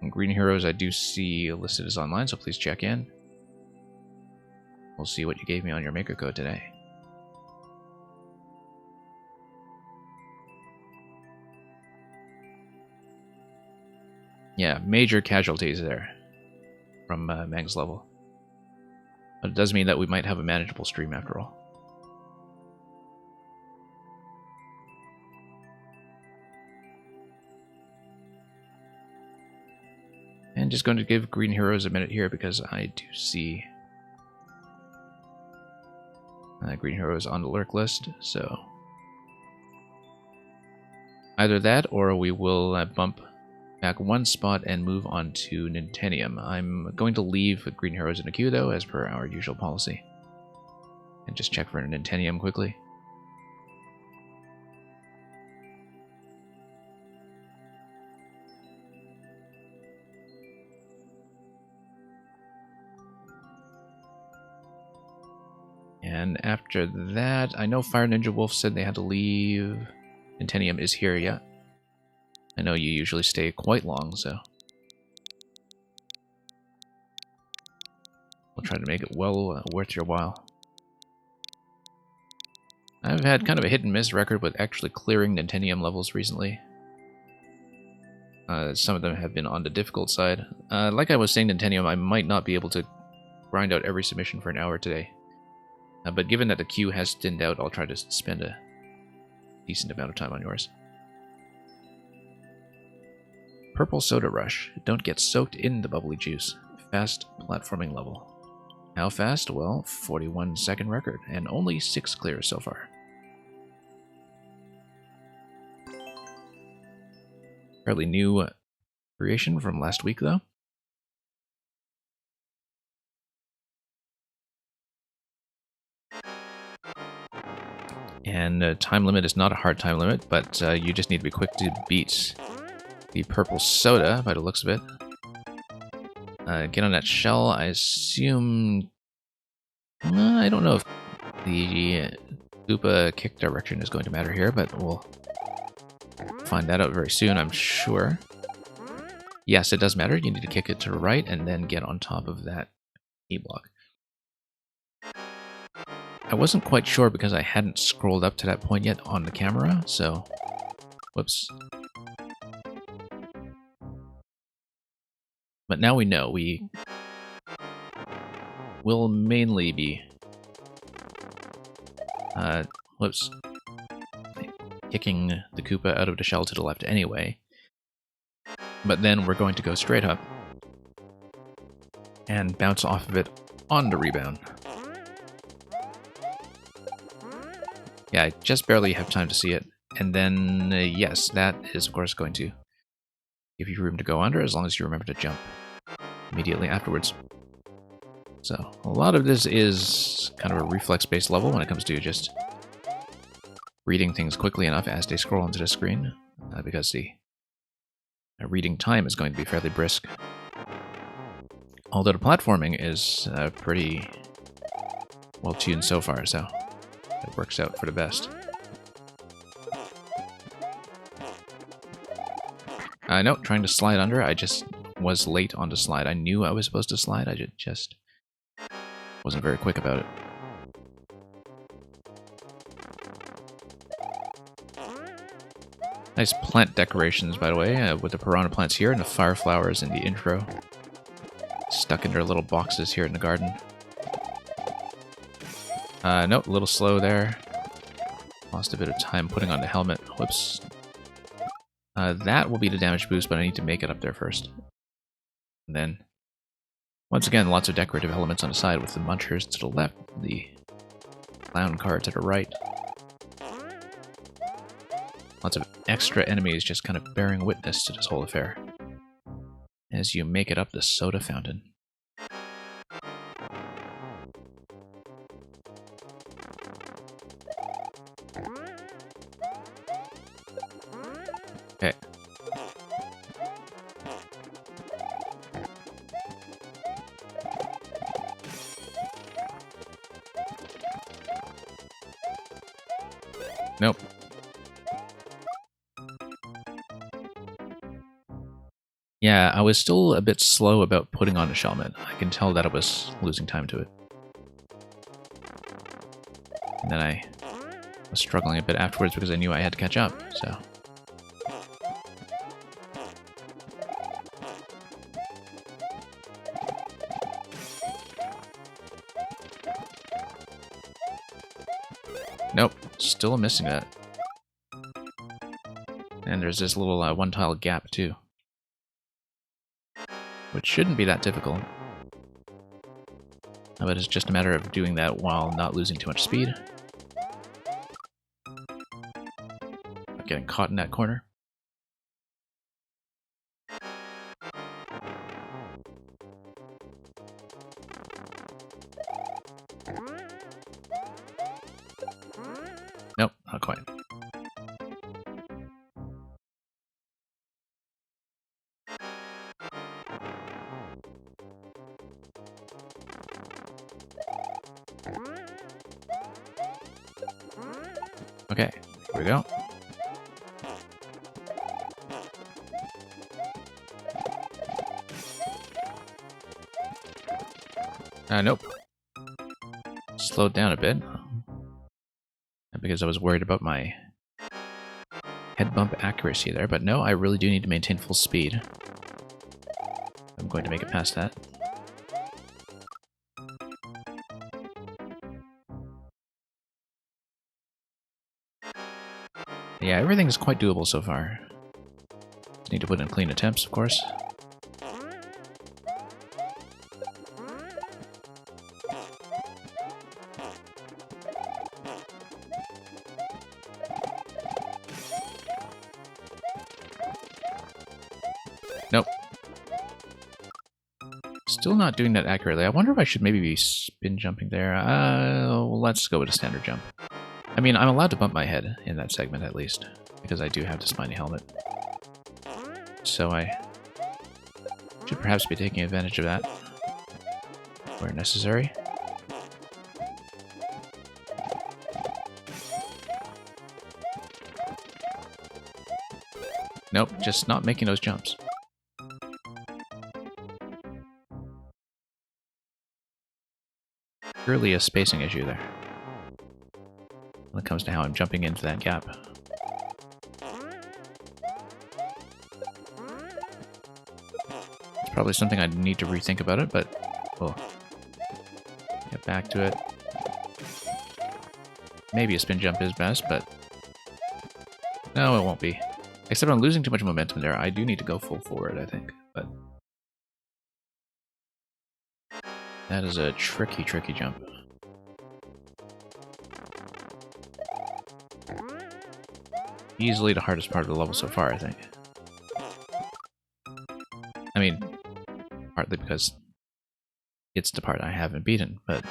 And Green Heroes, I do see listed as online, so please check in. We'll see what you gave me on your maker code today. Yeah, major casualties there from Meg's level. But it does mean that we might have a manageable stream after all. And just going to give Green Heroes a minute here because I do see Green Heroes on the lurk list, so either that or we will bump back one spot and move on to Nintenium. I'm going to leave Green Heroes in the queue, though, as per our usual policy. And just check for Nintenium quickly. And after that, I know Fire Ninja Wolf said they had to leave. Nintenium is here yet. I know you usually stay quite long, so we'll try to make it well worth your while. I've had kind of a hit and miss record with actually clearing Nintenium levels recently. Some of them have been on the difficult side. Like I was saying, Nintenium, I might not be able to grind out every submission for an hour today. But given that the queue has thinned out, I'll try to spend a decent amount of time on yours. Purple Soda Rush. Don't get soaked in the bubbly juice. Fast platforming level. How fast? Well, 41-second record, and only 6 clears so far. Fairly new creation from last week, though. And time limit is not a hard time limit, but you just need to be quick to beat the purple soda, by the looks of it. Get on that shell, I assume... I don't know if the Koopa kick direction is going to matter here, but we'll find that out very soon, I'm sure. Yes, it does matter. You need to kick it to the right and then get on top of that E-block. I wasn't quite sure because I hadn't scrolled up to that point yet on the camera, so... Whoops. But now we know. We will mainly be... whoops. kicking the Koopa out of the shell to the left anyway. But then we're going to go straight up and bounce off of it on the rebound. Yeah, I just barely have time to see it. And then, yes, that is of course going to give you room to go under as long as you remember to jump immediately afterwards. So, a lot of this is kind of a reflex-based level when it comes to just reading things quickly enough as they scroll into the screen, because the reading time is going to be fairly brisk. Although the platforming is pretty well tuned so far, so it works out for the best. No, trying to slide under, I just was late on the slide. I knew I was supposed to slide, I just wasn't very quick about it. Nice plant decorations, by the way, with the piranha plants here and the fire flowers in the intro. Stuck in their little boxes here in the garden. Nope, a little slow there. Lost a bit of time putting on the helmet. Whoops. That will be the damage boost, but I need to make it up there first. And then, once again, lots of decorative elements on the side with the munchers to the left, the clown car to the right. Lots of extra enemies just kind of bearing witness to this whole affair as you make it up the soda fountain. Okay. Nope. Yeah, I was still a bit slow about putting on a Shelmet. I can tell that I was losing time to it. And then I was struggling a bit afterwards because I knew I had to catch up, so... Nope, still missing that. And there's this little one-tile gap, too. Which shouldn't be that difficult. But it's just a matter of doing that while not losing too much speed. Not getting caught in that corner. Nope, not quite. Okay, here we go. Nope. Slowed down a bit. Because I was worried about my head bump accuracy there, but no, I really do need to maintain full speed. I'm going to make it past that. Yeah, everything is quite doable so far. Just need to put in clean attempts, of course. Nope. Still not doing that accurately. I wonder if I should maybe be spin jumping there. Let's go with a standard jump. I mean, I'm allowed to bump my head in that segment at least, because I do have the spiny helmet. So I should perhaps be taking advantage of that where necessary. Nope, just not making those jumps. Purely a spacing issue there when it comes to how I'm jumping into that gap. It's probably something I'd need to rethink about it, but we'll get back to it. Maybe a spin jump is best, but No, it won't be. Except I'm losing too much momentum there. I do need to go full forward, I think. But that is a tricky, tricky jump. Easily the hardest part of the level so far, I think. I mean, partly because it's the part I haven't beaten, but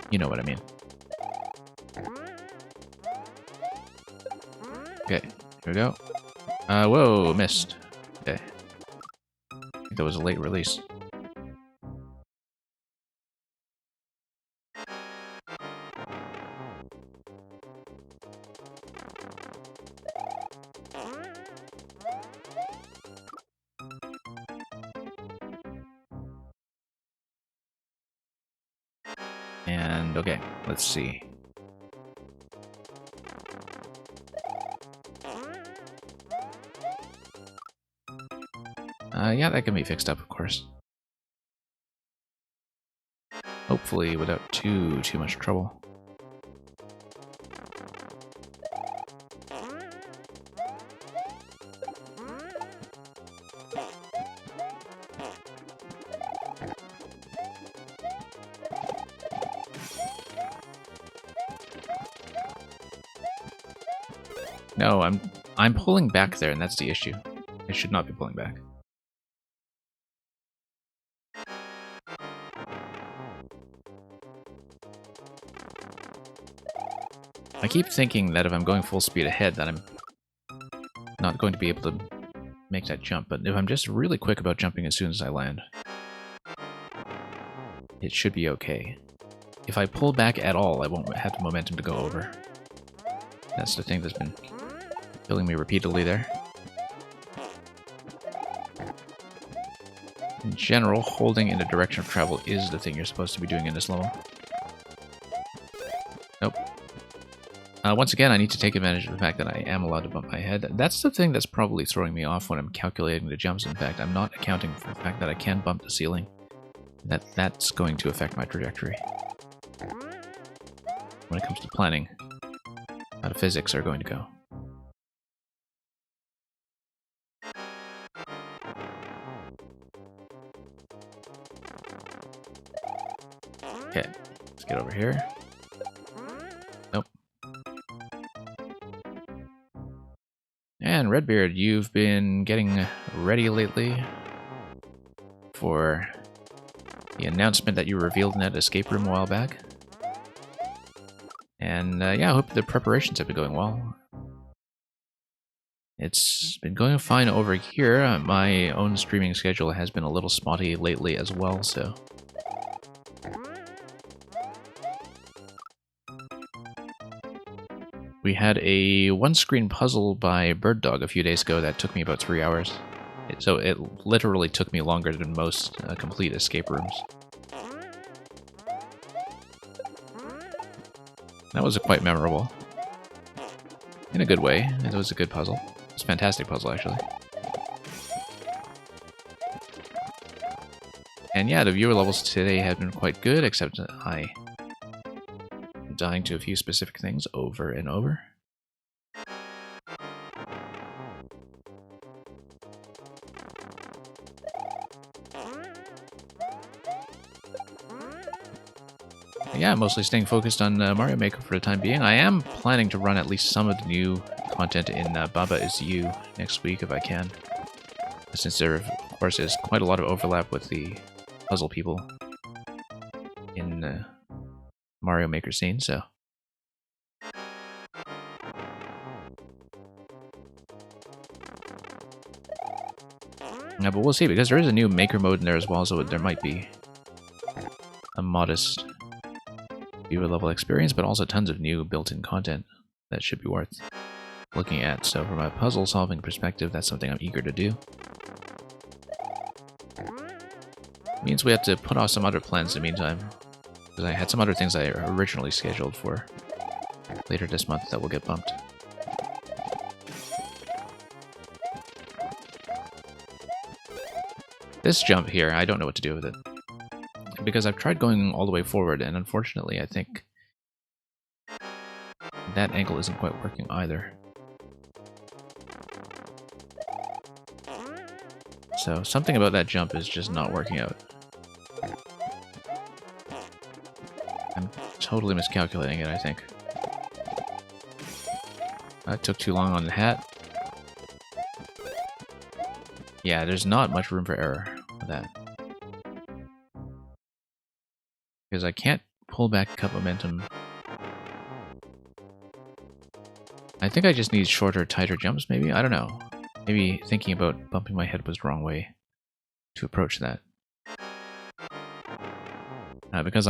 you know what I mean. Okay, here we go. Whoa, missed. Okay. I think that was a late release. And okay, let's see. Yeah, that can be fixed up, of course. Hopefully without too much trouble. No, I'm pulling back there, and that's the issue. I should not be pulling back. I keep thinking that if I'm going full speed ahead, that I'm not going to be able to make that jump, but if I'm just really quick about jumping as soon as I land, it should be okay. If I pull back at all, I won't have the momentum to go over. That's the thing that's been killing me repeatedly there. In general, holding in the direction of travel is the thing you're supposed to be doing in this level. Nope. Once again, I need to take advantage of the fact that I am allowed to bump my head. That's the thing that's probably throwing me off when I'm calculating the jumps. In fact, I'm not accounting for the fact that I can bump the ceiling. That's going to affect my trajectory. When it comes to planning how the physics are going to go. Okay, let's get over here. Nope. And Redbeard, you've been getting ready lately for the announcement that you revealed in that escape room a while back. And yeah, I hope the preparations have been going well. It's been going fine over here. My own streaming schedule has been a little spotty lately as well, so... We had a one-screen puzzle by Bird Dog a few days ago that took me about 3 hours. So it literally took me longer than most complete escape rooms. That was quite memorable. In a good way. It was a good puzzle. It was a fantastic puzzle, actually. And yeah, the viewer levels today have been quite good, except I am dying to a few specific things over and over. Yeah, mostly staying focused on Mario Maker for the time being. I am planning to run at least some of the new content in Baba Is You next week if I can. Since there, of course, is quite a lot of overlap with the puzzle people in Mario Maker scene, so... Yeah, but we'll see, because there is a new Maker mode in there as well, so there might be a modest viewer level experience, but also tons of new built-in content that should be worth looking at. So from a puzzle solving perspective, that's something I'm eager to do. Means we have to put off some other plans in the meantime, because I had some other things I originally scheduled for later this month that will get bumped. This jump here, I don't know what to do with it. Because I've tried going all the way forward, and unfortunately, I think that angle isn't quite working either. So something about that jump is just not working out. I'm totally miscalculating it, I think. That took too long on the hat. Yeah, there's not much room for error with that. Because I can't pull back cut momentum. I think I just need shorter, tighter jumps, maybe? I don't know. Maybe thinking about bumping my head was the wrong way to approach that. Because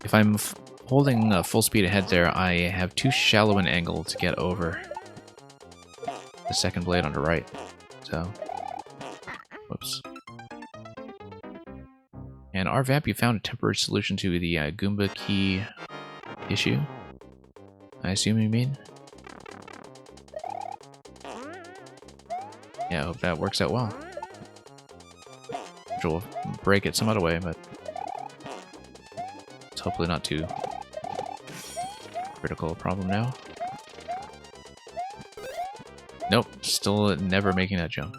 if I'm holding full speed ahead there, I have too shallow an angle to get over the second blade on the right. So, whoops. And RVamp, you found a temporary solution to the Goomba key issue, I assume you mean? Yeah, I hope that works out well. Which will break it some other way, but it's hopefully not too critical a problem now. Nope, still never making that jump.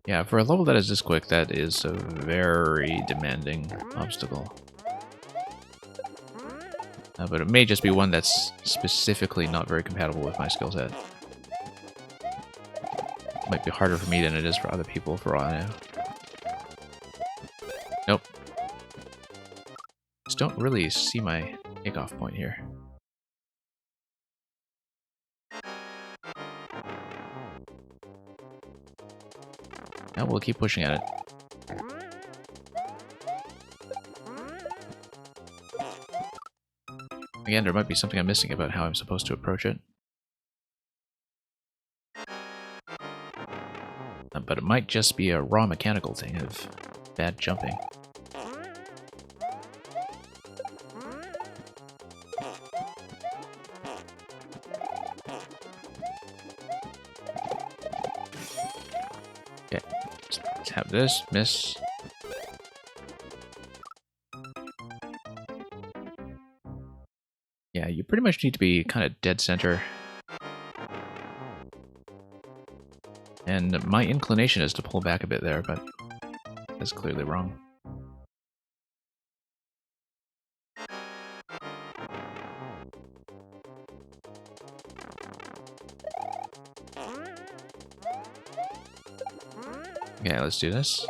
Yeah, for a level that is this quick, that is a very demanding obstacle. But it may just be one that's specifically not very compatible with my skill set. Might be harder for me than it is for other people, for all I know. Nope. Just don't really see my takeoff point here. Now we'll keep pushing at it. Again, there might be something I'm missing about how I'm supposed to approach it. But it might just be a raw mechanical thing of bad jumping. Okay, let's have this, miss. Yeah, you pretty much need to be kind of dead center. And my inclination is to pull back a bit there, but that's clearly wrong. Okay, let's do this.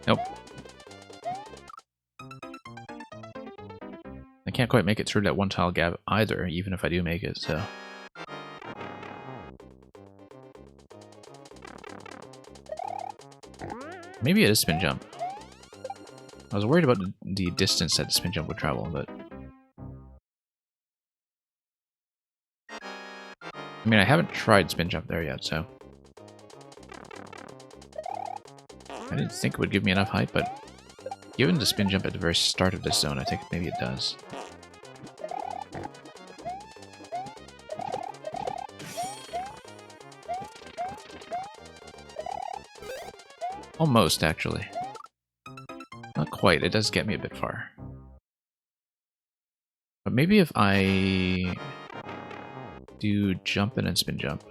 Nope. I can't quite make it through that one tile gap either, even if I do make it, so... Maybe it is spin jump. I was worried about the distance that the spin jump would travel, but... I mean, I haven't tried spin jump there yet, so... I didn't think it would give me enough height, but... Given the spin jump at the very start of this zone, I think maybe it does. Almost, actually. Not quite, it does get me a bit far. But maybe if I do jump and then spin jump.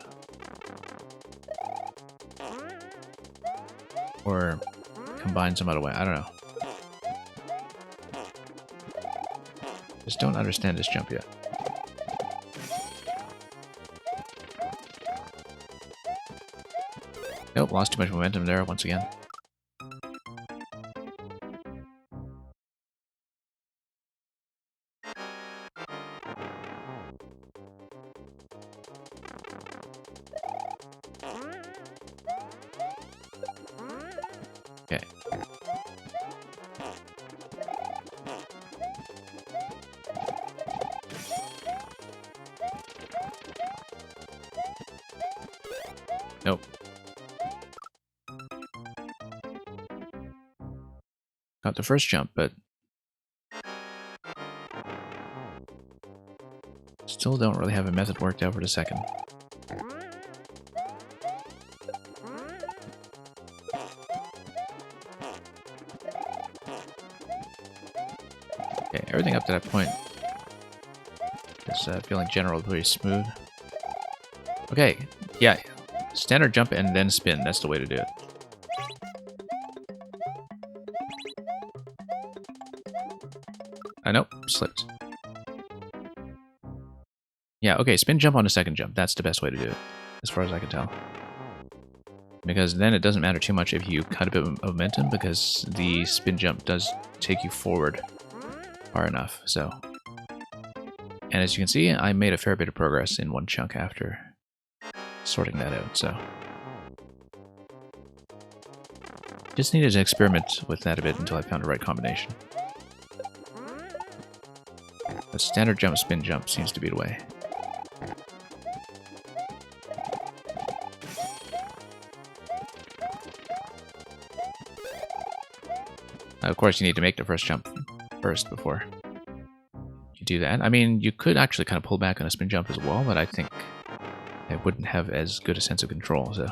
Or combine some other way, I don't know. Just don't understand this jump yet. Nope, lost too much momentum there once again. Okay. Nope. Got the first jump, but... still don't really have a method worked out for the second. Okay, everything up to that point is feeling generally pretty smooth. Okay, yeah, standard jump and then spin, that's the way to do it. Nope, slipped. Yeah, okay, spin jump on a second jump, that's the best way to do it, as far as I can tell. Because then it doesn't matter too much if you cut a bit of momentum, because the spin jump does take you forward far enough, so. And as you can see, I made a fair bit of progress in one chunk after sorting that out, so. Just needed to experiment with that a bit until I found the right combination. But standard jump, spin jump seems to be the way. Of course, you need to make the first jump first before you do that. I mean, you could actually kind of pull back on a spin jump as well, but I think I wouldn't have as good a sense of control, so.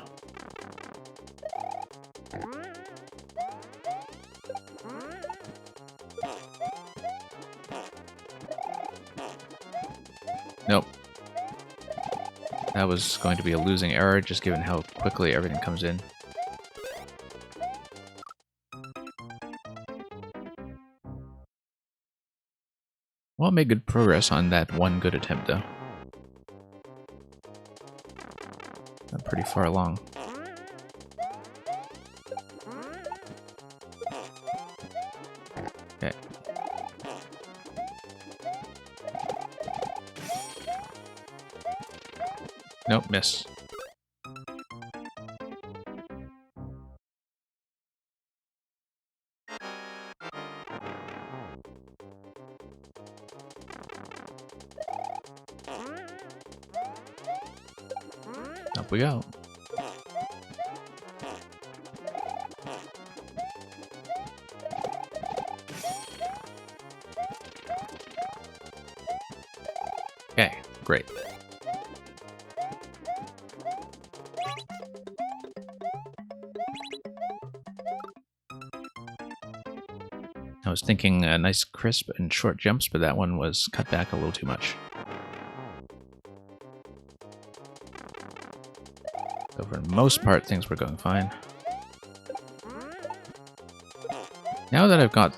Nope. That was going to be a losing error, just given how quickly everything comes in. Well, I made good progress on that one good attempt, though. I'm pretty far along. Okay. Nope, miss. Up we go. Okay, great. I was thinking nice crisp and short jumps, but that one was cut back a little too much. So for the most part, things were going fine. Now that I've got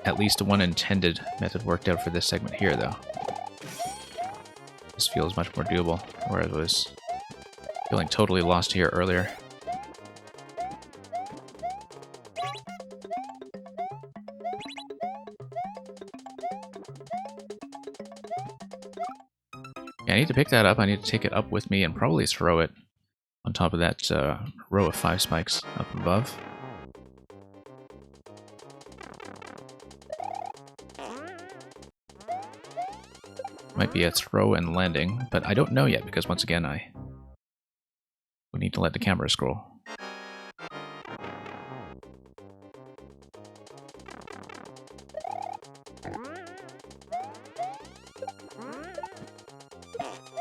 at least one intended method worked out for this segment here, though, this feels much more doable, whereas I was feeling totally lost here earlier. Yeah, I need to pick that up. I need to take it up with me and probably throw it on top of that row of 5 spikes up above. Might be a throw and landing, but I don't know yet because once again I would need to let the camera scroll.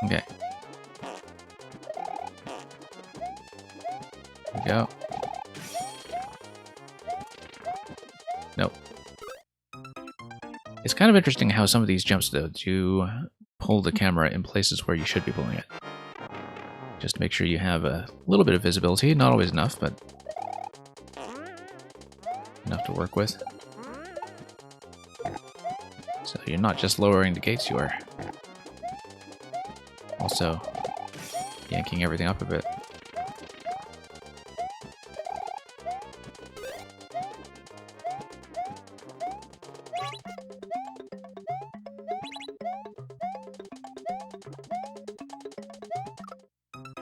Okay. There we go. Nope. It's kind of interesting how some of these jumps, though, do pull the camera in places where you should be pulling it. Just to make sure you have a little bit of visibility. Not always enough, but enough to work with. So you're not just lowering the gates, you are also yanking everything up a bit.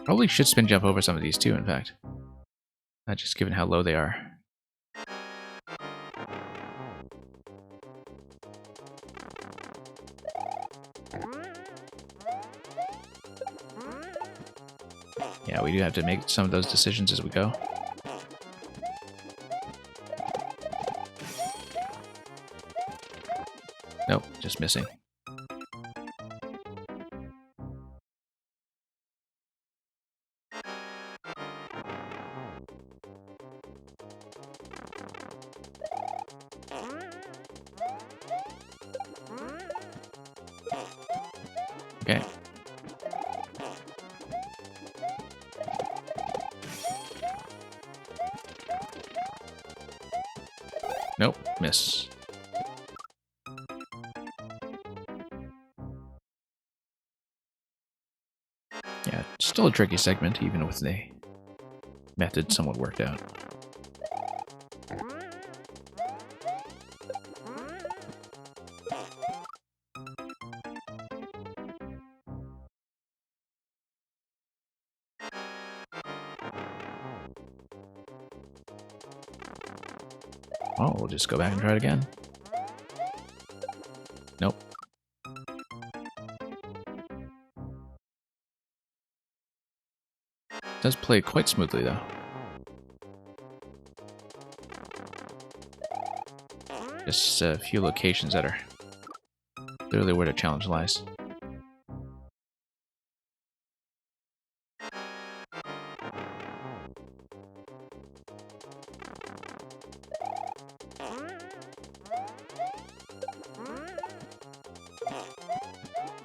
Probably should spin jump over some of these too, in fact. Not just given how low they are. Yeah, we do have to make some of those decisions as we go. Nope, just missing. Okay. Nope, miss. Yeah, still a tricky segment, even with the method somewhat worked out. Oh, we'll just go back and try it again. Nope. Does play quite smoothly, though. Just a few locations that are clearly where the challenge lies.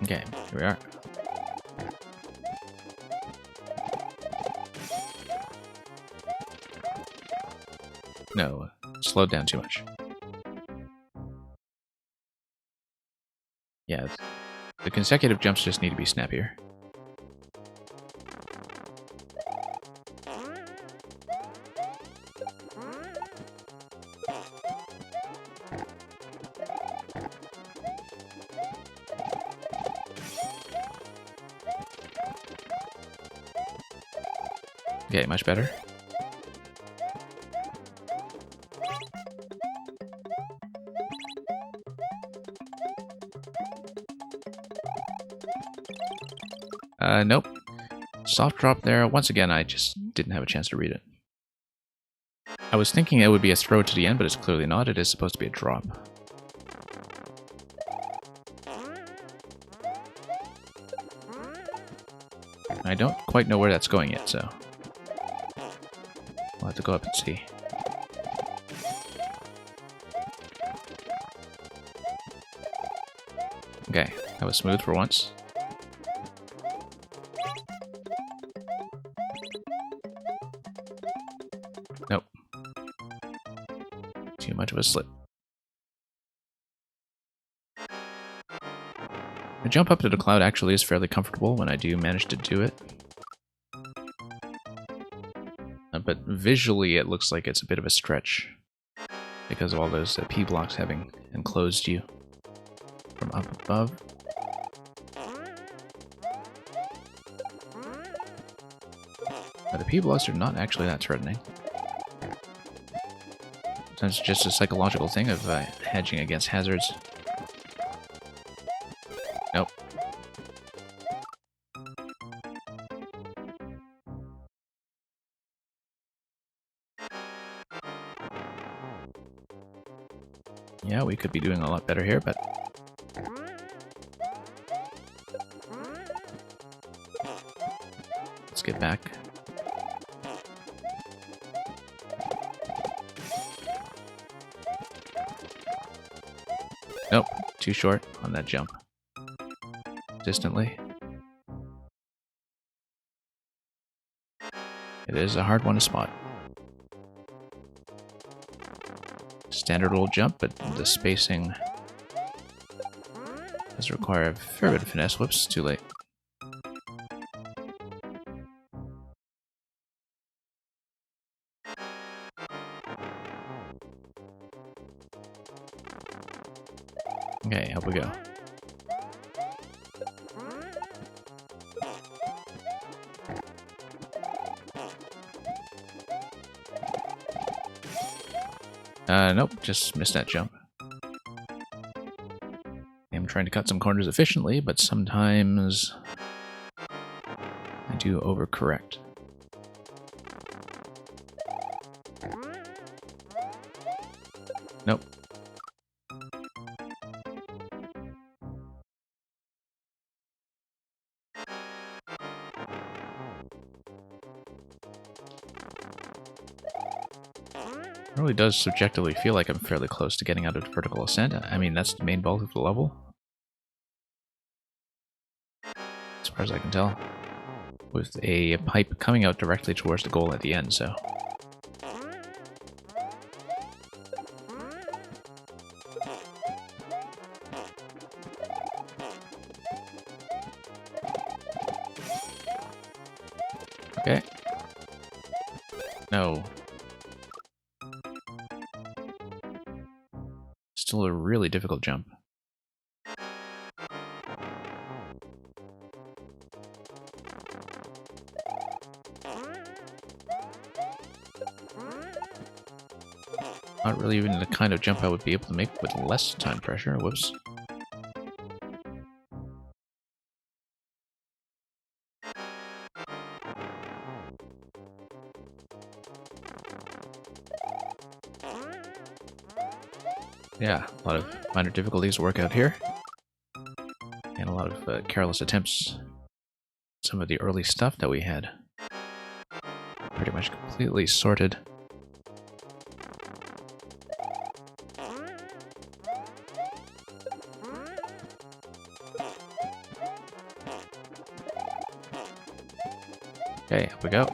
Okay, here we are. No, slowed down too much. Yeah, the consecutive jumps just need to be snappier. Okay, much better. Nope. Soft drop there. Once again, I just didn't have a chance to read it. I was thinking it would be a throw to the end, but it's clearly not. It is supposed to be a drop. I don't quite know where that's going yet, so we'll have to go up and see. Okay, that was smooth for once. Nope. Too much of a slip. The jump up to the cloud actually is fairly comfortable when I do manage to do it. But visually it looks like it's a bit of a stretch because of all those P blocks having enclosed you from up above. But the P blocks are not actually that threatening. Sometimes it's just a psychological thing of hedging against hazards. Nope. Yeah, we could be doing a lot better here, but let's get back. Nope, too short on that jump. Distantly. It is a hard one to spot. Standard old jump, but the spacing does require a fair bit of finesse. Whoops, too late. Okay, up we go. Nope, just missed that jump. I'm trying to cut some corners efficiently, but sometimes I do overcorrect. Nope. It really does subjectively feel like I'm fairly close to getting out of vertical ascent. I mean, that's the main bulk of the level. far as I can tell, with a pipe coming out directly towards the goal at the end, so... Okay. No. Still a really difficult jump. Not really even the kind of jump I would be able to make with less time pressure. Whoops. Yeah, a lot of minor difficulties to work out here. And a lot of careless attempts. Some of the early stuff that we had. Pretty much completely sorted. Okay, up we go.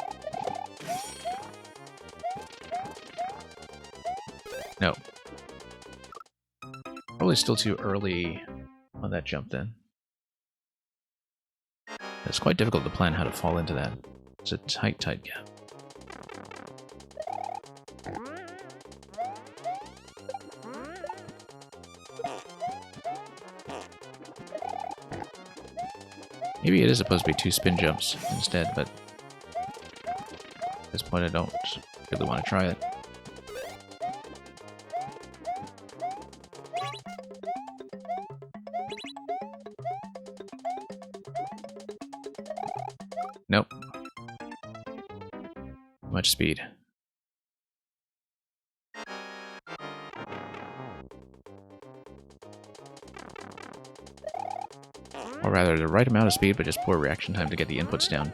No. Probably still too early on that jump then. It's quite difficult to plan how to fall into that. It's a tight, tight gap. Maybe it is supposed to be 2 spin jumps instead, but at this point I don't really want to try it. Nope. Much speed. Or rather, the right amount of speed, but just poor reaction time to get the inputs down.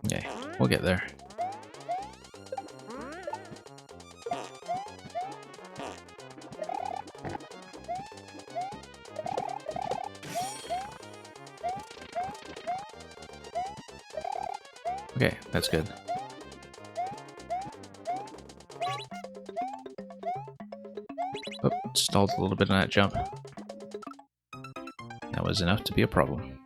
Okay, we'll get there. Okay, that's good. Oh, stalled a little bit on that jump. That was enough to be a problem.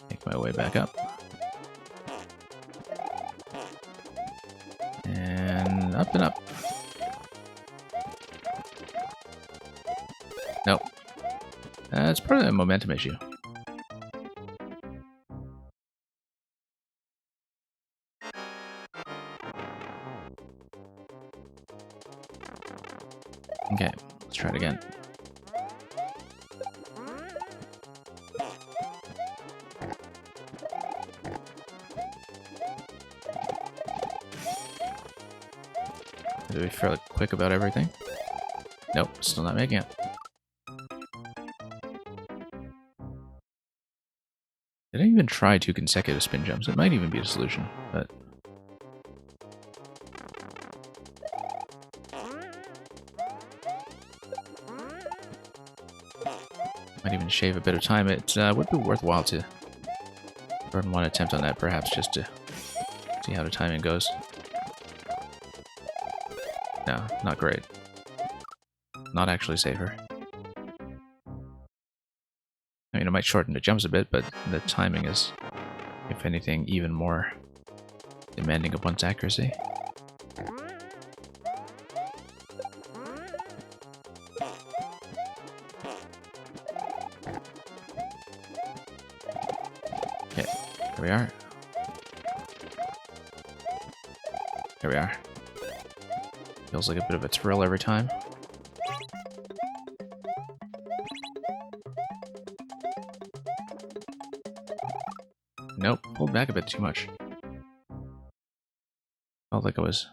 Make my way back up. And up and up. Nope. It's probably a momentum issue. Okay, let's try it again. To be fairly quick about everything. Nope, still not making it. Did I even try 2 consecutive spin jumps? It might even be a solution, but... might even shave a bit of time. It would be worthwhile to burn 1 attempt on that, perhaps, just to see how the timing goes. No, not great. Not actually safer. I mean, it might shorten the jumps a bit, but the timing is, if anything, even more demanding of one's accuracy. Okay, here we are. Here we are. Feels like a bit of a thrill every time. Nope, pulled back a bit too much. Felt like I was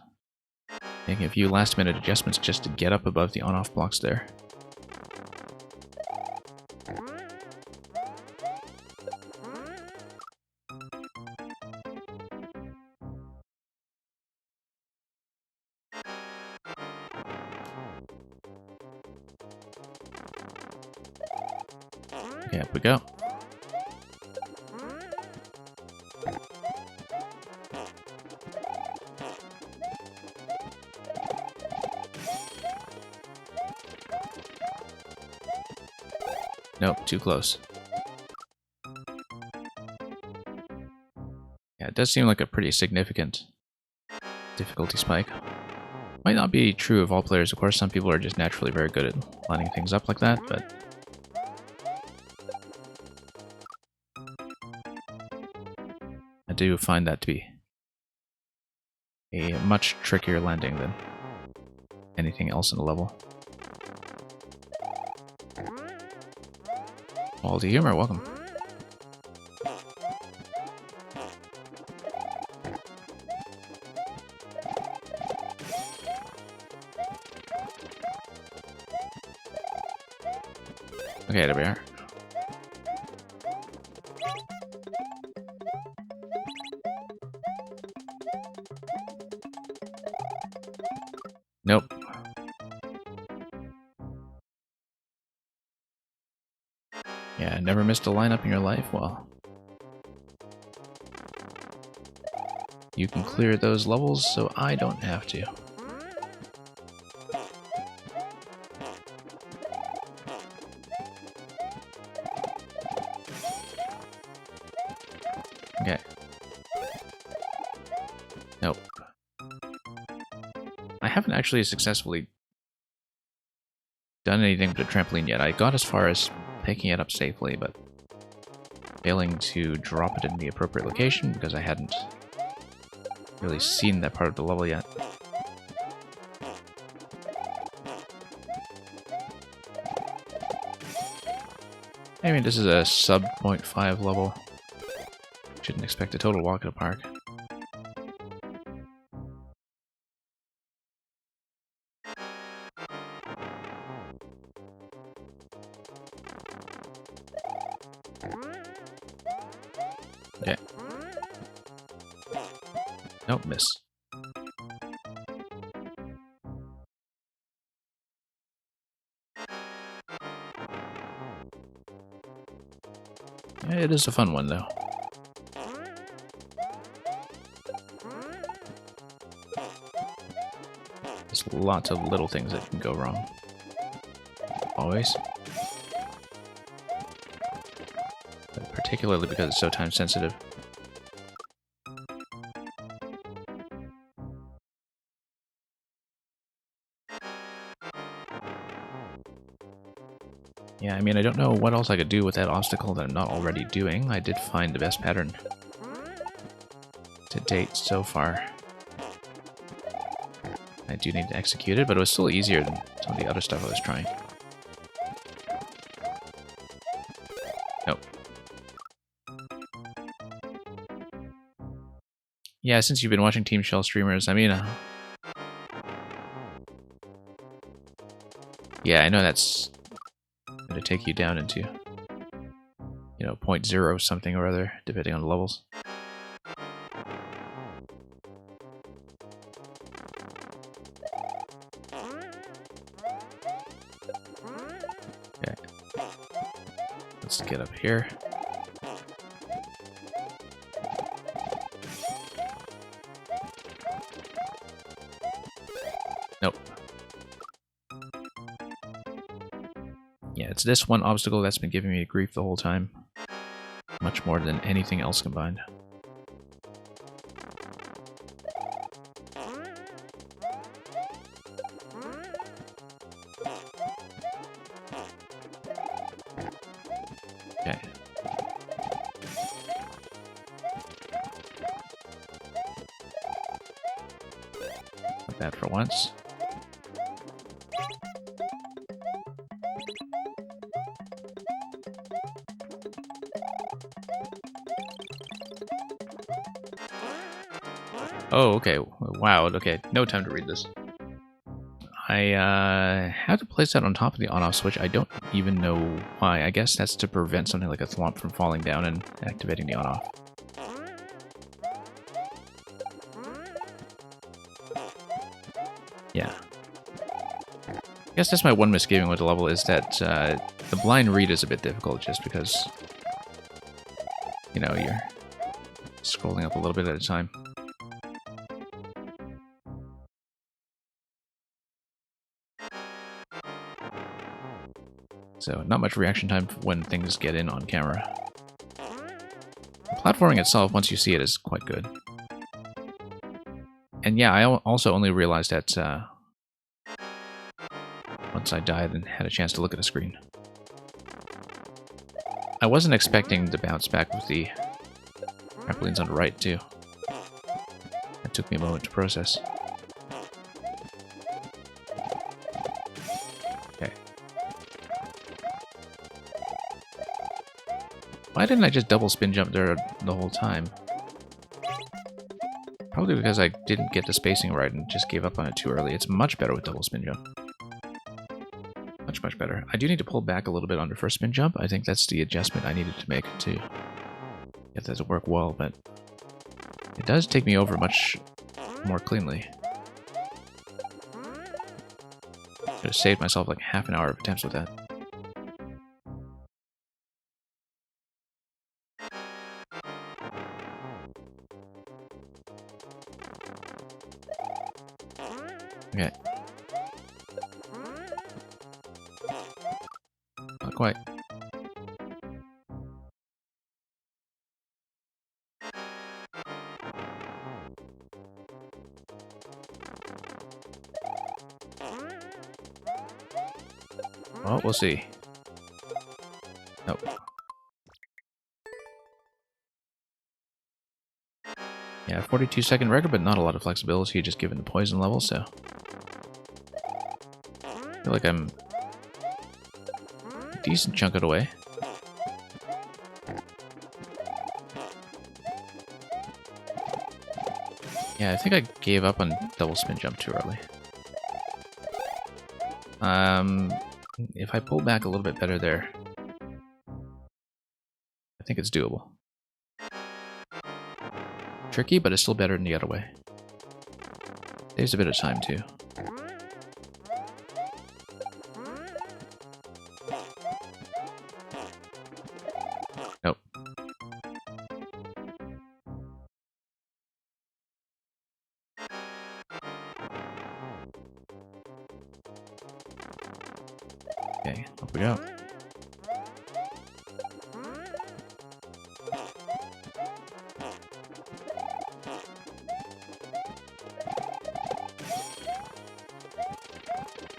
Making a few last-minute adjustments just to get up above the on-off blocks there. Okay, up we go. Nope, too close. Yeah, it does seem like a pretty significant difficulty spike. Might not be true of all players, of course. Some people are just naturally very good at lining things up like that, but I do find that to be a much trickier landing than anything else in the level. Quality Humor, welcome. Okay, there we are. Nope. Yeah, never missed a lineup in your life? Well, you can clear those levels so I don't have to. Okay. Nope. I haven't actually successfully done anything with a trampoline yet. I got as far as picking it up safely, but failing to drop it in the appropriate location because I hadn't really seen that part of the level yet. I mean, this is a sub 0.5 level. Shouldn't expect a total walk in the park. Okay. Nope, miss. It is a fun one, though. There's lots of little things that can go wrong. Always. But particularly because it's so time sensitive. Yeah, I mean, I don't know what else I could do with that obstacle that I'm not already doing. I did find the best pattern to date so far. I do need to execute it, but it was still easier than some of the other stuff I was trying. Nope. Yeah, since you've been watching Team Shell streamers, I mean... yeah, I know that's going to take you down into, you know, 0.0 something or other, depending on the levels. Okay. Let's get up here. Nope. Yeah, it's this one obstacle that's been giving me grief the whole time. Much more than anything else combined. Okay. Not bad for once. Oh, okay. Wow, okay. No time to read this. I had to place that on top of the on-off switch. I don't even know why. I guess that's to prevent something like a thwomp from falling down and activating the on-off. Yeah. I guess that's my one misgiving with the level, is that the blind read is a bit difficult just because, you know, you're scrolling up a little bit at a time. So not much reaction time when things get in on camera. The platforming itself, once you see it, is quite good. And yeah, I also only realized that once I died and had a chance to look at the screen. I wasn't expecting to bounce back with the trampolines on the right, too. It took me a moment to process. Okay. Why didn't I just double spin jump there the whole time? Probably because I didn't get the spacing right and just gave up on it too early. It's much better with double spin jump. Much better. I do need to pull back a little bit on the first spin jump. I think that's the adjustment I needed to make to get that to work well, but it does take me over much more cleanly. Could have saved myself like half an hour of attempts with that. Okay. Not quite. Well, we'll see. Nope. Yeah, 42-second record, but not a lot of flexibility just given the poison level, so... I feel like I'm a decent chunk of the way. Yeah, I think I gave up on double spin jump too early. If I pull back a little bit better there, I think it's doable. Tricky, but it's still better than the other way. Saves a bit of time too. Nope. Okay, up we go.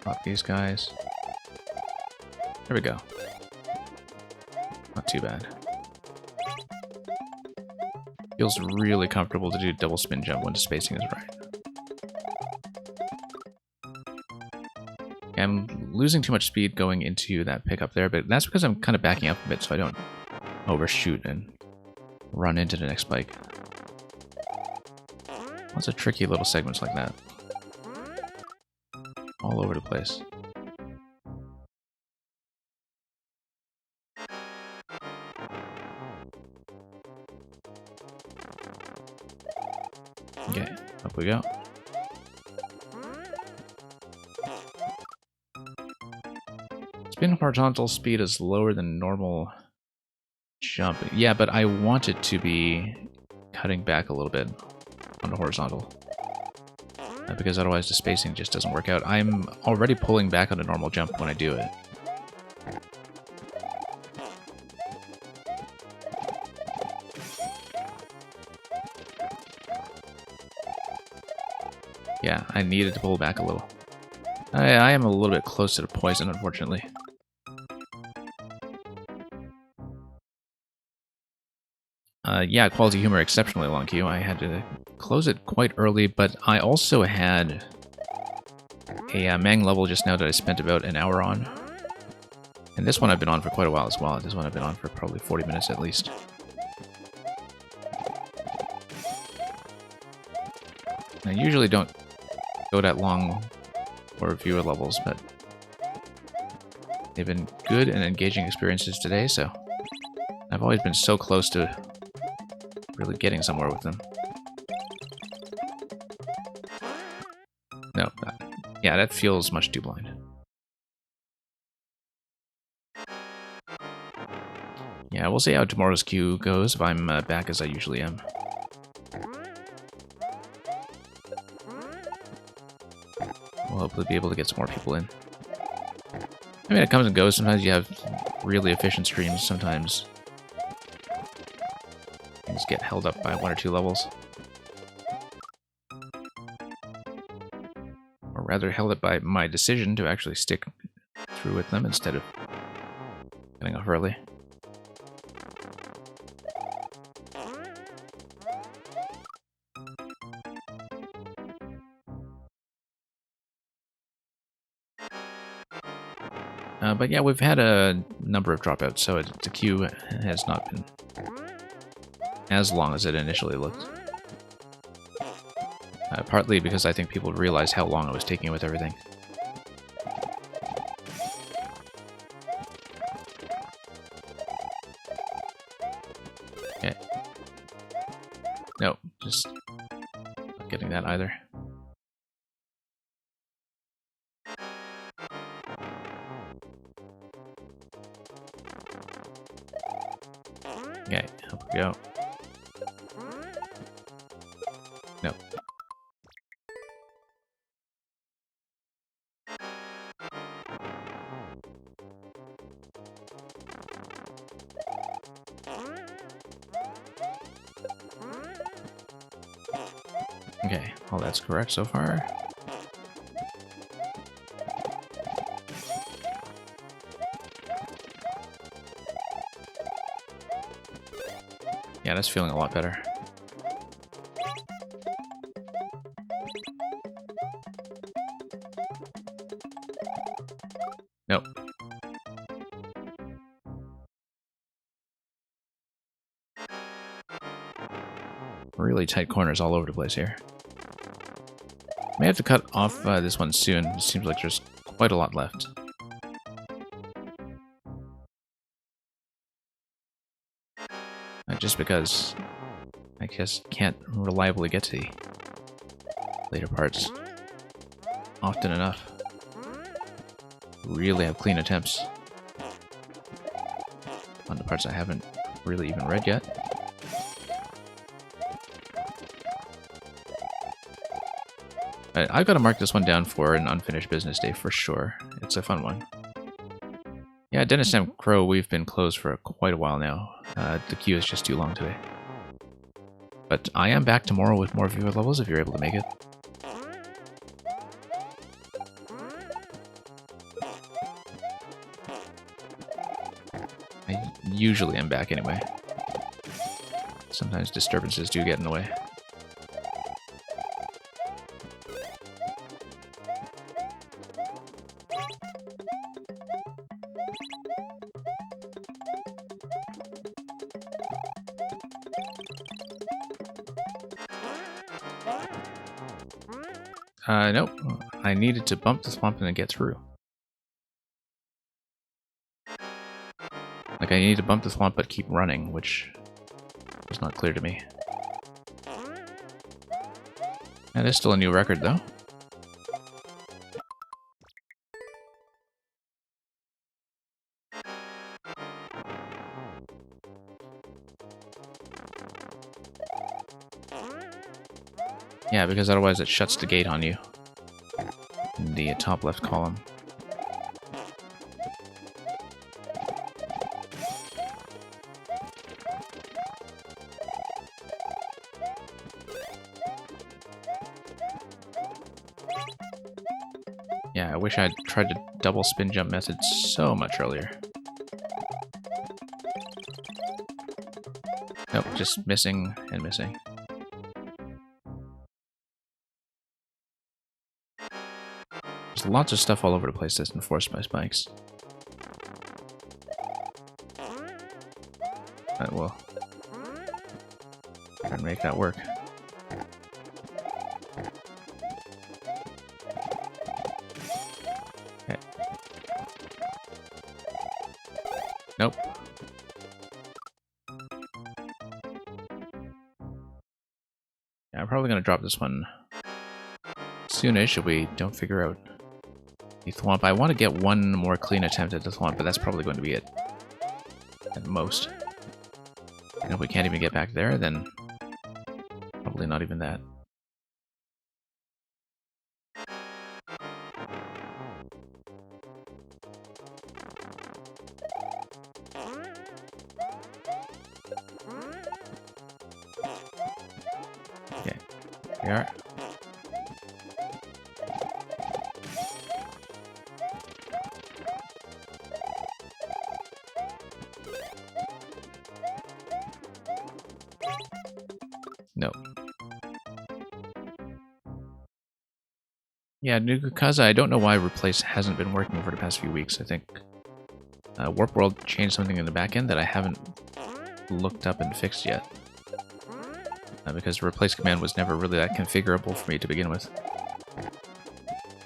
Pop these guys. There we go. Not too bad. Feels really comfortable to do double spin jump when the spacing is right. I'm losing too much speed going into that pickup there, but that's because I'm kind of backing up a bit so I don't overshoot and run into the next spike. Lots of tricky little segments like that. All over the place. Okay, up we go. Spin horizontal speed is lower than normal jump. Yeah, but I want it to be cutting back a little bit on the horizontal. Because otherwise the spacing just doesn't work out. I'm already pulling back on the normal jump when I do it. Yeah, I needed to pull back a little. I am a little bit close to the poison, unfortunately. Yeah, quality humor exceptionally long queue. I had to close it quite early, but I also had a Mang level just now that I spent about an hour on. And this one I've been on for quite a while as well. This one I've been on for probably 40 minutes at least. I usually don't go that long more viewer levels, but they've been good and engaging experiences today, so I've always been so close to really getting somewhere with them. No, yeah, that feels much too blind. Yeah, we'll see how tomorrow's queue goes if I'm back as I usually am. We'll hopefully be able to get some more people in. I mean, it comes and goes. Sometimes you have really efficient streams. Sometimes things get held up by 1 or 2 levels. Or rather, held up by my decision to actually stick through with them instead of getting off early. But yeah, we've had a number of dropouts, so the queue has not been as long as it initially looked. Partly because I think people realized how long it was taking with everything. Okay. No, just not getting that either. Okay, up we go. No. Okay, all that's correct so far. Yeah, that's feeling a lot better. Nope. Really tight corners all over the place here. May have to cut off this one soon. It seems like there's quite a lot left. Just because I just can't reliably get to the later parts often enough. Really have clean attempts on the parts I haven't really even read yet. I've got to mark this one down for an unfinished business day for sure. It's a fun one. Yeah, Dennis Sam Crow, we've been closed for quite a while now. The queue is just too long today. But I am back tomorrow with more viewer levels if you're able to make it. I usually am back anyway. Sometimes disturbances do get in the way. Nope. I needed to bump the swamp and then get through. Like, I need to bump the swamp but keep running, which was not clear to me. That is still a new record, though. Yeah, because otherwise it shuts the gate on you. In the top left column. Yeah, I wish I'd tried the double spin jump method so much earlier. Nope, just missing and missing. There's lots of stuff all over the place that's enforced by spikes. I will try and make that work. Nope. Yeah, I'm probably going to drop this one soonish if we don't figure out the Thwomp. I want to get one more clean attempt at the Thwomp, but that's probably going to be it. At most. And if we can't even get back there, then probably not even that. Okay, here we are. No. Yeah, Nukukaza, I don't know why Replace hasn't been working for the past few weeks. I think Warp World changed something in the back end that I haven't looked up and fixed yet. Because the Replace command was never really that configurable for me to begin with.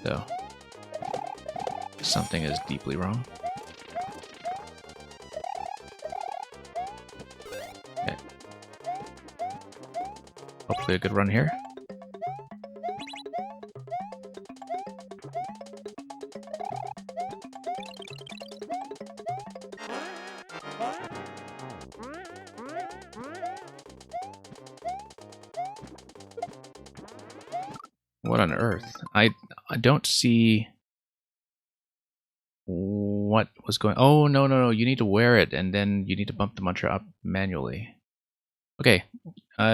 So, something is deeply wrong. Okay. Hopefully a good run here. What on earth? I don't see what was going. Oh, no. You need to wear it, and then you need to bump the mantra up manually. Okay.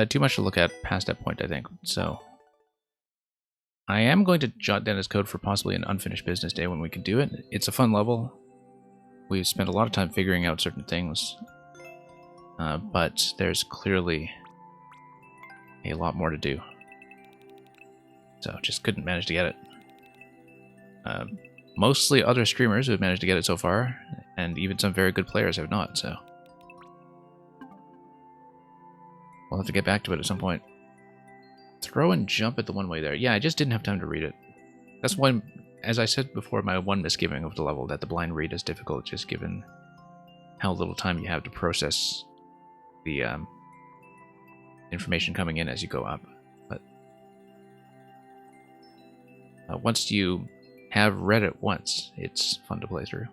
Too much to look at past that point, I think. So, I am going to jot down his code for possibly an unfinished business day when we can do it. It's a fun level. We've spent a lot of time figuring out certain things. But there's clearly a lot more to do. So, just couldn't manage to get it. Mostly other streamers who have managed to get it so far, and even some very good players have not, so... We'll have to get back to it at some point. Throw and jump at the one-way there. Yeah, I just didn't have time to read it. That's one, as I said before, my one misgiving of the level, that the blind read is difficult, just given how little time you have to process the information coming in as you go up. But once you have read it once, it's fun to play through.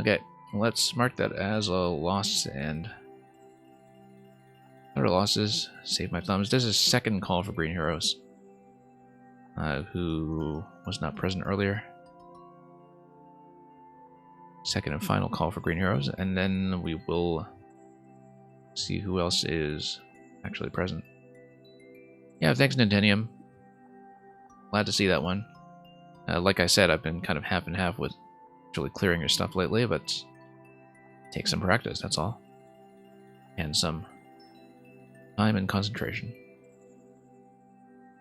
Okay, let's mark that as a loss, and other losses, save my thumbs. This is second call for Green Heroes, who was not present earlier. Second and final call for Green Heroes, and then we will see who else is actually present. Yeah, thanks Nintentium. Glad to see that one. Like I said, I've been kind of half and half with actually clearing your stuff lately, but take some practice, that's all. And some time and concentration.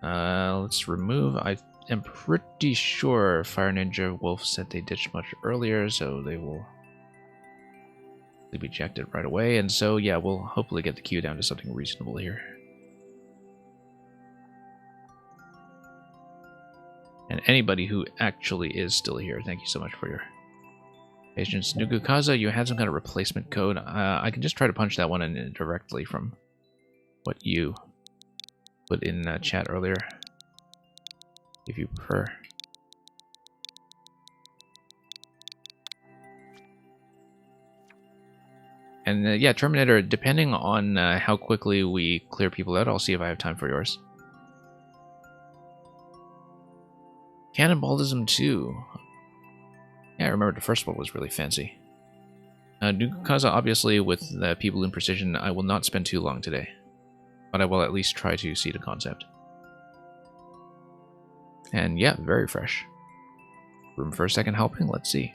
Let's remove. I am pretty sure Fire Ninja Wolf said they ditched much earlier, so they will be ejected right away. And so, yeah, we'll hopefully get the queue down to something reasonable here. And anybody who actually is still here, thank you so much for your patience. Nukukaza, you had some kind of replacement code. I can just try to punch that one in directly from what you put in chat earlier, if you prefer. And yeah, Terminator, depending on how quickly we clear people out, I'll see if I have time for yours. Cannonballism 2. Yeah, I remember the first one was really fancy. Nukukaza, obviously, with the people in precision, I will not spend too long today. But I will at least try to see the concept. And yeah, very fresh. Room for a second helping? Let's see.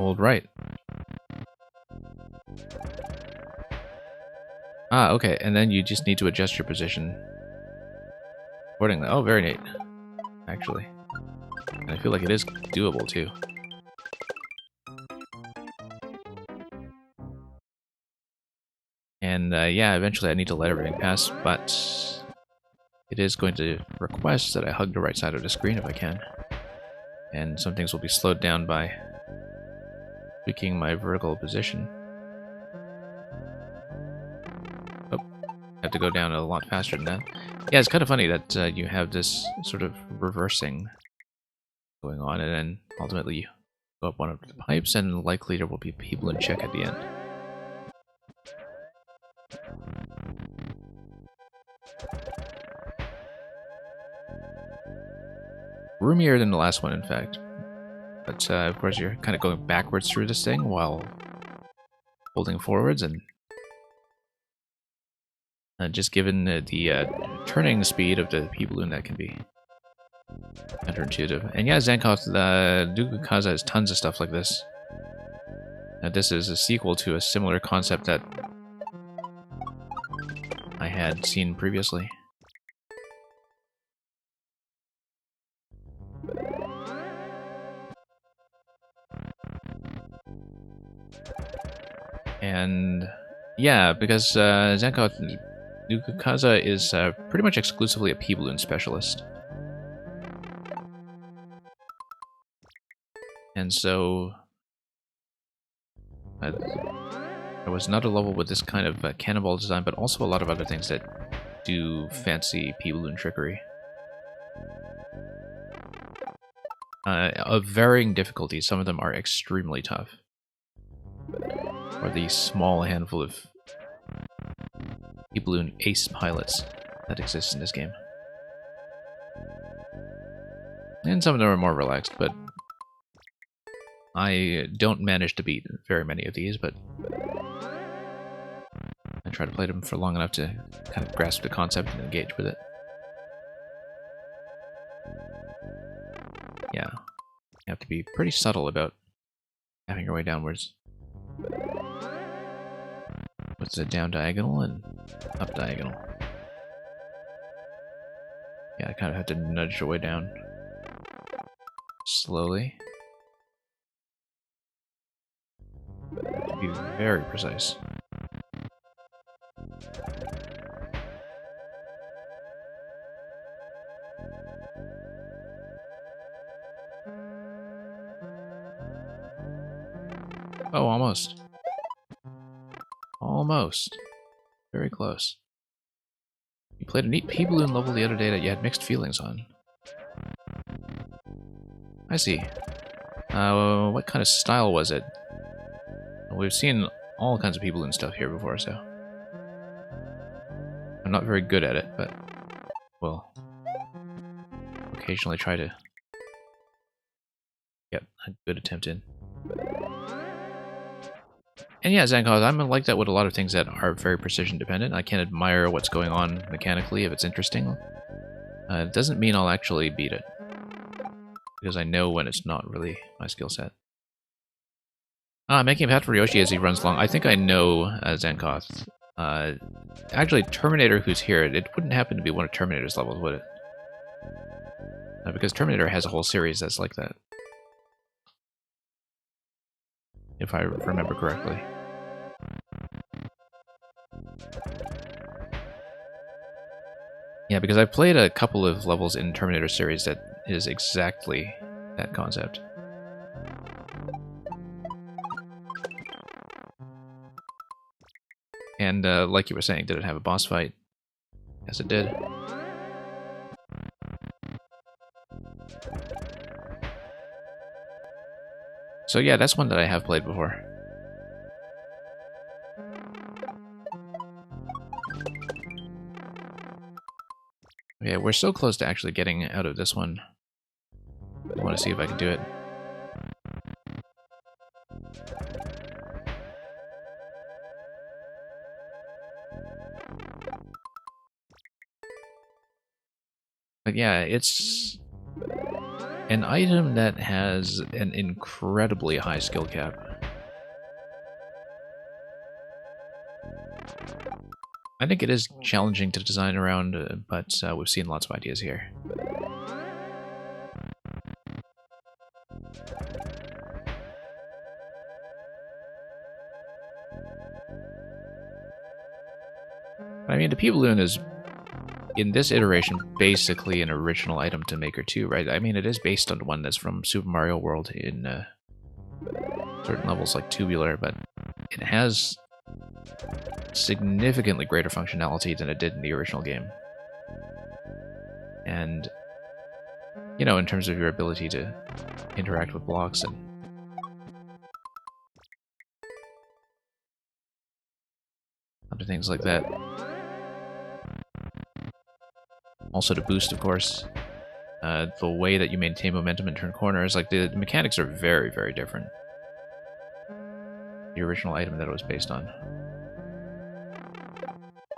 Hold right. Ah, okay, and then you just need to adjust your position accordingly. Oh, very neat, actually. And I feel like it is doable, too. And yeah, eventually I need to let everything pass, but it is going to request that I hug the right side of the screen if I can. And some things will be slowed down by tweaking my vertical position. Oh, I have to go down a lot faster than that. Yeah, it's kind of funny that you have this sort of reversing going on, and then ultimately you go up one of the pipes, and likely there will be people in check at the end. Roomier than the last one, in fact. But of course you're kind of going backwards through this thing while holding forwards, and just given the turning speed of the P-Balloon, that can be counterintuitive. And yeah, Zankoth, Dugu Kaza has tons of stuff like this. This is a sequel to a similar concept that I had seen previously. And yeah, because Zankoth Dugu Kaza is pretty much exclusively a P-Balloon specialist. And so there was another level with this kind of cannonball design, but also a lot of other things that do fancy P-Balloon trickery. Of varying difficulty, some of them are extremely tough. Or the small handful of P-Balloon ace pilots that exist in this game. And some of them are more relaxed, but I don't manage to beat very many of these, but I try to play them for long enough to kind of grasp the concept and engage with it. Yeah, you have to be pretty subtle about having your way downwards. What's a down diagonal and up diagonal? Yeah, I kind of have to nudge your way down slowly. Have to be very precise. Oh, almost. Almost. Very close. You played a neat P-Balloon level the other day that you had mixed feelings on. I see. What kind of style was it? We've seen all kinds of P-Balloon stuff here before, so I'm not very good at it, but we'll occasionally try to get a good attempt in. And yeah, Zankoth, I'm like that with a lot of things that are very precision dependent. I can admire what's going on mechanically if it's interesting. It doesn't mean I'll actually beat it, because I know when it's not really my skill set. Making a path for Yoshi as he runs along. I think I know Zankoth. Actually, Terminator, who's here, it wouldn't happen to be one of Terminator's levels, would it? Because Terminator has a whole series that's like that, if I remember correctly. Yeah, because I've played a couple of levels in Terminator series that is exactly that concept. And like you were saying, did it have a boss fight? Yes, it did. So yeah, that's one that I have played before. Okay, we're so close to actually getting out of this one. I want to see if I can do it. But yeah, it's an item that has an incredibly high skill cap. I think it is challenging to design around, but we've seen lots of ideas here. I mean, the P-Balloon is, in this iteration, basically an original item to Maker 2, right? I mean, it is based on one that's from Super Mario World in certain levels like Tubular, but it has significantly greater functionality than it did in the original game. And, you know, in terms of your ability to interact with blocks and other things like that. Also to boost, of course, the way that you maintain momentum and turn corners. Like, the mechanics are very, very different. The original item that it was based on.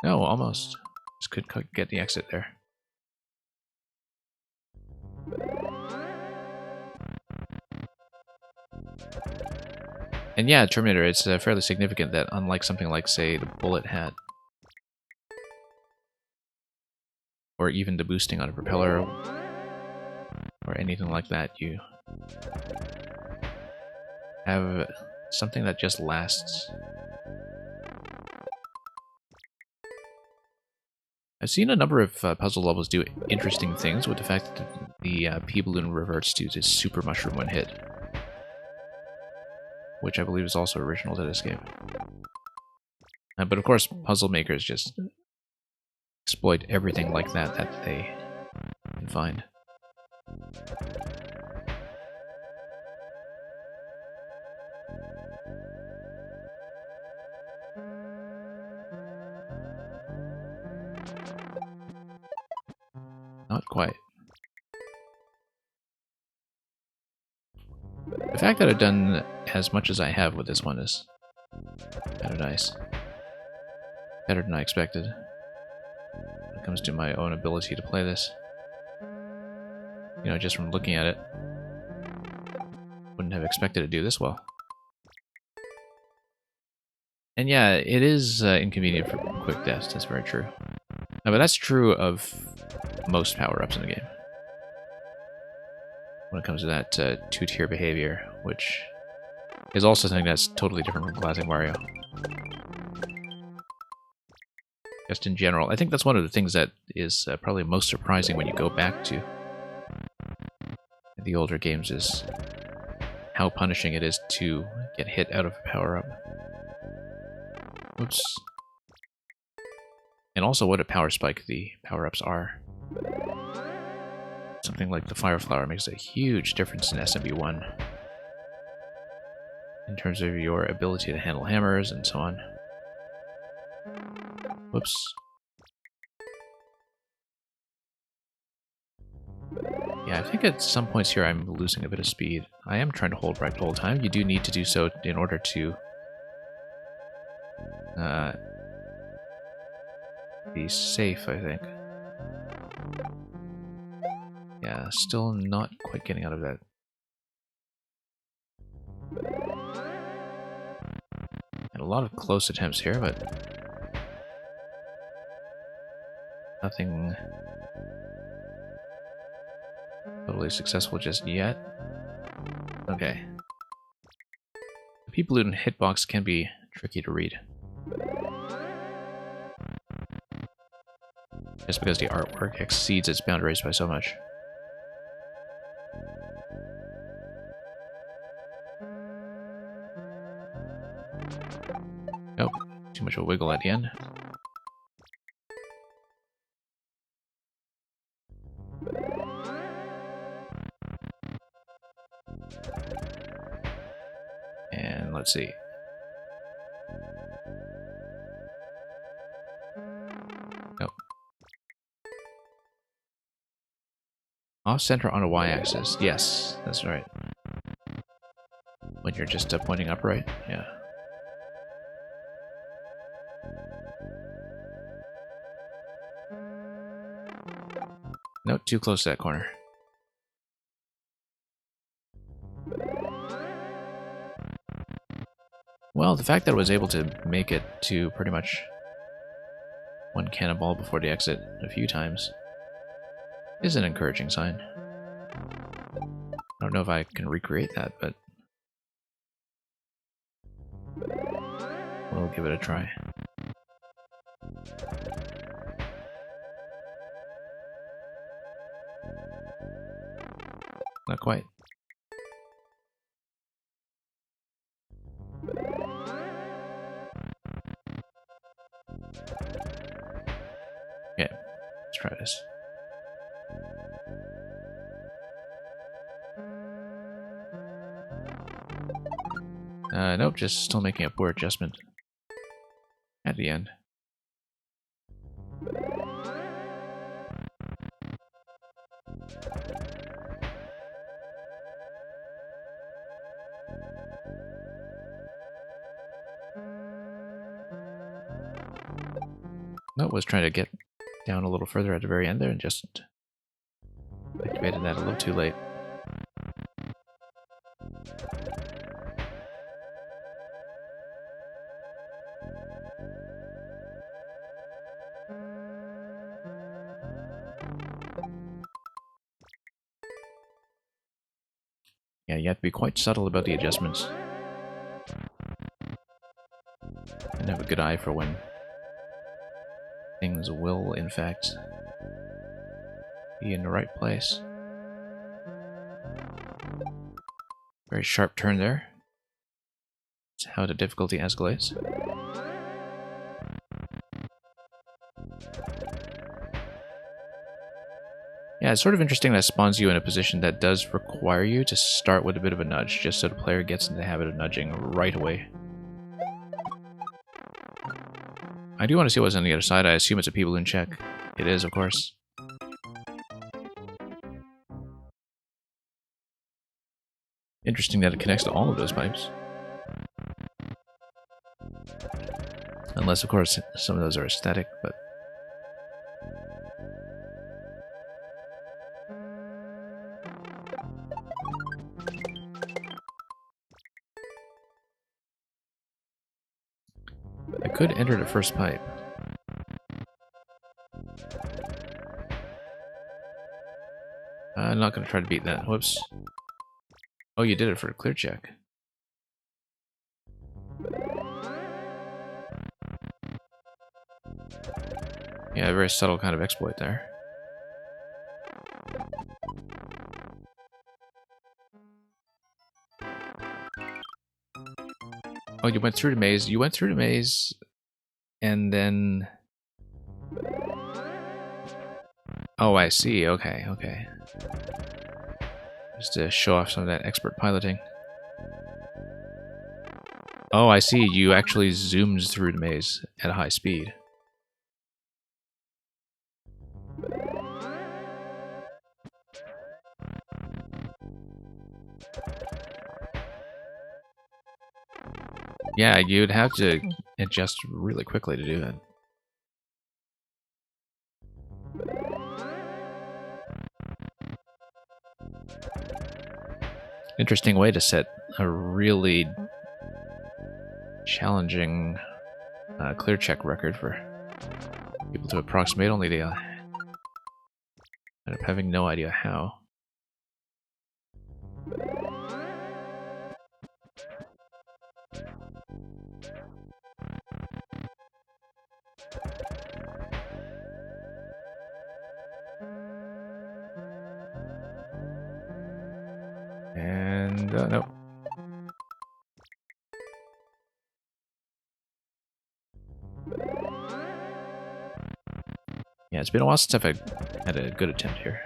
No, almost. Just could get the exit there. And yeah, Terminator, it's fairly significant that unlike something like, say, the Bullet Hat, or even the boosting on a propeller, or anything like that, you have something that just lasts. I've seen a number of puzzle levels do interesting things with the fact that the P-Balloon reverts to this Super Mushroom when hit, which I believe is also original to this game. But of course, puzzle makers just exploit everything like that that they can find. Not quite. The fact that I've done as much as I have with this one is kind of nice. Better than I expected when it comes to my own ability to play this. You know, just from looking at it, wouldn't have expected to do this well. And yeah, it is inconvenient for quick deaths, that's very true. No, but that's true of most power-ups in the game. When it comes to that two-tier behavior, which is also something that's totally different from classic Mario. Just in general, I think that's one of the things that is probably most surprising when you go back to the older games, is how punishing it is to get hit out of a power-up. Oops. And also what a power spike the power-ups are. Something like the Fire Flower makes a huge difference in SMB1 in terms of your ability to handle hammers and so on. Whoops. Yeah, I think at some points here I'm losing a bit of speed. I am trying to hold right the whole time. You do need to do so in order to be safe, I think. Yeah, still not quite getting out of that. And a lot of close attempts here, but nothing totally successful just yet. Okay. The P-Balloon hitbox can be tricky to read. Just because the artwork exceeds its boundaries by so much. Nope, too much of a wiggle at the end. And let's see. Nope. Off center on a y-axis. Yes, that's right. When you're just pointing upright, yeah. Nope, too close to that corner. Well, the fact that I was able to make it to pretty much one cannonball before the exit a few times is an encouraging sign. I don't know if I can recreate that, but we'll give it a try. not quite. Okay, let's try this. Nope, just still making a poor adjustment at the end. Nope, was trying to get down a little further at the very end there and just activated that a little too late. Yeah, you have to be quite subtle about the adjustments. And have a good eye for when things will, in fact, be in the right place. Very sharp turn there. That's how the difficulty escalates. Yeah, it's sort of interesting that spawns you in a position that does require you to start with a bit of a nudge, just so the player gets into the habit of nudging right away. I do want to see what's on the other side. I assume it's a P-balloon check. It is, of course. Interesting that it connects to all of those pipes. Unless, of course, some of those are aesthetic, but... I could enter the first pipe. I'm not going to try to beat that. Whoops. Oh, you did it for a clear check. Yeah, a very subtle kind of exploit there. Oh, you went through the maze. You went through the maze, and then... Oh, I see. Okay, okay. Just to show off some of that expert piloting. Oh, I see. You actually zoomed through the maze at a high speed. Yeah, you'd have to adjust really quickly to do that. Interesting way to set a really challenging clear check record for people to approximate, only they end up having no idea how. And, nope. Yeah, it's been a while since I've had a good attempt here.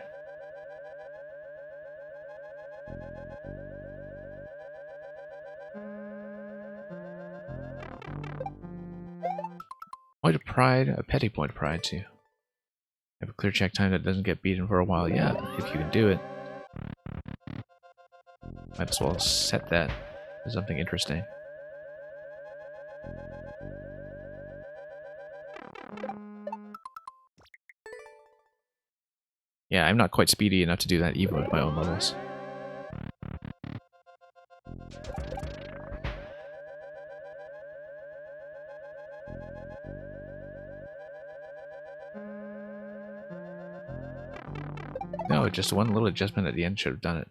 Point of pride, a petty point of pride too. Have a clear check time that doesn't get beaten for a while. Yeah, if you can do it. Might as well set that as something interesting. Yeah, I'm not quite speedy enough to do that even with my own levels. No, just one little adjustment at the end should have done it.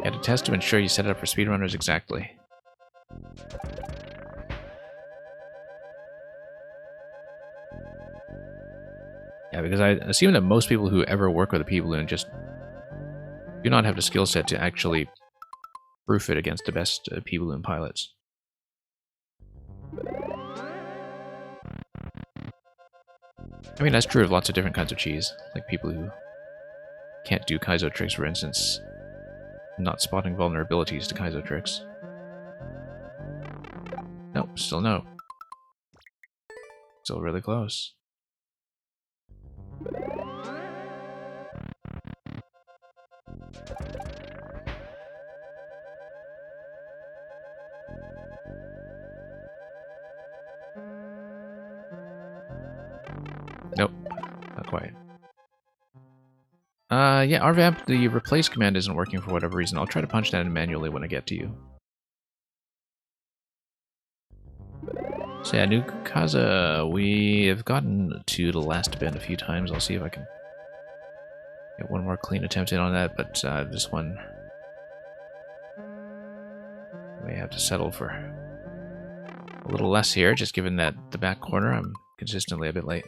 Yeah, to test to ensure you set it up for speedrunners exactly. Yeah, because I assume that most people who ever work with a P-Balloon just do not have the skill set to actually proof it against the best P-Balloon pilots. I mean, that's true of lots of different kinds of cheese, like people who can't do Kaizo tricks, for instance, not spotting vulnerabilities to Kaizo tricks. Nope, still no. Still really close. Nope, not quite. Yeah, RVamp, the replace command isn't working for whatever reason. I'll try to punch that in manually when I get to you. So yeah, New Kaza, we have gotten to the last bend a few times. I'll see if I can get one more clean attempt in on that, but this one may have to settle for a little less here, just given that the back corner I'm consistently a bit late.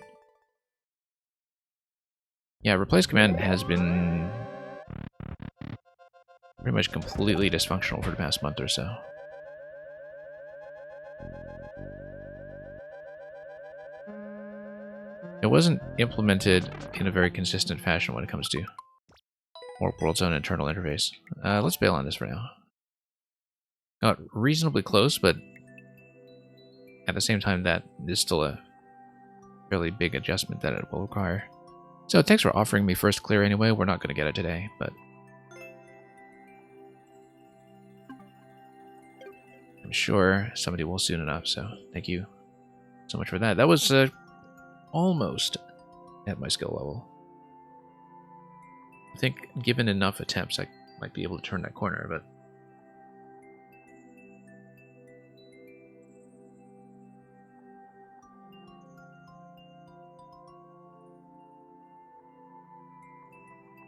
Yeah, replace command has been pretty much completely dysfunctional for the past month or so. It wasn't implemented in a very consistent fashion when it comes to Warp World's own internal interface. Let's bail on this for now. Got reasonably close, but at the same time that is still a fairly big adjustment that it will require. So thanks for offering me first clear anyway. We're not going to get it today, but I'm sure somebody will soon enough, so thank you so much for that. That was almost at my skill level. I think given enough attempts, I might be able to turn that corner, but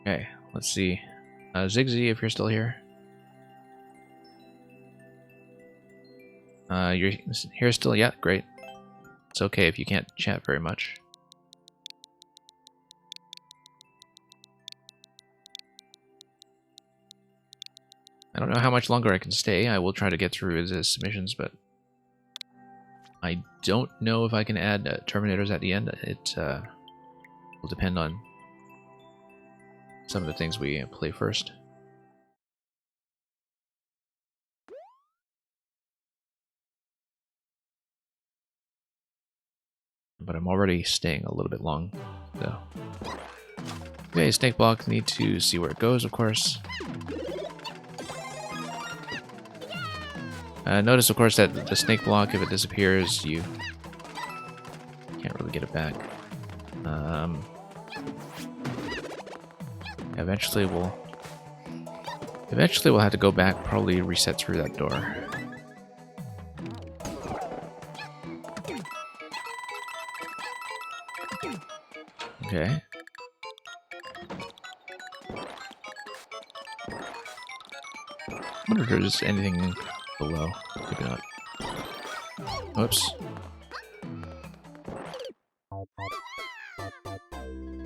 okay, let's see. Zigzy, if you're still here. You're here still? Yeah, great. It's okay if you can't chat very much. I don't know how much longer I can stay. I will try to get through his submissions, but I don't know if I can add Terminators at the end. It will depend on some of the things we play first. But I'm already staying a little bit long, so. Okay, Snake Block, need to see where it goes, of course. Notice, of course, that the Snake Block, if it disappears, you can't really get it back. Eventually we'll have to go back, probably reset through that door. Okay. I wonder if there's anything below. Maybe not. Oops.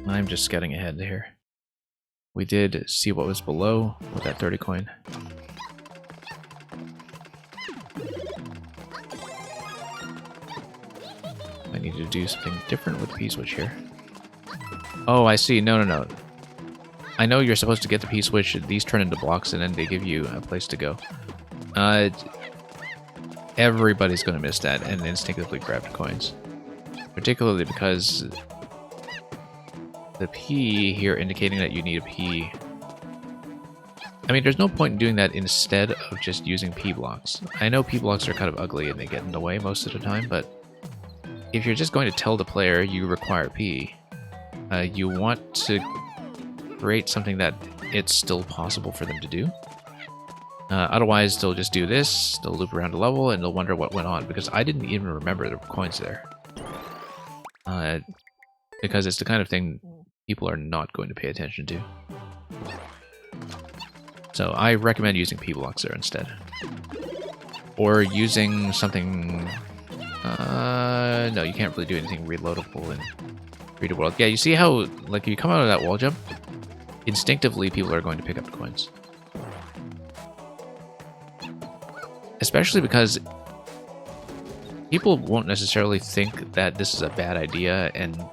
I'm just getting ahead here. We did see what was below with that 30 coin. I need to do something different with the P-switch here. Oh, I see. No. I know you're supposed to get the P-switch. These turn into blocks, and then they give you a place to go. Everybody's going to miss that and instinctively grab the coins. Particularly because the P here indicating that you need a P. I mean, there's no point in doing that instead of just using P blocks. I know P blocks are kind of ugly and they get in the way most of the time, but if you're just going to tell the player you require P, you want to create something that it's still possible for them to do. Otherwise, they'll just do this, they'll loop around the level, and they'll wonder what went on, because I didn't even remember there were coins there. Because it's the kind of thing people are not going to pay attention to. So I recommend using P-blocks there instead. Or using something... no, you can't really do anything reloadable in 3D world. Yeah, you see how, like, if you come out of that wall jump, instinctively people are going to pick up the coins. Especially because people won't necessarily think that this is a bad idea and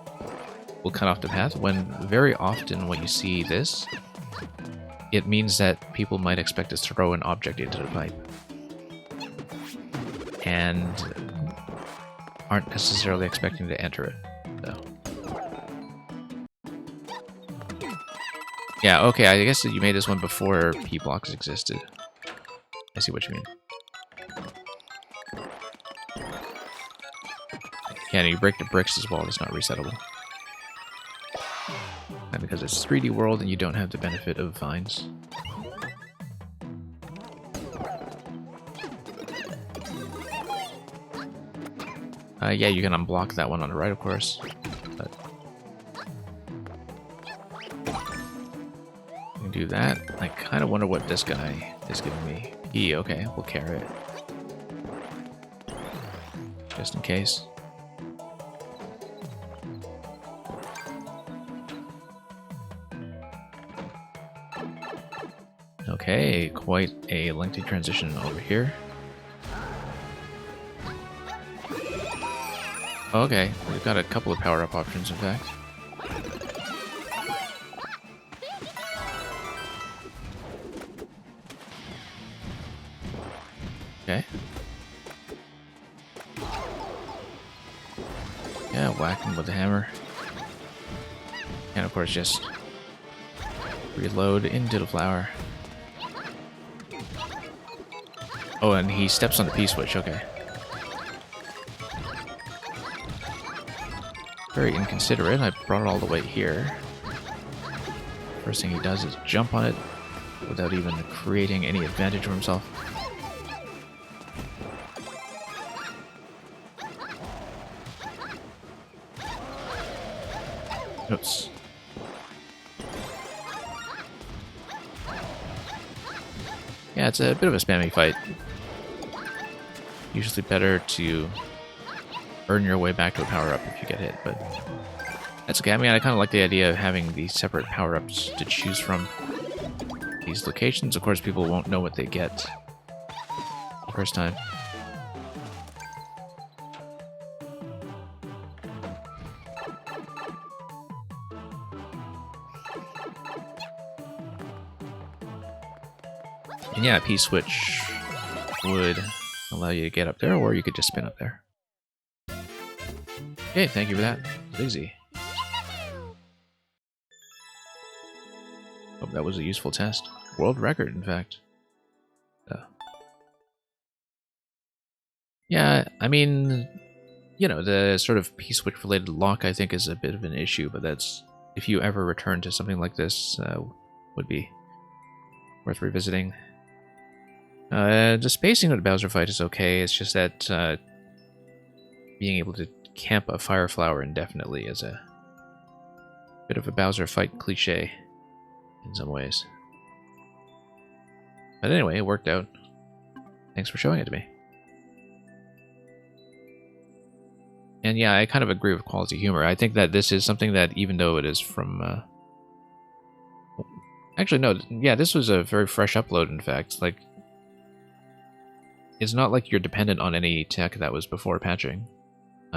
will cut off the path, when very often when you see this, it means that people might expect to throw an object into the pipe. And aren't necessarily expecting to enter it, so. Yeah, okay, I guess that you made this one before P-blocks existed. I see what you mean. Yeah, and you break the bricks as well, it's not resettable. And because it's 3D world and you don't have the benefit of vines. Yeah, you can unblock that one on the right, of course. But you can do that. I kind of wonder what this guy is giving me. E, okay, we'll carry it. Just in case. Okay, quite a lengthy transition over here. Okay, we've got a couple of power-up options, in fact. Okay. Yeah, whack him with the hammer. And of course, just reload into the flower. Oh, and he steps on the P-switch, okay. Very inconsiderate. I brought it all the way here. First thing he does is jump on it without even creating any advantage for himself. Oops. Yeah, it's a bit of a spammy fight. Usually better to earn your way back to a power-up if you get hit, but that's okay. I mean, I kind of like the idea of having these separate power-ups to choose from these locations. Of course, people won't know what they get the first time. And yeah, a P-switch would allow you to get up there, or you could just spin up there. Okay, thank you for that, Lizzie. Hope that was a useful test. World record, in fact. Yeah, I mean, you know, the sort of P-switch related lock I think is a bit of an issue, but that's, if you ever return to something like this, would be worth revisiting. The spacing of the Bowser fight is okay, it's just that being able to camp a fire flower indefinitely is a bit of a Bowser fight cliche in some ways. But anyway, it worked out. Thanks for showing it to me. And yeah, I kind of agree with quality humor. I think that this is something that, even though it is from... Actually, no, yeah, this was a very fresh upload, in fact. Like, it's not like you're dependent on any tech that was before patching.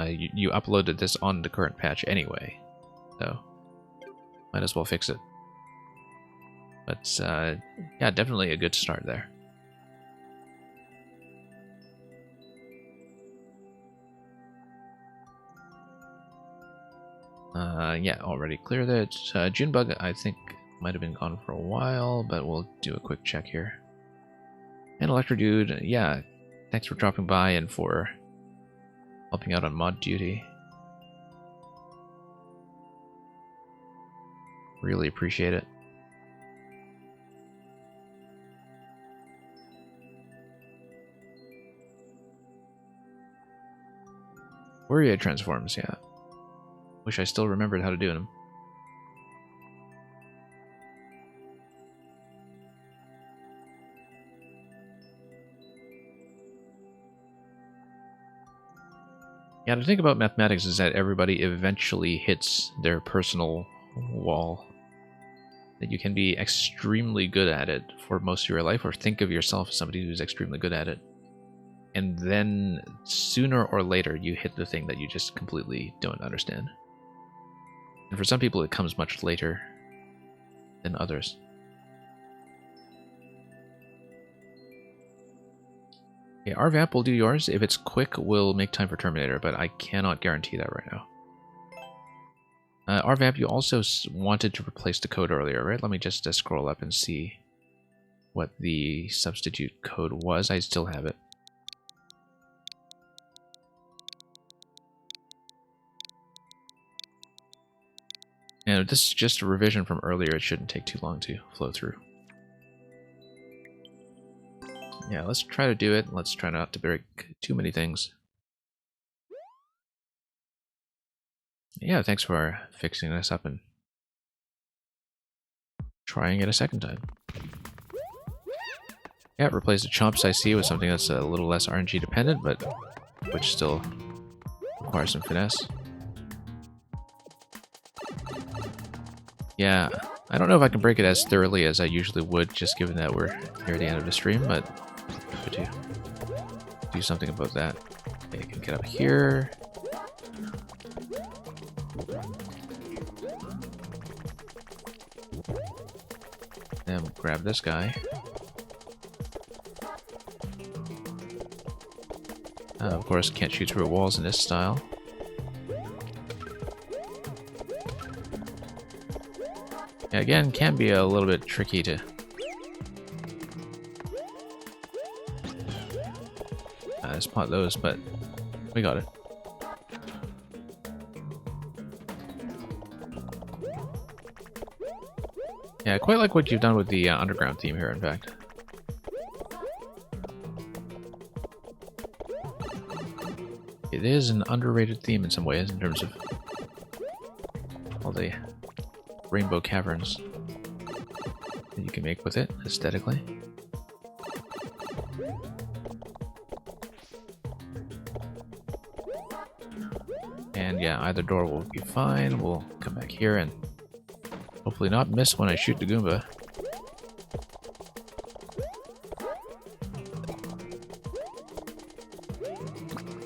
You uploaded this on the current patch anyway, so might as well fix it. But yeah, definitely a good start there. Yeah, already cleared it. Junebug, I think, might have been gone for a while, but we'll do a quick check here. And Electrodude, yeah, thanks for dropping by and for helping out on mod duty. Really appreciate it. Wario transforms, yeah. Wish I still remembered how to do them. Yeah, the thing about mathematics is that everybody eventually hits their personal wall. That you can be extremely good at it for most of your life, or think of yourself as somebody who's extremely good at it. And then sooner or later you hit the thing that you just completely don't understand. And for some people it comes much later than others. Okay, RVAP will do yours. If it's quick, we'll make time for Terminator, but I cannot guarantee that right now. RVAP, you also wanted to replace the code earlier, right? Let me just scroll up and see what the substitute code was. I still have it. And this is just a revision from earlier. It shouldn't take too long to flow through. Yeah, let's try to do it. Let's try not to break too many things. Yeah, thanks for fixing this up and trying it a second time. Yeah, replace the chomps I see with something that's a little less RNG dependent, but which still requires some finesse. Yeah, I don't know if I can break it as thoroughly as I usually would, just given that we're near the end of the stream, but good to do something about that. Okay, you can get up here. Then we'll grab this guy. Of course, can't shoot through walls in this style. Yeah, again, can be a little bit tricky to spot those, but we got it. Yeah, I quite like what you've done with the underground theme here, in fact. It is an underrated theme in some ways, in terms of all the rainbow caverns that you can make with it, aesthetically. And yeah, either door will be fine. We'll come back here and hopefully not miss when I shoot the Goomba.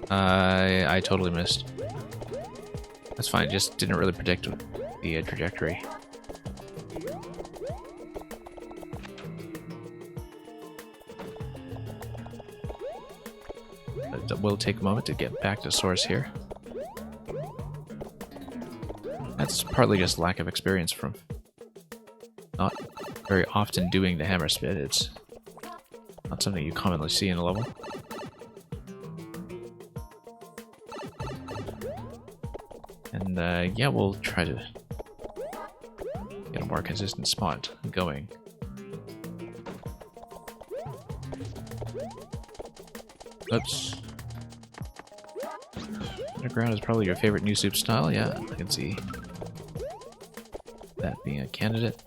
I totally missed. That's fine, just didn't really predict the trajectory. But it will take a moment to get back to source here. That's partly just lack of experience from not very often doing the hammer spit. It's not something you commonly see in a level. And yeah, we'll try to get a more consistent spot going. Oops. Underground is probably your favorite new soup style. Yeah, I can see that being a candidate.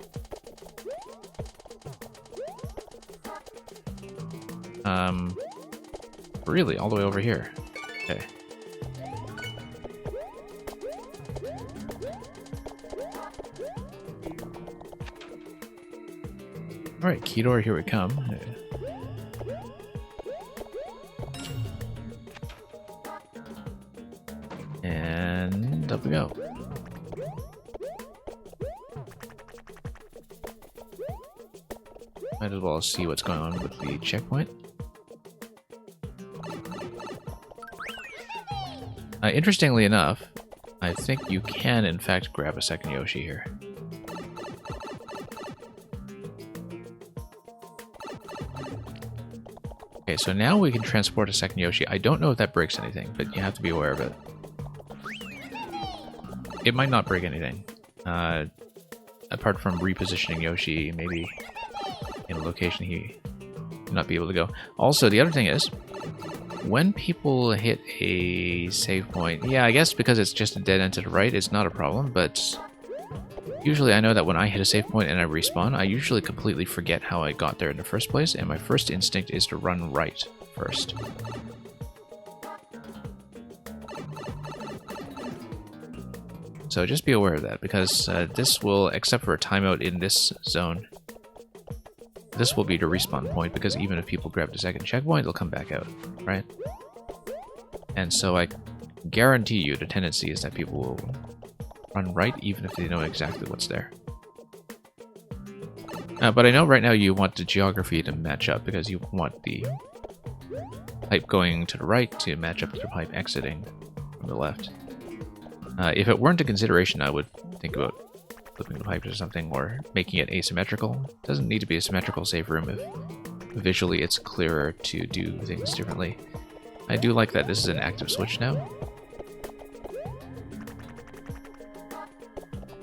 Really, all the way over here. Okay. Alright, key door, here we come. And up we go. Might as well see what's going on with the checkpoint. Interestingly enough, I think you can in fact grab a second Yoshi here. Okay, so now we can transport a second Yoshi. I don't know if that breaks anything, but you have to be aware of it. It might not break anything. Apart from repositioning Yoshi, maybe in a location he may not be able to go. Also, the other thing is, when people hit a save point, yeah, I guess because it's just a dead end to the right, it's not a problem, but usually I know that when I hit a save point and I respawn, I usually completely forget how I got there in the first place, and my first instinct is to run right first. So just be aware of that, because this will, except for a timeout in this zone, this will be the respawn point, because even if people grab the second checkpoint, they'll come back out, right? And so I guarantee you the tendency is that people will run right, even if they know exactly what's there. But I know right now you want the geography to match up, because you want the pipe going to the right to match up to the pipe exiting from the left. If it weren't a consideration, I would think about flipping the pipes or something, or making it asymmetrical. It doesn't need to be a symmetrical save room if visually it's clearer to do things differently. I do like that this is an active switch now.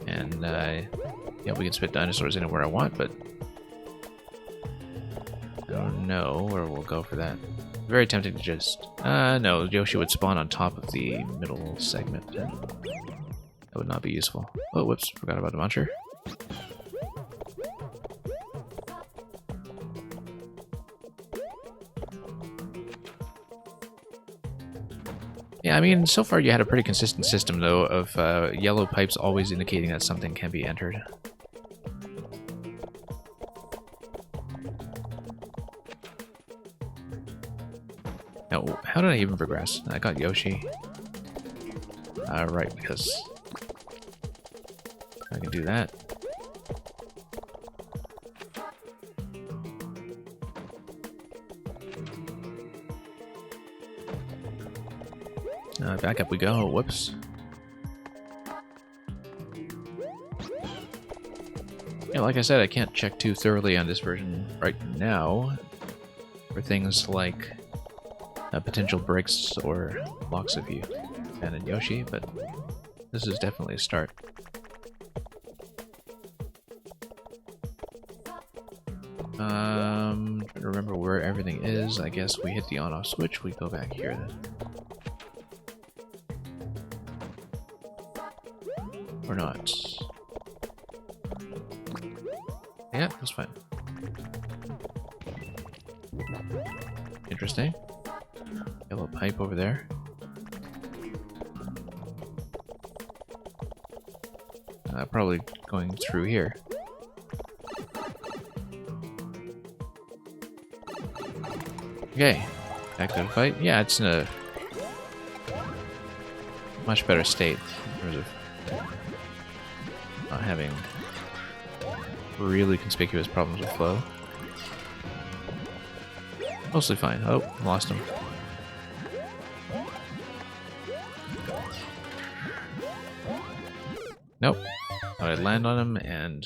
And, yeah, we can spit dinosaurs anywhere I want, but I don't know where we'll go for that. Very tempting to just... no, Yoshi would spawn on top of the middle segment, and that would not be useful. Oh, whoops, forgot about the muncher. Yeah, I mean, so far you had a pretty consistent system, though, of yellow pipes always indicating that something can be entered. Now, how did I even progress? I got Yoshi. Right, because I can do that. Back up we go. Whoops. Yeah, like I said, I can't check too thoroughly on this version right now for things like potential breaks or blocks if you abandon Yoshi, but this is definitely a start. Trying to remember where everything is. I guess we hit the on-off switch, we go back here then. Or not. Yeah, that's fine. Interesting. Yellow pipe over there. Probably going through here. Okay, back to the fight. Yeah, it's in a much better state in terms of not having really conspicuous problems with flow. Mostly fine. Oh, lost him. Nope. Thought I'd land on him, and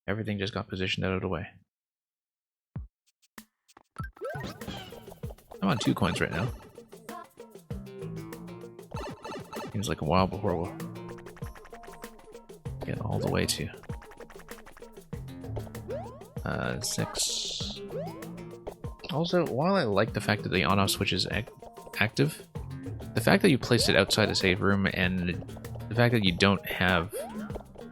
everything just got positioned out of the way. I'm on 2 coins right now. Seems like a while before we'll get all the way to 6. Also, while I like the fact that the on-off switch is active, the fact that you placed it outside the save room and the fact that you don't have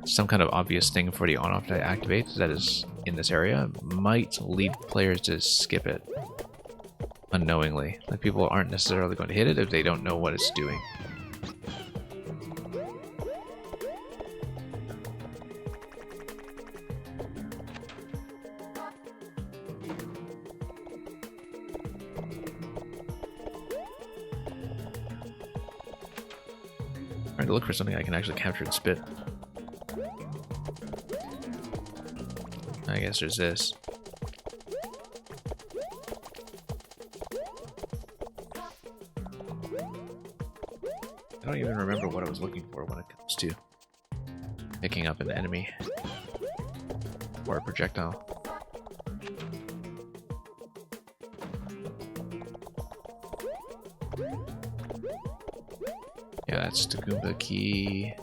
some kind of obvious thing for the on-off to activate that is in this area might lead players to skip it unknowingly. Like, people aren't necessarily going to hit it if they don't know what it's doing. Trying to look for something I can actually capture and spit. I guess there's this. I don't even remember what I was looking for when it comes to picking up an enemy or a projectile. Yeah, that's the Goomba key.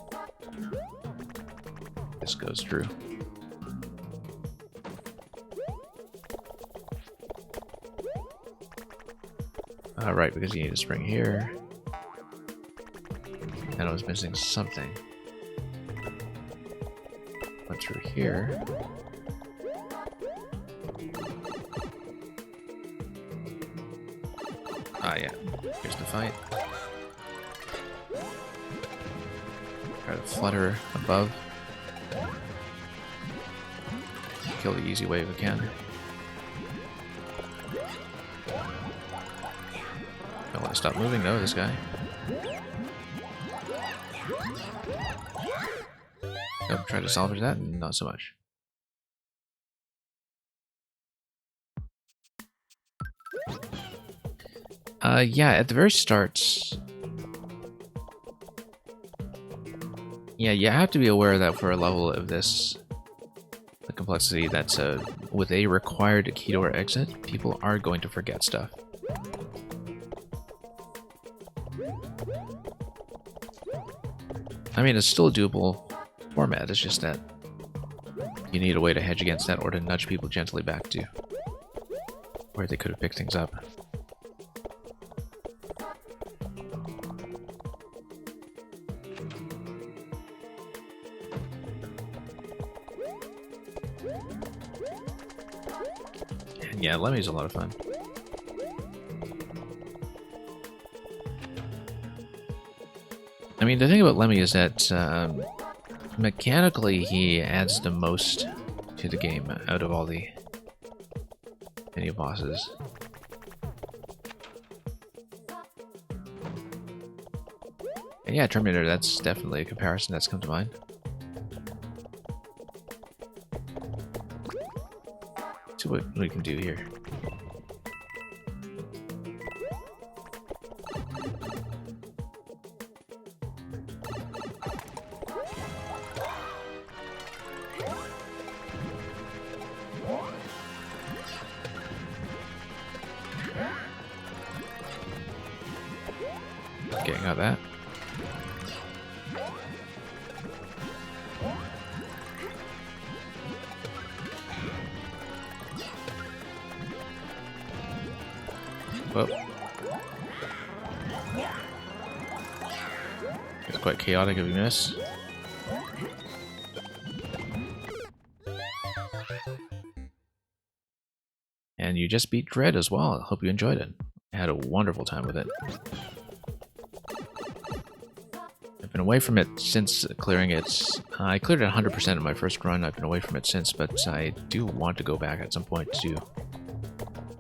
This goes through. Right, because you need a spring here. And I was missing something. Went through here. Ah, yeah. Here's the fight. Try to flutter above. Kill the easy way if we can. Don't want to stop moving, no, this guy. Nope, try to salvage that, not so much. Yeah, at the very start... Yeah, you have to be aware that for a level of this... the complexity that's with a required key door exit, people are going to forget stuff. I mean, it's still a doable format, it's just that you need a way to hedge against that or to nudge people gently back to where they could have picked things up. And yeah, Lemmy's a lot of fun. I mean, the thing about Lemmy is that mechanically he adds the most to the game out of all the mini bosses. And yeah, Terminator, that's definitely a comparison that's come to mind. Let's see what we can do here. Okay, got that. Whoa. It's quite chaotic if we miss. And you just beat Dread as well. I hope you enjoyed it. I had a wonderful time with it. I've been away from it since clearing it. I cleared it 100% in my first run. I've been away from it since, but I do want to go back at some point to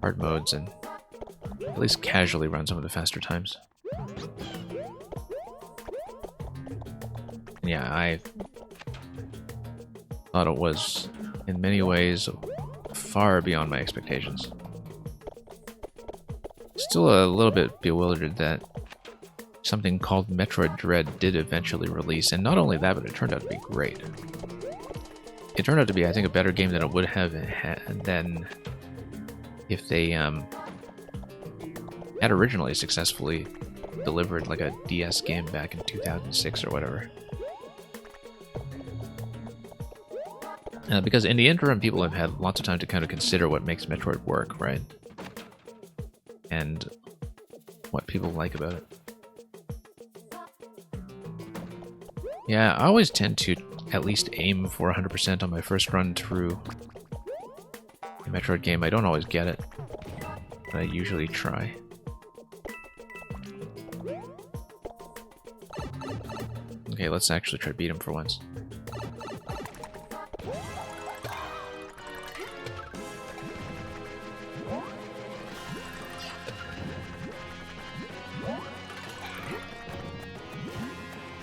hard modes and at least casually run some of the faster times. Yeah, I thought it was, in many ways, far beyond my expectations. Still a little bit bewildered that something called Metroid Dread did eventually release, and not only that, but it turned out to be great. It turned out to be, I think, a better game than it would have than if they had originally successfully delivered like a DS game back in 2006 or whatever. Because in the interim, people have had lots of time to kind of consider what makes Metroid work, right? And what people like about it. Yeah, I always tend to at least aim for 100% on my first run through a Metroid game. I don't always get it, but I usually try. Okay, let's actually try to beat him for once.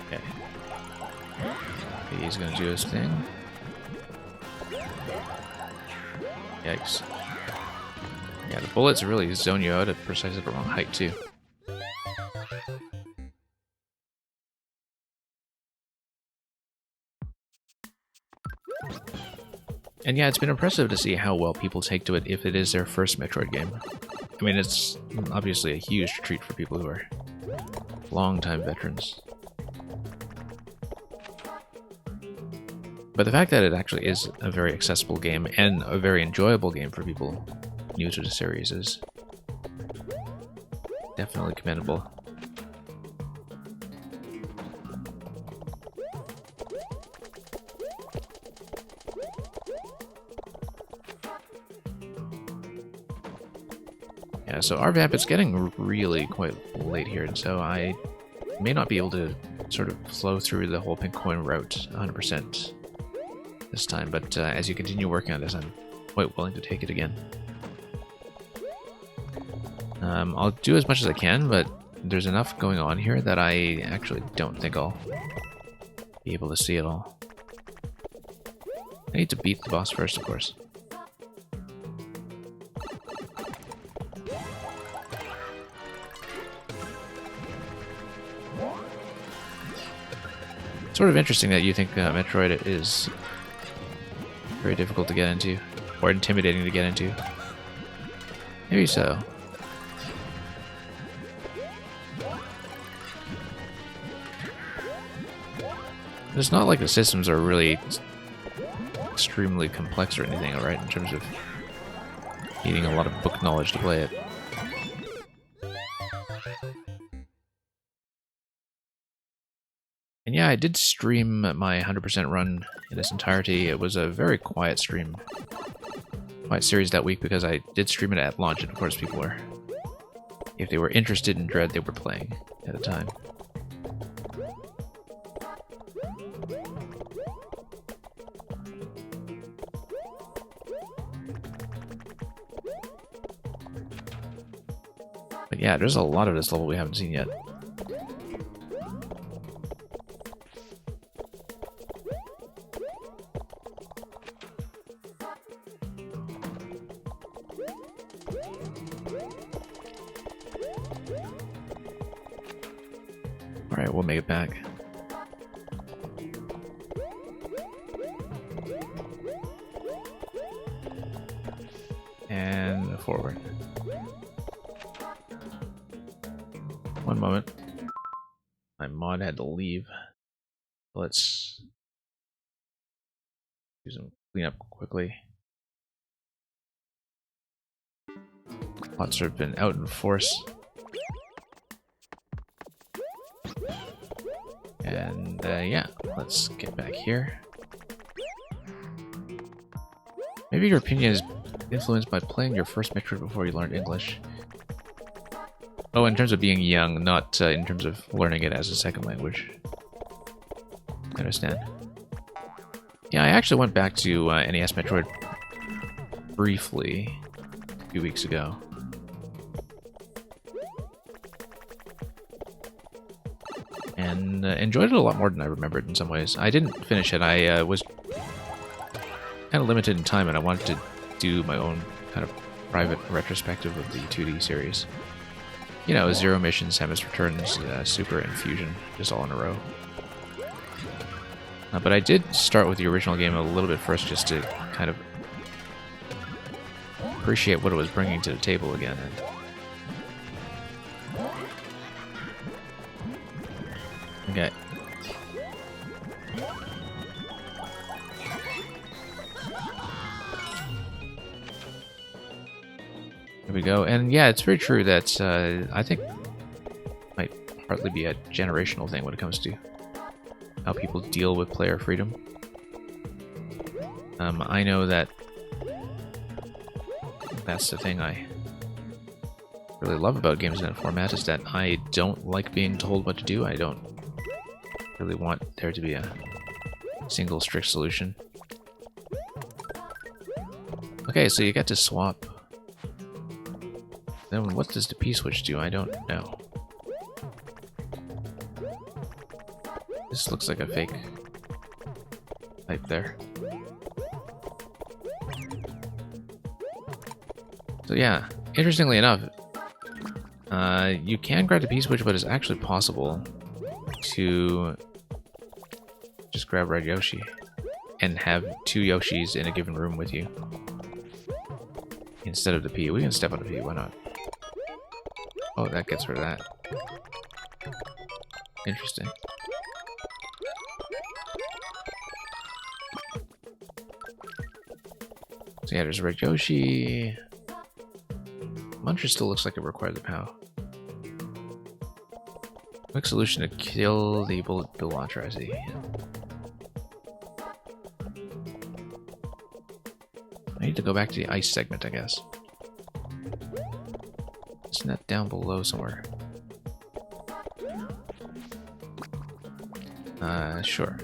Okay. He's gonna do his thing. Yikes. Yeah, the bullets really zone you out at precisely the wrong height, too. And yeah, it's been impressive to see how well people take to it if it is their first Metroid game. I mean, it's obviously a huge treat for people who are long-time veterans. But the fact that it actually is a very accessible game and a very enjoyable game for people new to the series is definitely commendable. Yeah, so RVAP, it's getting really quite late here, and so I may not be able to sort of flow through the whole pink coin route 100% this time, but as you continue working on this, I'm quite willing to take it again. I'll do as much as I can, but there's enough going on here that I actually don't think I'll be able to see it all. I need to beat the boss first, of course. Sort of interesting that you think Metroid is very difficult to get into, or intimidating to get into. Maybe so. It's not like the systems are really extremely complex or anything, right? In terms of needing a lot of book knowledge to play it. And yeah, I did stream my 100% run in its entirety. It was a very quiet stream, quiet series that week, because I did stream it at launch, and of course people were, if they were interested in Dread, they were playing at the time. But yeah, there's a lot of this level we haven't seen yet. Alright, we'll make it back. And forward. One moment. My mod had to leave. Let's do some cleanup quickly. Pots have been out in force. And yeah, let's get back here. Maybe your opinion is influenced by playing your first Metroid before you learned English. Oh, in terms of being young, not in terms of learning it as a second language. I understand. Yeah, I actually went back to NES Metroid briefly a few weeks ago. And enjoyed it a lot more than I remembered in some ways. I didn't finish it. I was kind of limited in time, and I wanted to do my own kind of private retrospective of the 2D series. You know, Zero Mission, Samus Returns, Super, and Fusion, just all in a row. But I did start with the original game a little bit first, just to kind of appreciate what it was bringing to the table again. Okay. There we go. And yeah, it's very true that I think might partly be a generational thing when it comes to how people deal with player freedom. I know that that's the thing I really love about games in that format, is that I don't like being told what to do. I don't really want there to be a single strict solution. Okay, so you get to swap. Then what does the P-switch do? I don't know. This looks like a fake pipe there. So yeah, interestingly enough, you can grab the P-switch, but it's actually possible to just grab Red Yoshi and have two Yoshis in a given room with you instead of the P. We can step on the P, why not? Oh, that gets rid of that. Interesting. So yeah, there's Red Yoshi. Muncher still looks like it required the POW. Quick solution to kill the bullet bill launcher, I see. Yeah. I need to go back to the ice segment, I guess. Isn't that down below somewhere? Sure.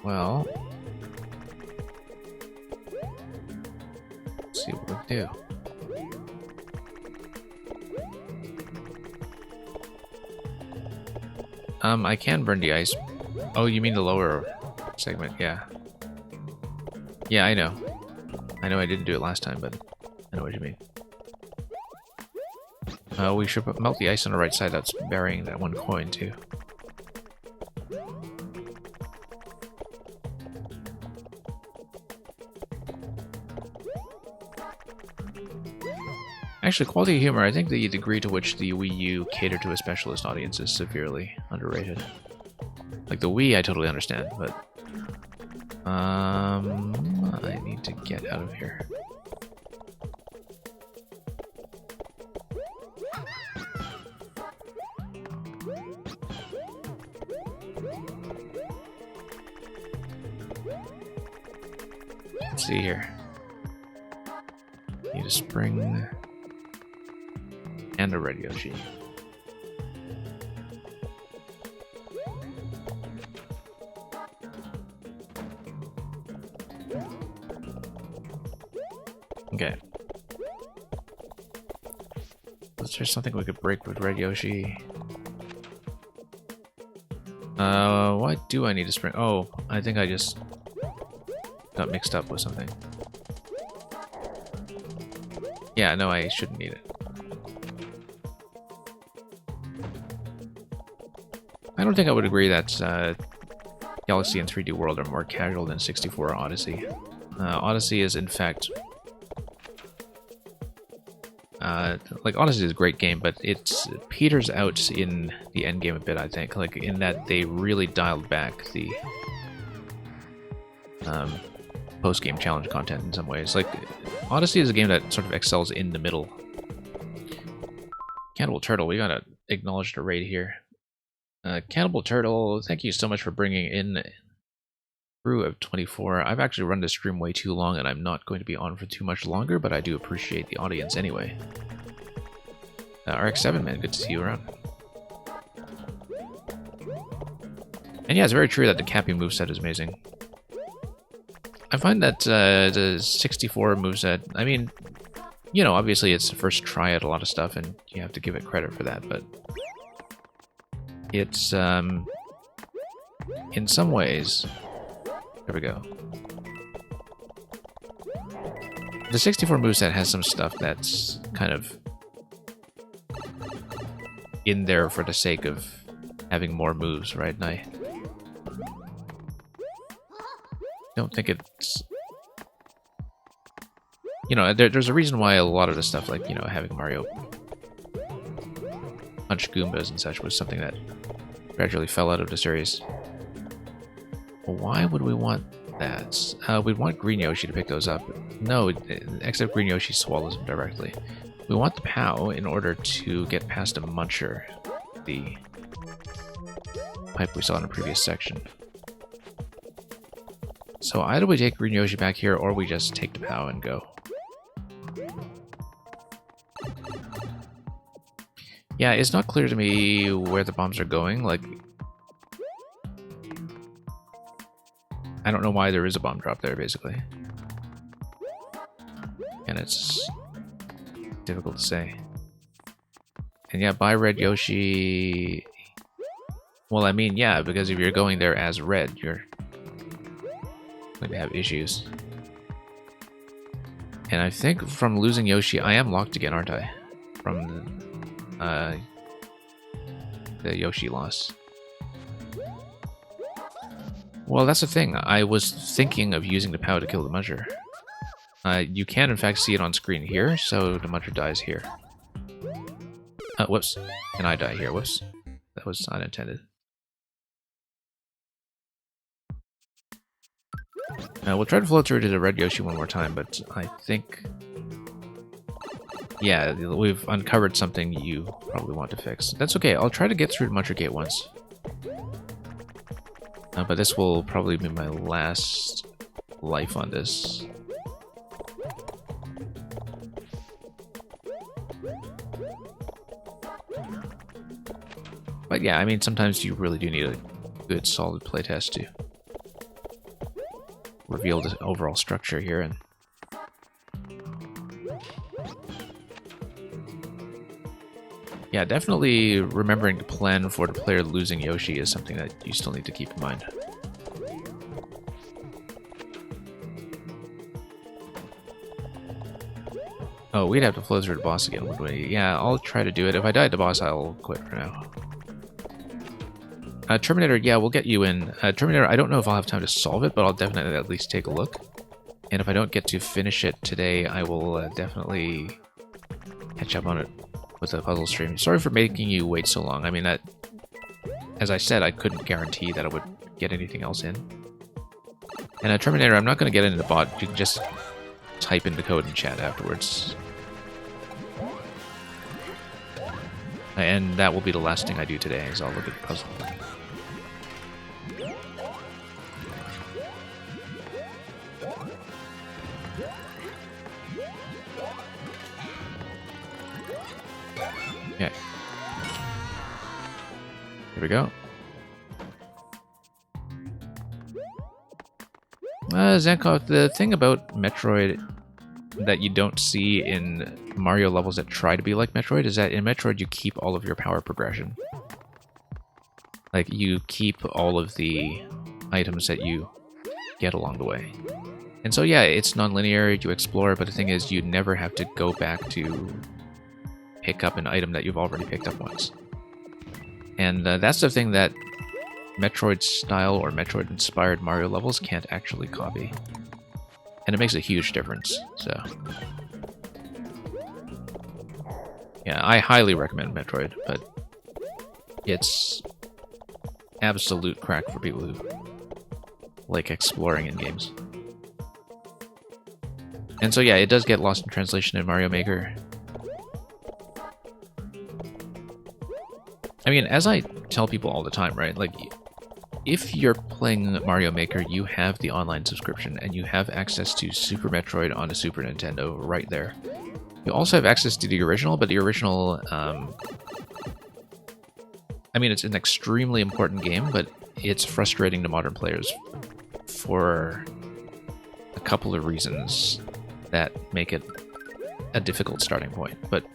Well, let's see what we can do. I can burn the ice. Oh, you mean the lower segment? Yeah. Yeah, I know. I know I didn't do it last time, but I know what you mean. We should melt the ice on the right side that's burying that one coin, too. Actually, quality of humor, I think the degree to which the Wii U catered to a specialist audience is severely underrated. Like the Wii, I totally understand, but... I need to get out of here. Let's see here. Need a spring... and a red Yoshi. Okay. Was there something we could break with red Yoshi? Why do I need a spring? Oh, I think I just got mixed up with something. Yeah, no, I shouldn't need it. I don't think I would agree that Galaxy and 3D World are more casual than 64 or Odyssey. Odyssey is, in fact... like, Odyssey is a great game, but it peters out in the endgame a bit, I think. Like, in that they really dialed back the post-game challenge content in some ways. Like, Odyssey is a game that sort of excels in the middle. Cannibal Turtle, we gotta acknowledge the raid here. Cannibal Turtle, thank you so much for bringing in Crew of 24. I've actually run this stream way too long, and I'm not going to be on for too much longer, but I do appreciate the audience anyway. RX7, man, good to see you around. And yeah, it's very true that the Cappy moveset is amazing. I find that the 64 moveset, I mean, you know, obviously it's the first try at a lot of stuff, and you have to give it credit for that, but it's, in some ways... There we go. The 64 moveset has some stuff that's kind of in there for the sake of having more moves, right? And I don't think it's... You know, there's a reason why a lot of the stuff, like, you know, having Mario punch Goombas and such was something that gradually fell out of the series. Why would we want that? We'd want Green Yoshi to pick those up. No, except Green Yoshi swallows them directly. We want the POW in order to get past a Muncher, the pipe we saw in a previous section. So either we take Green Yoshi back here, or we just take the POW and go. Yeah, it's not clear to me where the bombs are going, like... I don't know why there is a bomb drop there, basically. And it's difficult to say. And yeah, buy Red Yoshi... Well, I mean, yeah, because if you're going there as Red, you're going to have issues. And I think from losing Yoshi, I am locked again, aren't I? From the Yoshi loss. Well, that's the thing. I was thinking of using the POW to kill the Muncher. You can, in fact, see it on screen here, so the Muncher dies here. Whoops. And I die here. Whoops. That was unintended. We'll try to flow through to the Red Yoshi one more time, but I think... Yeah, we've uncovered something you probably want to fix. That's okay. I'll try to get through to Muncher Gate once. But this will probably be my last life on this. But yeah, I mean, sometimes you really do need a good, solid playtest to reveal the overall structure here. And yeah, definitely remembering to plan for the player losing Yoshi is something that you still need to keep in mind. Oh, we'd have to flow through the boss again, would we? Yeah, I'll try to do it. If I die at the boss, I'll quit for now. Terminator, yeah, we'll get you in. Terminator, I don't know if I'll have time to solve it, but I'll definitely at least take a look. And if I don't get to finish it today, I will definitely catch up on it with a puzzle stream. Sorry for making you wait so long. I mean, that, as I said, I couldn't guarantee that I would get anything else in. And Terminator, I'm not going to get into the bot. You can just type in the code in chat afterwards. And that will be the last thing I do today, is I'll look at the puzzle. Okay. Here we go. Zankov, the thing about Metroid that you don't see in Mario levels that try to be like Metroid is that in Metroid you keep all of your power progression. Like, you keep all of the items that you get along the way. And so yeah, it's non-linear, you explore, but the thing is you never have to go back to pick up an item that you've already picked up once. And that's the thing that Metroid style or Metroid inspired Mario levels can't actually copy. And it makes a huge difference, so. Yeah, I highly recommend Metroid, but it's absolute crack for people who like exploring in games. And so yeah, it does get lost in translation in Mario Maker. I mean, as I tell people all the time, right? Like, if you're playing Mario Maker, you have the online subscription, and you have access to Super Metroid on a Super Nintendo right there. You also have access to the original, but the original, I mean, it's an extremely important game, but it's frustrating to modern players for a couple of reasons that make it a difficult starting point. But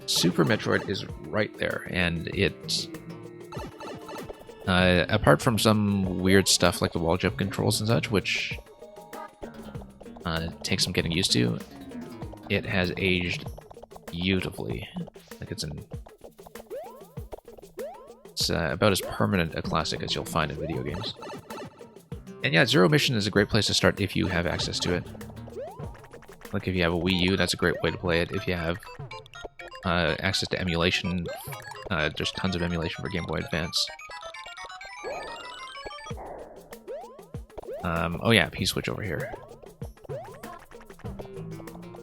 Super Metroid is right there, and it's apart from some weird stuff like the wall jump controls and such, which takes some getting used to, it has aged beautifully. Like, it's about as permanent a classic as you'll find in video games. And yeah, Zero Mission is a great place to start if you have access to it. Like, if you have a Wii U, that's a great way to play it. If you have access to emulation, there's tons of emulation for Game Boy Advance. Oh yeah, P-Switch over here.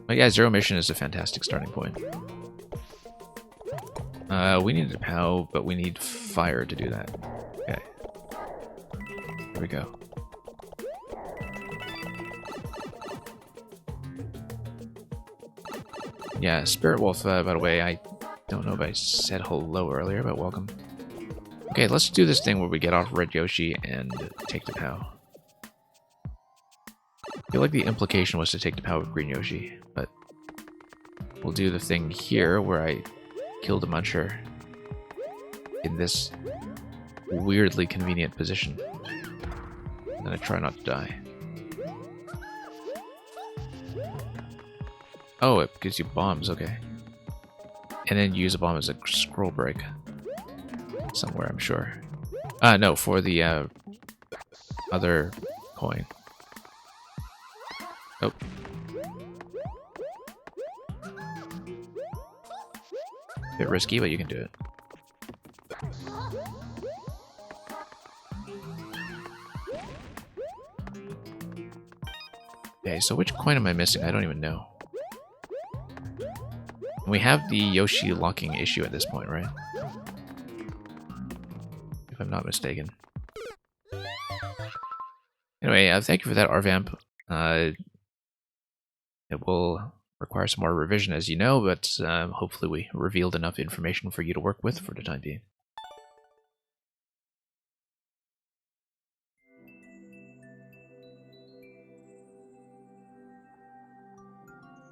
But yeah, Zero Mission is a fantastic starting point. We need a POW, but we need fire to do that. Okay. Here we go. Yeah, Spirit Wolf, by the way, I don't know if I said hello earlier, but welcome. Okay, let's do this thing where we get off Red Yoshi and take the POW. I feel like the implication was to take the POW with Green Yoshi, but we'll do the thing here where I kill the Muncher in this weirdly convenient position. And then I try not to die. Oh, it gives you bombs, okay. And then use a bomb as a scroll break. Somewhere, I'm sure. No, for the other coin. Oh. Bit risky, but you can do it. Okay, so which coin am I missing? I don't even know. We have the Yoshi locking issue at this point, right? If I'm not mistaken. Anyway, thank you for that, Arvamp. It will requires some more revision, as you know, but hopefully we revealed enough information for you to work with for the time being.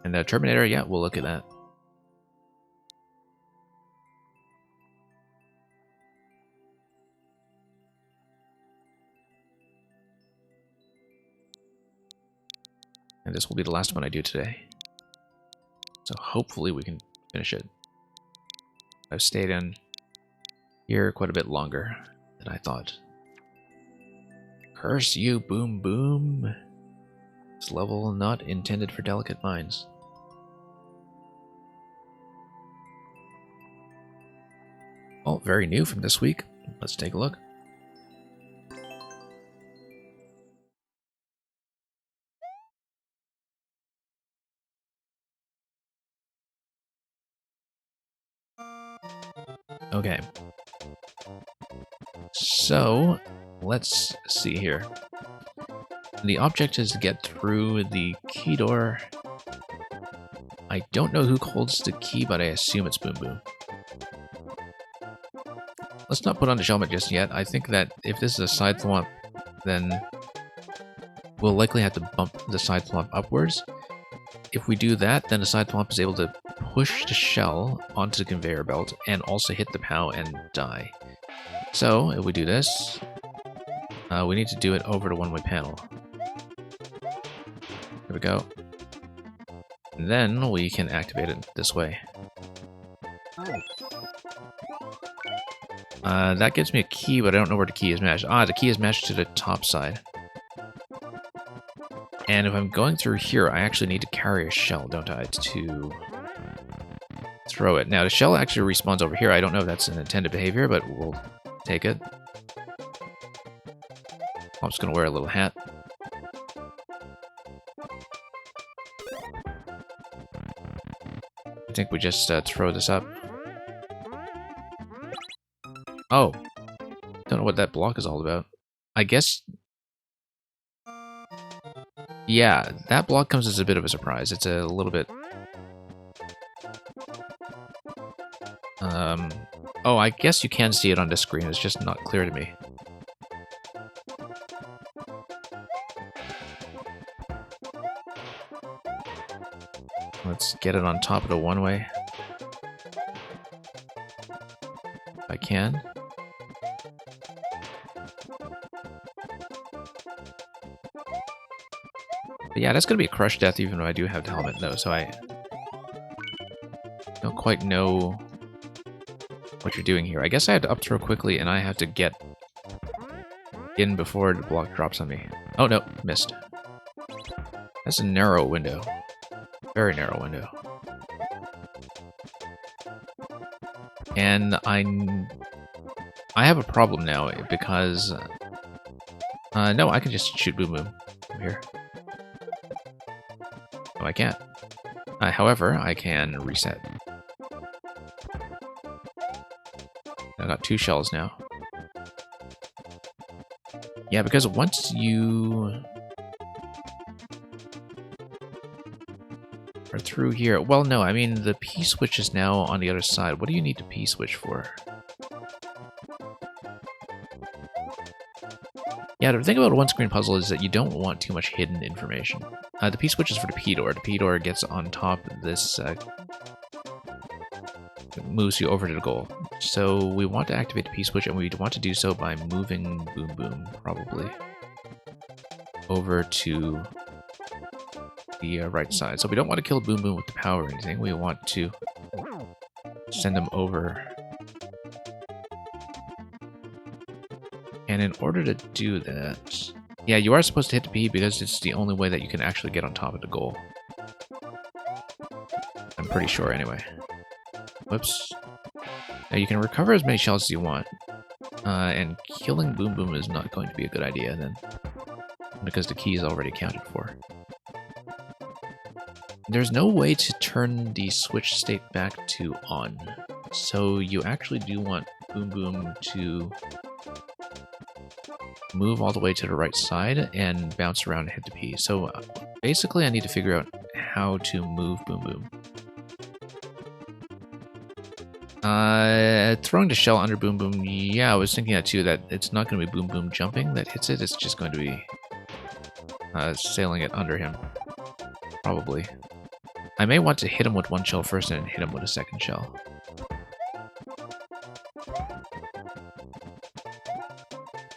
And the Terminator, yeah, we'll look at that. And this will be the last one I do today. So hopefully we can finish it. I've stayed in here quite a bit longer than I thought. Curse you, Boom Boom. This level not intended for delicate minds. Oh, very new from this week. Let's take a look. Okay. So, let's see here. The object is to get through the key door. I don't know who holds the key, but I assume it's Boom Boom. Let's not put on the helmet just yet. I think that if this is a side thwomp, then we'll likely have to bump the side thwomp upwards. If we do that, then the side thwomp is able to push the shell onto the conveyor belt and also hit the POW and die. So, if we do this, we need to do it over the one-way panel. There we go. And then we can activate it this way. That gives me a key, but I don't know where the key is matched. Ah, the key is matched to the top side. And if I'm going through here, I actually need to carry a shell, don't I, to throw it. Now, the shell actually respawns over here. I don't know if that's an intended behavior, but we'll take it. I'm just going to wear a little hat. I think we just throw this up. Oh. Don't know what that block is all about. I guess... yeah, that block comes as a bit of a surprise. It's a little bit... oh, I guess you can see it on this screen. It's just not clear to me. Let's get it on top of the one-way. If I can. But yeah, that's going to be a crush death even though I do have the helmet though, so I don't quite know what you're doing here. I guess I have to up throw quickly and I have to get in before the block drops on me. Oh no, missed. That's a narrow window. Very narrow window. And I have a problem now because... no, I can just shoot Boom Boom from here. No, I can't. However, I can reset. I got 2 shells now. Yeah, because once you are through here... well, no, I mean, the P-switch is now on the other side. What do you need the P-switch for? Yeah, the thing about a one-screen puzzle is that you don't want too much hidden information. The P-switch is for the P-door. The P-door gets on top of this... moves you over to the goal. So we want to activate the P-switch, and we want to do so by moving Boom Boom, probably, over to the right side. So we don't want to kill Boom Boom with the power or anything. We want to send them over. And in order to do that... yeah, you are supposed to hit the P because it's the only way that you can actually get on top of the goal. I'm pretty sure, anyway. Whoops. Now you can recover as many shells as you want. And killing Boom Boom is not going to be a good idea then. Because the key is already accounted for. There's no way to turn the switch state back to on. So you actually do want Boom Boom to move all the way to the right side and bounce around and hit the P. So basically I need to figure out how to move Boom Boom. Throwing the shell under Boom Boom, yeah, I was thinking that too, that it's not going to be Boom Boom jumping that hits it, it's just going to be sailing it under him. Probably. I may want to hit him with one shell first and then hit him with a second shell.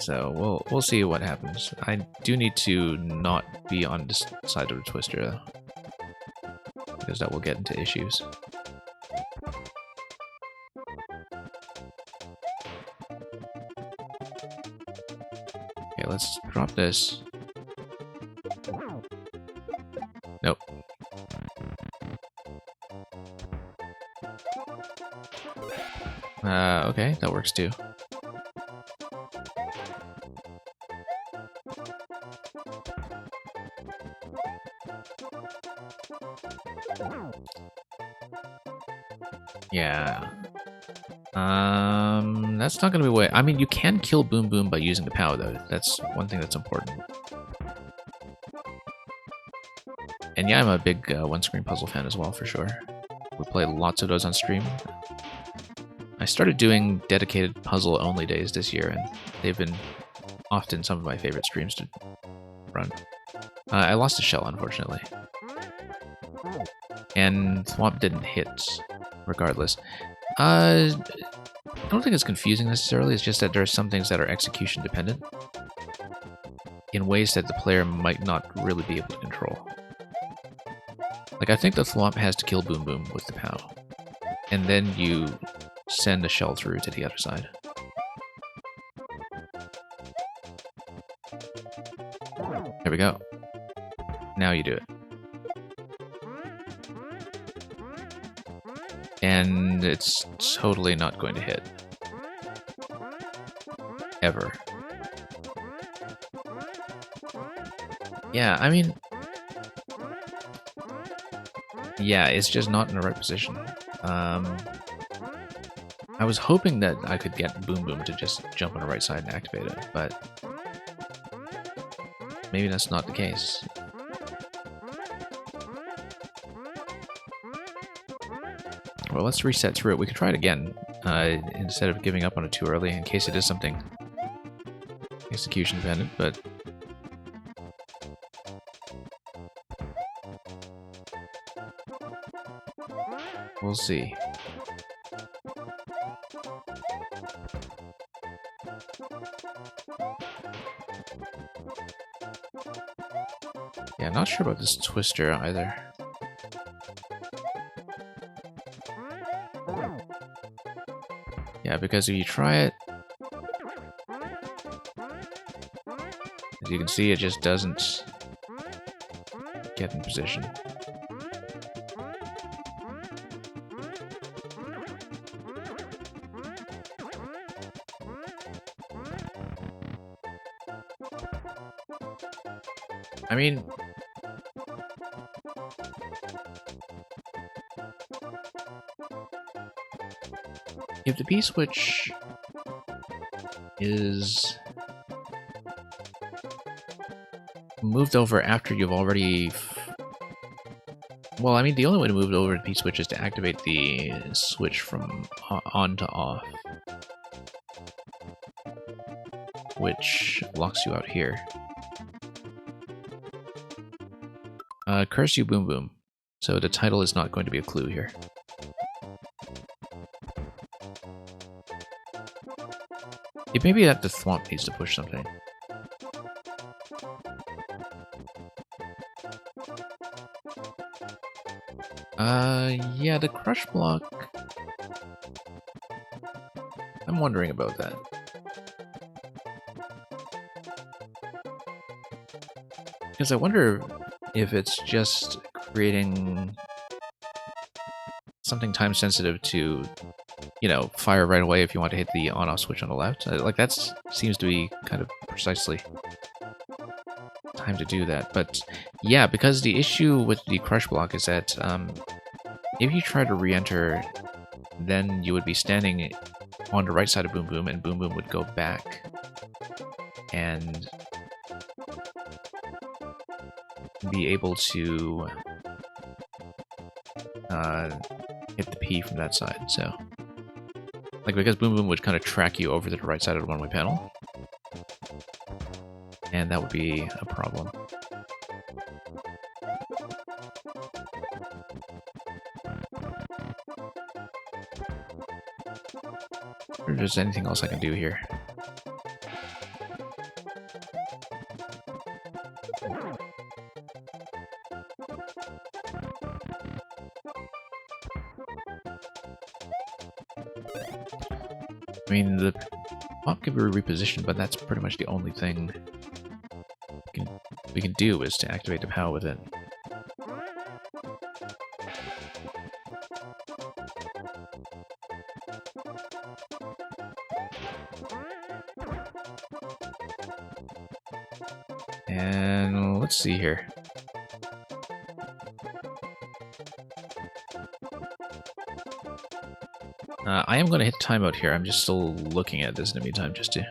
So we'll see what happens. I do need to not be on this side of the twister though, because that will get into issues. Okay, let's drop this. Nope. Okay, that works too. Yeah. That's not gonna be way. I mean, you can kill Boom Boom by using the POW though. That's one thing that's important. And yeah, I'm a big one-screen puzzle fan as well, for sure. We play lots of those on stream. I started doing dedicated puzzle-only days this year, and they've been often some of my favorite streams to run. I lost a shell, unfortunately. And Thwomp didn't hit, regardless. I don't think it's confusing necessarily, it's just that there are some things that are execution dependent in ways that the player might not really be able to control. Like, I think the Thwomp has to kill Boom Boom with the POW, and then you send a shell through to the other side. There we go. Now you do it. And it's totally not going to hit. Ever. Yeah, I mean... yeah, it's just not in the right position. I was hoping that I could get Boom Boom to just jump on the right side and activate it, but... maybe that's not the case. Well, let's reset through it. We could try it again, instead of giving up on it too early, in case it is something execution dependent, but... we'll see. Yeah, not sure about this twister either. Yeah, because if you try it, as you can see, it just doesn't get in position. I mean, if the P-switch is moved over after you've already... well, I mean, the only way to move it over the P-switch is to activate the switch from on to off, which locks you out here. Curse you, Boom Boom. So the title is not going to be a clue here. It may be that the Thwomp needs to push something. Yeah, the crush block... I'm wondering about that. Because I wonder if it's just creating something time sensitive to, you know, fire right away if you want to hit the on-off switch on the left. Like, that seems to be kind of precisely time to do that. But yeah, because the issue with the crush block is that if you try to re-enter, then you would be standing on the right side of Boom Boom, and Boom Boom would go back and be able to hit the P from that side. So, like, because Boom Boom would kind of track you over to the right side of the one-way panel, and that would be a problem. Or if there's anything else I can do here. I mean, the pop can be repositioned, but that's pretty much the only thing we can do is to activate the POW with it. And let's see here. I am going to hit timeout here. I'm just still looking at this in the meantime just to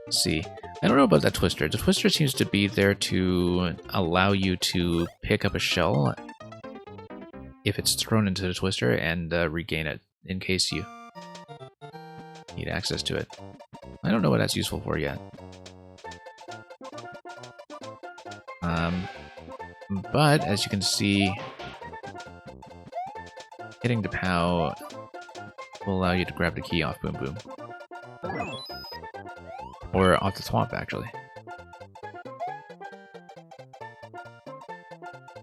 see. I don't know about that twister. The twister seems to be there to allow you to pick up a shell if it's thrown into the twister and regain it in case you need access to it. I don't know what that's useful for yet. But as you can see, hitting the POW will allow you to grab the key off Boom Boom. Or off the Thwomp, actually.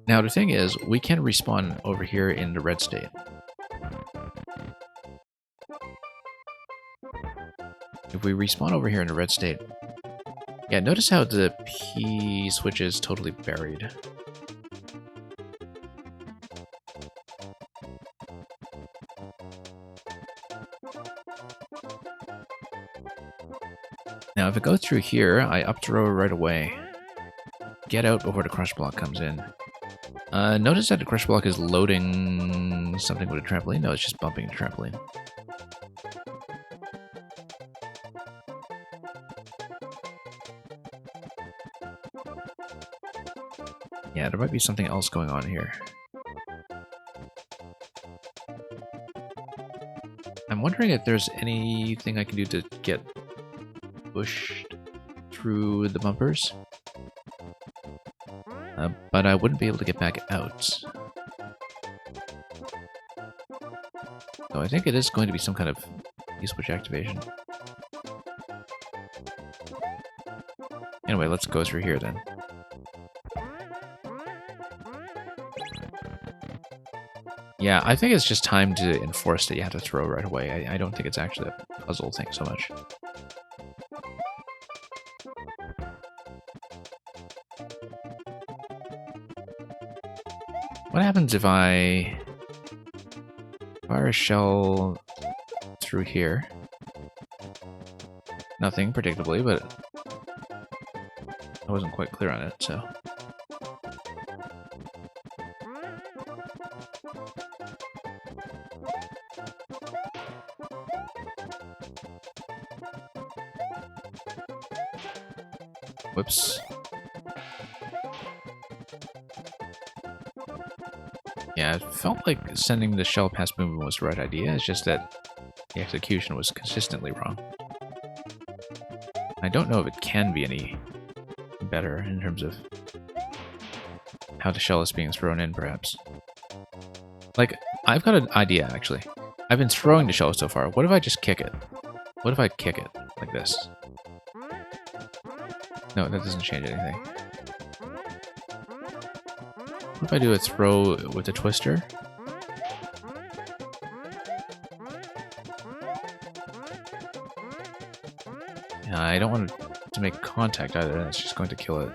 Now, the thing is, we can respawn over here in the red state. If we respawn over here in the red state... Yeah, notice how the P switch is totally buried. Now, if it goes through here, I up throw right away. Get out before the crush block comes in. Notice that the crush block is loading something with a trampoline. No, it's just bumping the trampoline. Yeah, there might be something else going on here. I'm wondering if there's anything I can do to get pushed through the bumpers. But I wouldn't be able to get back out. So I think it is going to be some kind of E-switch activation. Anyway, let's go through here then. Yeah, I think it's just time to enforce that you have to throw right away. I don't think it's actually a puzzle thing so much. What happens if I fire a shell through here? Nothing, predictably, but I wasn't quite clear on it, so... Whoops. Yeah, it felt like sending the shell past Boom Boom was the right idea, it's just that the execution was consistently wrong. I don't know if it can be any better in terms of how the shell is being thrown in, perhaps. Like, I've got an idea, actually. I've been throwing the shell so far. What if I just kick it? What if I kick it like this? No, that doesn't change anything. What if I do a throw with a twister? I don't want to make contact either, that's just going to kill it.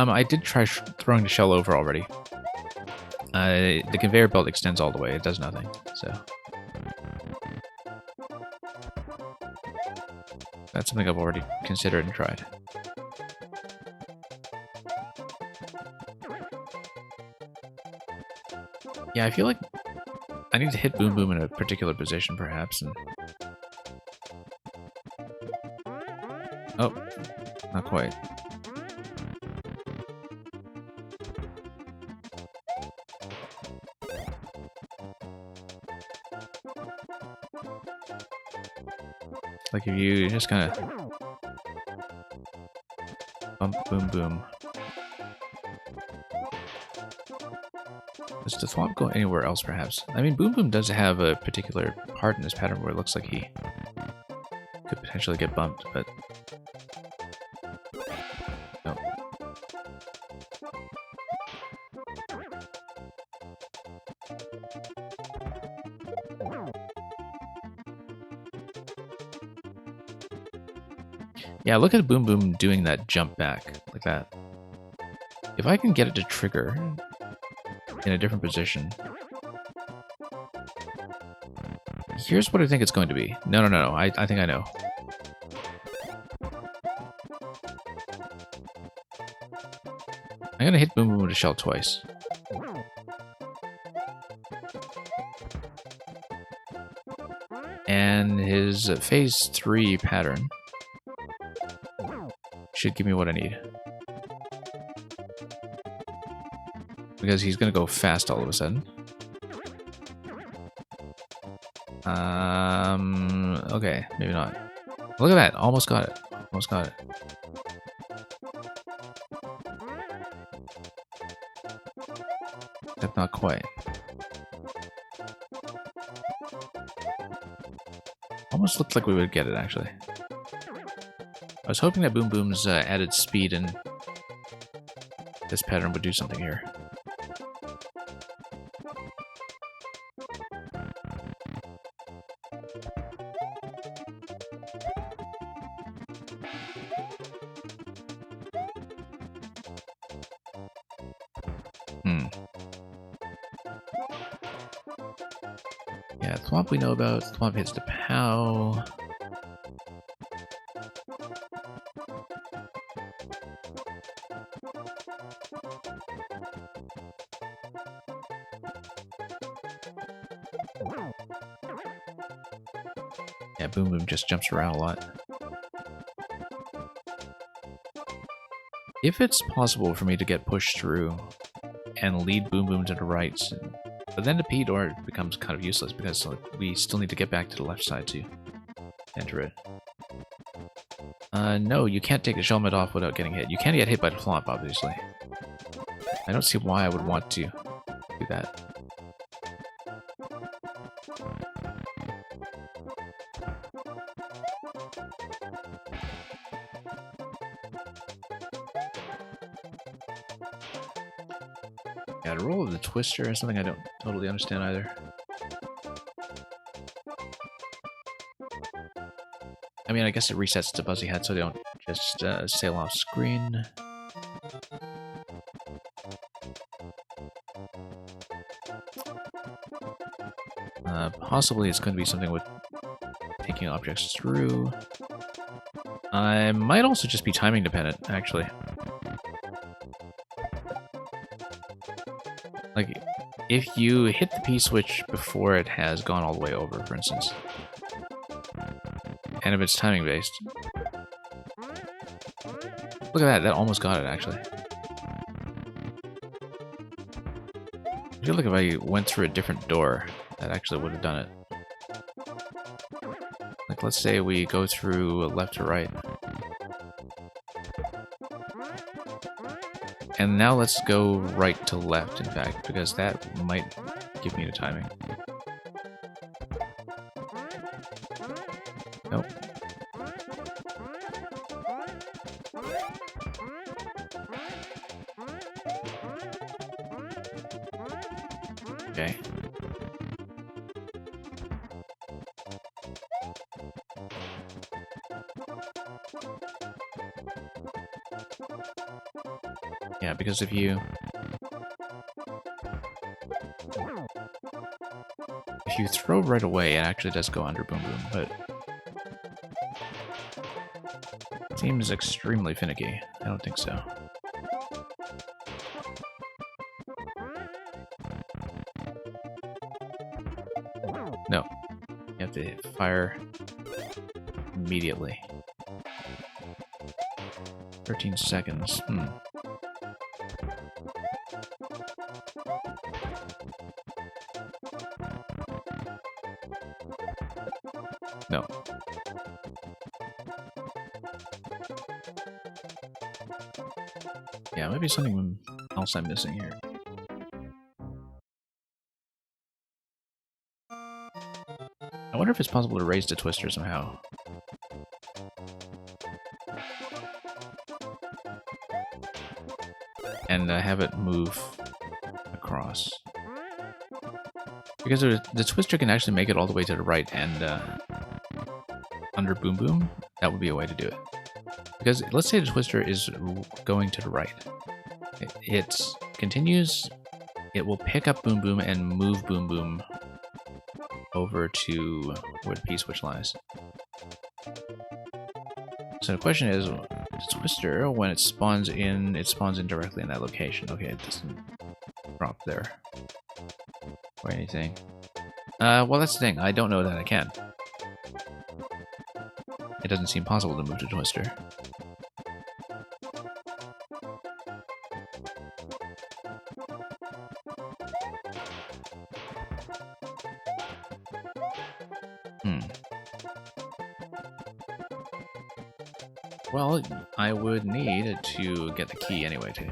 I did try throwing the shell over already. The conveyor belt extends all the way, it does nothing, so... That's something I've already considered and tried. Yeah, I feel like I need to hit Boom Boom in a particular position, perhaps. And... oh, not quite. Like if you just kind of bump Boom Boom. Does the Thwomp go anywhere else, perhaps? I mean, Boom Boom does have a particular part in this pattern where it looks like he could potentially get bumped, but... no. Yeah, look at Boom Boom doing that jump back, like that. If I can get it to trigger in a different position... here's what I think it's going to be. No. I think I know. I'm going to hit Boom Boom with a shell twice. And his phase 3 pattern should give me what I need. Because he's going to go fast all of a sudden. Okay, maybe not. Look at that, almost got it. Almost got it. Except not quite. Almost looked like we would get it, actually. I was hoping that Boom Boom's added speed and this pattern would do something here. Yeah, Thwomp we know about. Thwomp hits the POW. Yeah, Boom Boom just jumps around a lot. If it's possible for me to get pushed through and lead Boom Boom to the right, but then the P door becomes kind of useless because like, we still need to get back to the left side to enter it. No, you can't take the Shell Med off without getting hit. You can get hit by the Thwomp, obviously. I don't see why I would want to do that. Yeah, the role of the Twister is something I don't totally understand either. I mean, I guess it resets to Buzzy Head so they don't just sail off screen. Possibly it's going to be something with taking objects through. I might also just be timing dependent, actually. Like, if you hit the P-switch before it has gone all the way over, for instance, and if it's timing based. Look at that, that almost got it, actually. I feel like if I went through a different door, that actually would have done it. Like, let's say we go through left to right. And now let's go right to left, in fact, because that might give me the timing. Nope. Okay. Yeah, because if you throw right away, it actually does go under Boom Boom, but it seems extremely finicky. I don't think so. No. You have to fire immediately. 13 seconds. No. Yeah, maybe something else I'm missing here. I wonder if it's possible to raise the twister somehow. And have it move across. Because the twister can actually make it all the way to the right and under Boom Boom, that would be a way to do it. Because let's say the twister is going to the right. It continues, it will pick up Boom Boom and move Boom Boom over to where the P-switch lies. So the question is, the twister, when it spawns in directly in that location. Okay, it doesn't drop there or anything. Well, that's the thing. I don't know that I can. It doesn't seem possible to move the twister. Well, I would need to get the key anyway, too.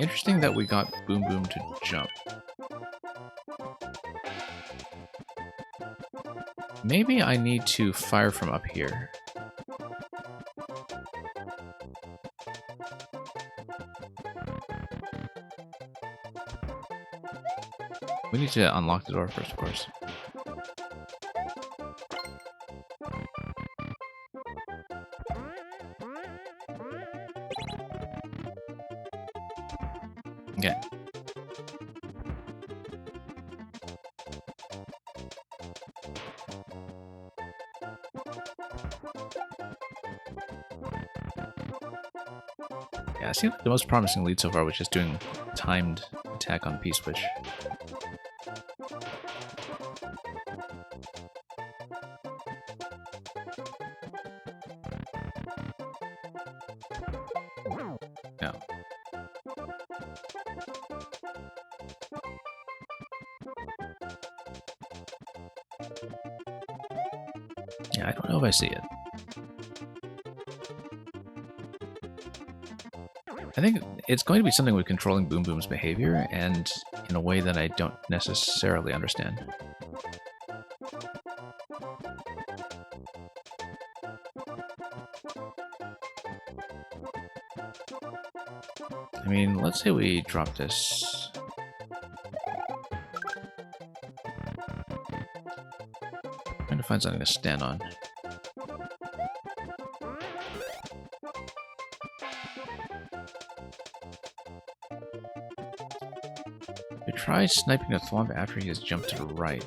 Interesting that we got Boom Boom to jump. Maybe I need to fire from up here. We need to unlock the door first, of course. Okay. Yeah, it seems like the most promising lead so far was just doing timed attack on P-switch. Yeah. Yeah, I don't know if I see it. I think it's going to be something with controlling Boom Boom's behavior, and in a way that I don't necessarily understand. I mean, let's say we drop this. Trying to find something to stand on. We try sniping the Thwomp after he has jumped to the right.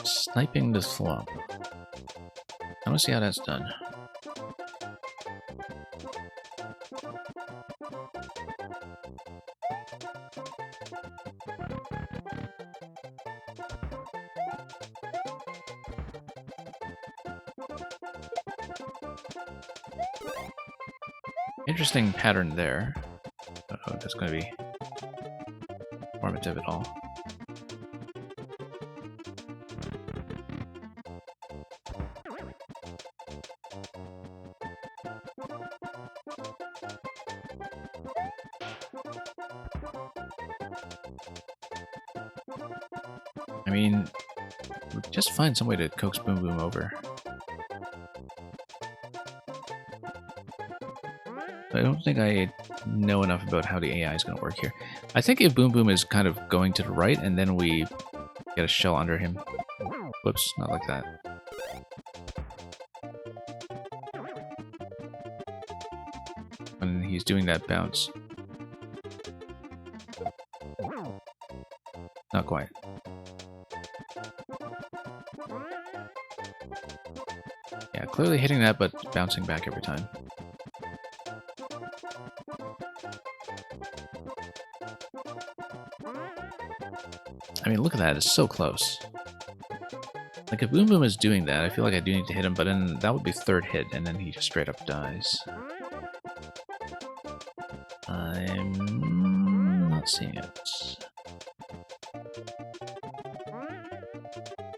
Sniping the Thwomp. I want to see how that's done. Interesting pattern there. I don't know if that's going to be informative at all. I mean, just find some way to coax Boom Boom over. I don't think I know enough about how the AI is going to work here. I think if Boom Boom is kind of going to the right and then we get a shell under him. Whoops, not like that. when he's doing that bounce. Not quite. Yeah, clearly hitting that, but bouncing back every time. I mean, look at that, it's so close. Like, if Boom Boom is doing that, I feel like I do need to hit him, but then that would be third hit, and then he just straight up dies. I'm not seeing it.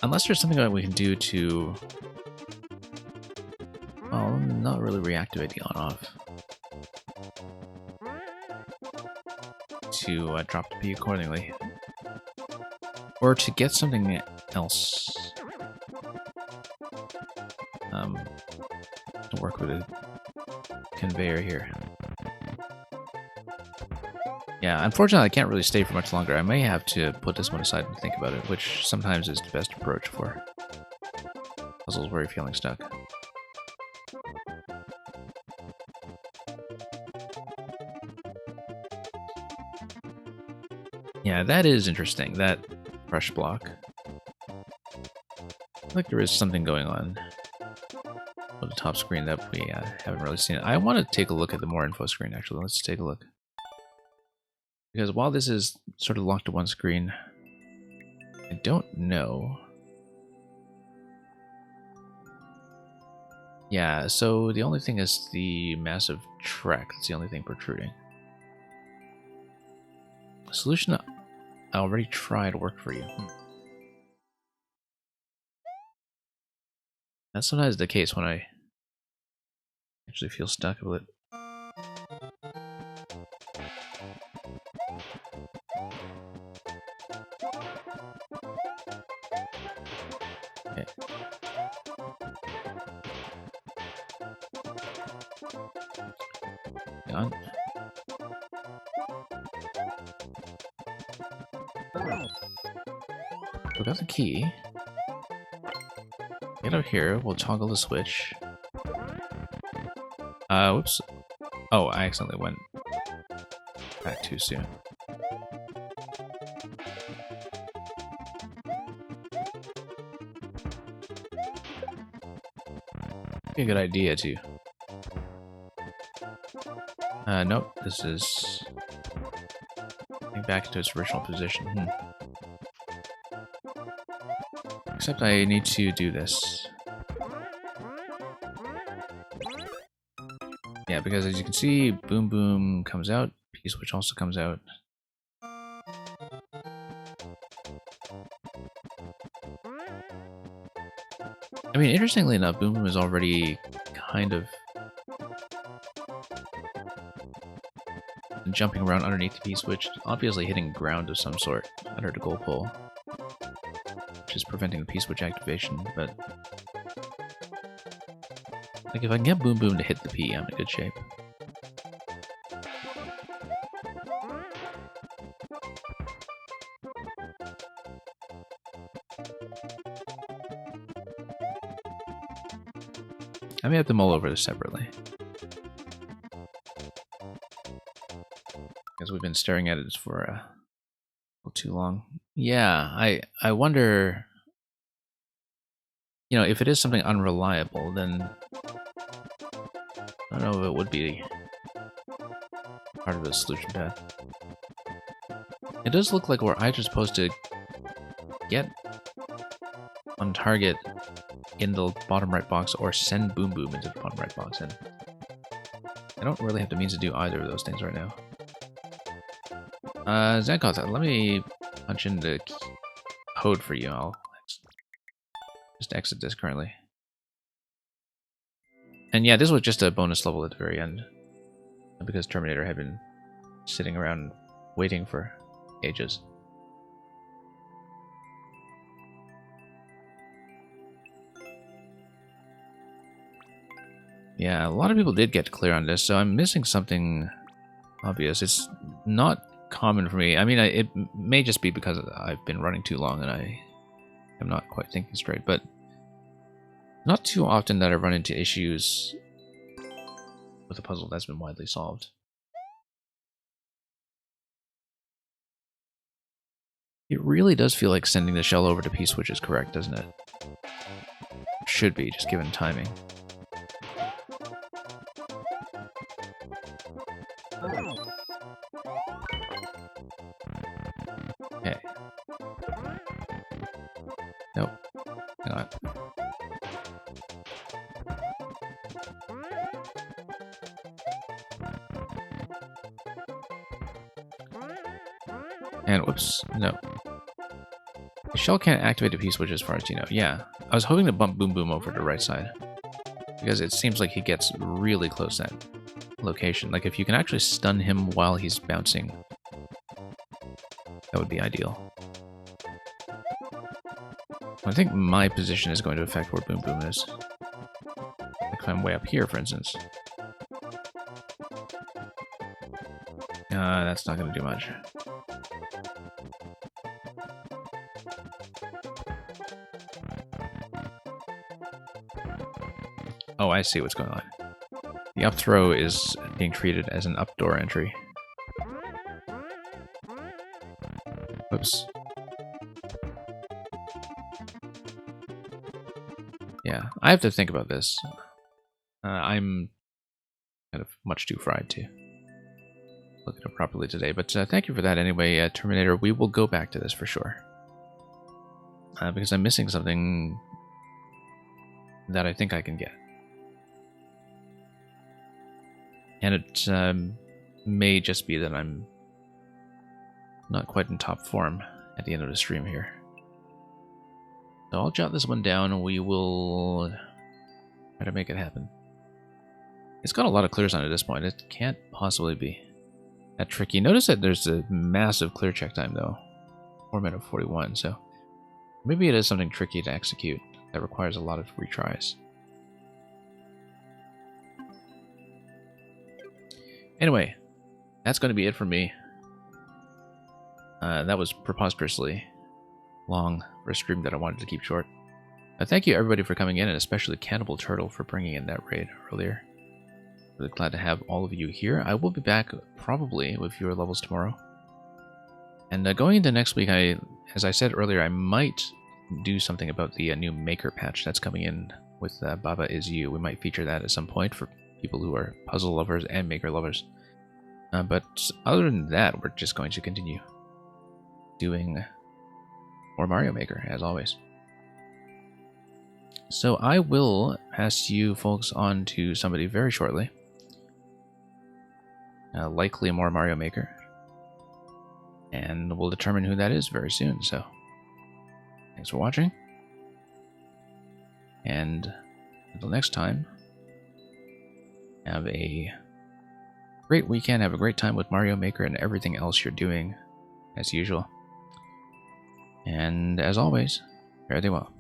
Unless there's something that we can do to... well, not really reactivate the on-off. To drop the P accordingly. Or to get something else. To work with a conveyor here. Yeah, unfortunately I can't really stay for much longer. I may have to put this one aside and think about it, which sometimes is the best approach for puzzles where you're feeling stuck. Yeah, that is interesting, that brush block. I feel like there is something going on with the top screen that we haven't really seen. I want to take a look at the more info screen, actually. Let's take a look. Because while this is sort of locked to one screen, I don't know. Yeah, so the only thing is the massive trek. That's the only thing protruding. The solution I already tried worked for you. That's sometimes the case when I actually feel stuck with it. Okay. Hang on. We got the key. Get up here, we'll toggle the switch. Whoops. Oh, I accidentally went back too soon. Be a good idea too. Nope, this is getting back into its original position. Except I need to do this. Yeah, because as you can see, Boom Boom comes out, P-switch also comes out. I mean, interestingly enough, Boom Boom is already kind of jumping around underneath the P-switch, obviously hitting ground of some sort under the goal pole, which is preventing the P-switch activation, but like if I can get Boom Boom to hit the P, I'm in good shape. I may have to mull over this separately, because we've been staring at it for a little too long. Yeah, I wonder, you know, if it is something unreliable, then I don't know if it would be part of the solution path. It does look like we're either supposed to get on target in the bottom right box or send Boom Boom into the bottom right box, and I don't really have the means to do either of those things right now. Zankoth, let me punch in the code for you. I'll just exit this currently. And yeah, this was just a bonus level at the very end, because Terminator had been sitting around waiting for ages. Yeah, a lot of people did get clear on this, so I'm missing something obvious. It's not common for me. I mean, it may just be because I've been running too long and I am not quite thinking straight, but not too often that I run into issues with a puzzle that's been widely solved. It really does feel like sending the shell over to P-switch is correct, doesn't it? Should be, just given timing. Okay. Nope. Hang on. And whoops, no. The shell can't activate a P-switch as far as you know. Yeah, I was hoping to bump Boom Boom over to the right side, because it seems like he gets really close to that location. Like, if you can actually stun him while he's bouncing, that would be ideal. I think my position is going to affect where Boom Boom is. Like if I'm way up here, for instance. That's not going to do much. Oh, I see what's going on. The up throw is being treated as an up door entry. Whoops. Yeah, I have to think about this. I'm kind of much too fried to look at it properly today, but thank you for that anyway, Terminator. We will go back to this for sure. Because I'm missing something that I think I can get. And it may just be that I'm not quite in top form at the end of the stream here. So I'll jot this one down and we will try to make it happen. It's got a lot of clears on it at this point. It can't possibly be that tricky. Notice that there's a massive clear check time though. 4:41, so maybe it is something tricky to execute that requires a lot of retries. Anyway, that's going to be it for me. That was preposterously long for a stream that I wanted to keep short. Thank you everybody for coming in, and especially Cannibal Turtle for bringing in that raid earlier. Really glad to have all of you here. I will be back probably with fewer levels tomorrow. And going into next week, as I said earlier, I might do something about the new Maker patch that's coming in with Baba Is You. We might feature that at some point for people who are puzzle lovers and Maker lovers. But other than that, we're just going to continue doing more Mario Maker, as always. So I will pass you folks on to somebody very shortly. Likely more Mario Maker. And we'll determine who that is very soon, so thanks for watching. And until next time, have a great weekend, have a great time with Mario Maker and everything else you're doing, as usual. And as always, fare thee well.